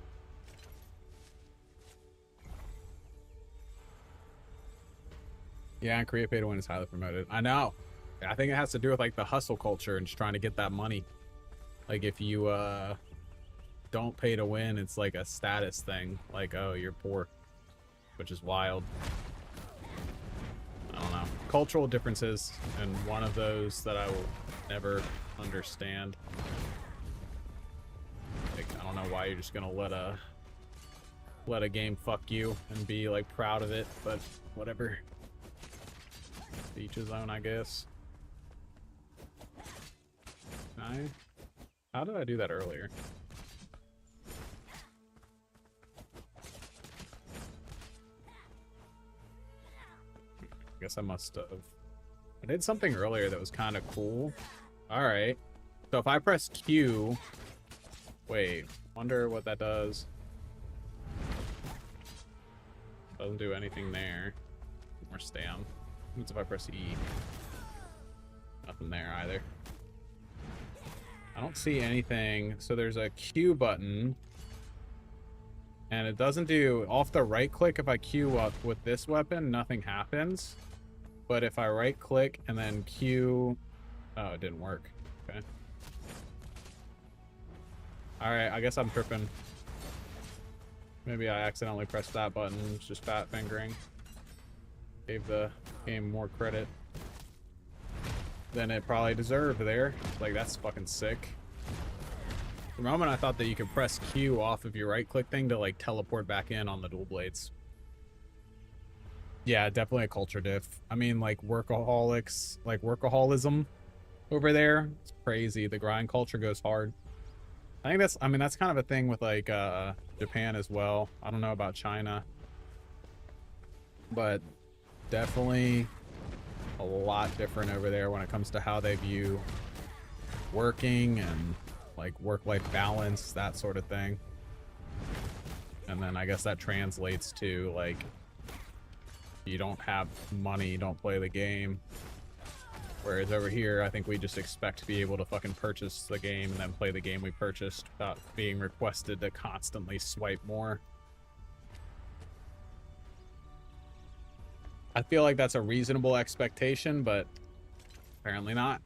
Yeah, and Korea pay to win is highly promoted. I know. I think it has to do with like the hustle culture and just trying to get that money. Like if you don't pay to win, it's like a status thing. Like, oh, you're poor, which is wild. know, cultural differences, and one of those that I will never understand. Like, I don't know why you're just gonna let a game fuck you and be like proud of it, but whatever. Each his own, I guess. How did I do that earlier? I guess I must have. I did something earlier that was kind of cool. All right. So if I press Q, wait, wonder what that does. Doesn't do anything there. More stam. What's if I press E? Nothing there either. I don't see anything. So there's a Q button. And it doesn't do off the right click. If I Q up with this weapon, nothing happens. But if I right click and then Q, oh, it didn't work. Okay. All right, I guess I'm tripping. Maybe I accidentally pressed that button. It's just fat fingering. Gave the game more credit than it probably deserved there. Like, that's fucking sick. For a moment, I thought that you could press Q off of your right click thing to like teleport back in on the dual blades. Yeah, definitely a culture diff. I mean, like workaholics, like workaholism over there. It's crazy. The grind culture goes hard. I think that's, I mean, that's kind of a thing with like Japan as well. I don't know about China, but definitely a lot different over there when it comes to how they view working and like work-life balance, that sort of thing. And then I guess that translates to like, you don't have money, don't play the game. Whereas over here, I think we just expect to be able to fucking purchase the game and then play the game we purchased without being requested to constantly swipe more. I feel like that's a reasonable expectation, but apparently not.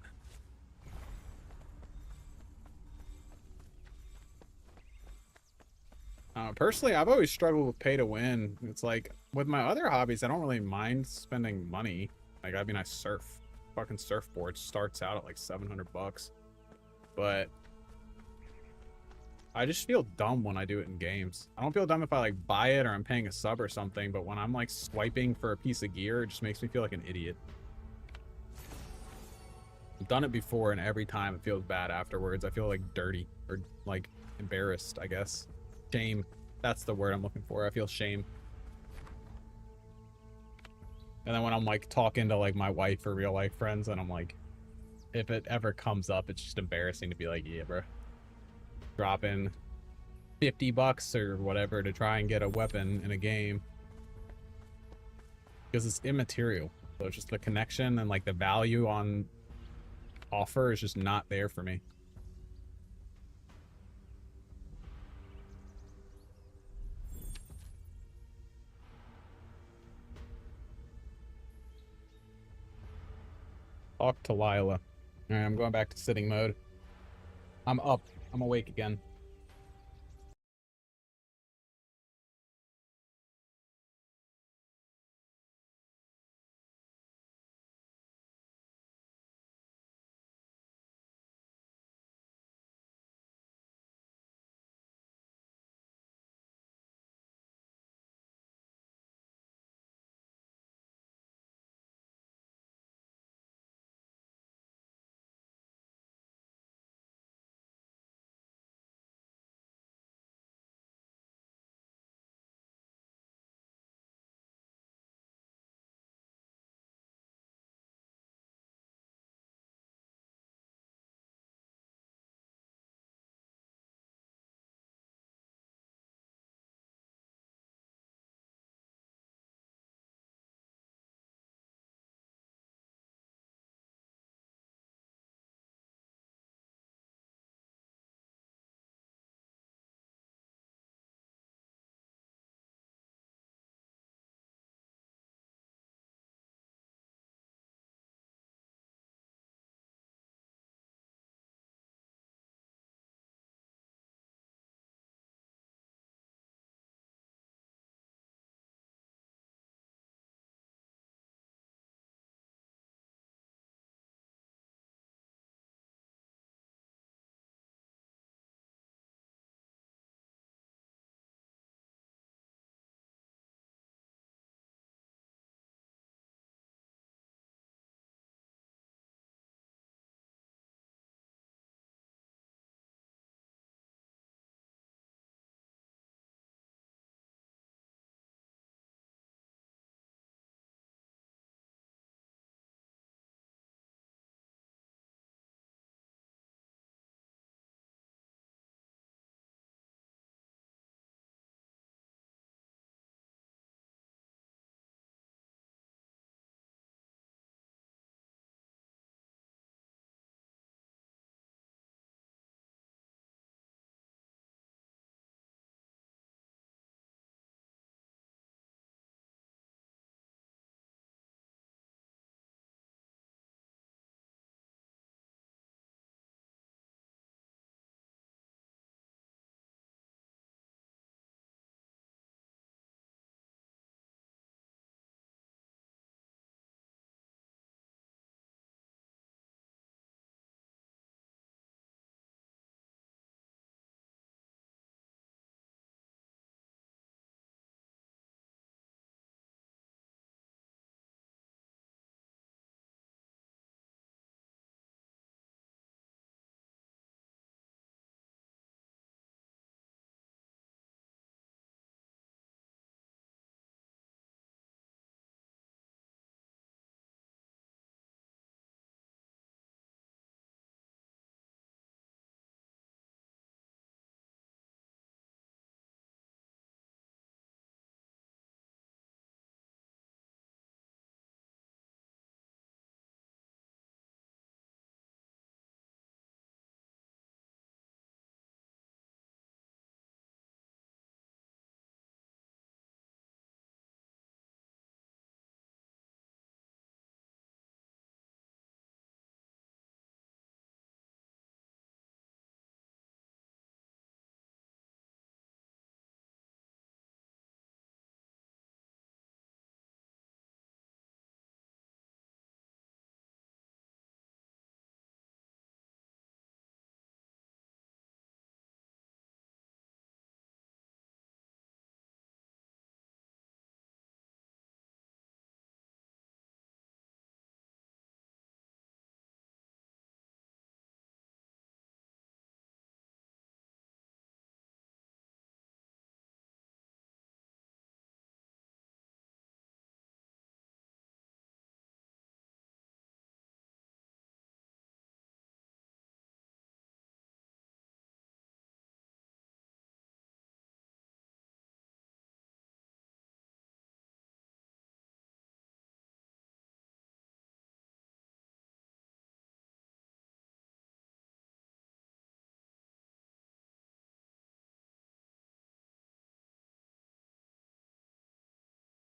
Personally, I've always struggled with pay to win. It's like, with my other hobbies, I don't really mind spending money. Like, I mean, I surf. Fucking surfboard starts out at like 700 bucks. But I just feel dumb when I do it in games. I don't feel dumb if I like buy it or I'm paying a sub or something, but when I'm like swiping for a piece of gear, it just makes me feel like an idiot. I've done it before, and every time it feels bad afterwards. I feel like dirty or like embarrassed, I guess. Shame. That's the word I'm looking for. I feel shame. And then when I'm like talking to like my wife or real life friends, and I'm like, if it ever comes up, it's just embarrassing to be like, yeah, bro, dropping 50 bucks or whatever to try and get a weapon in a game because it's immaterial. So it's just the connection and like the value on offer is just not there for me. Talk to Lila. All right, I'm going back to sitting mode. I'm up. I'm awake again.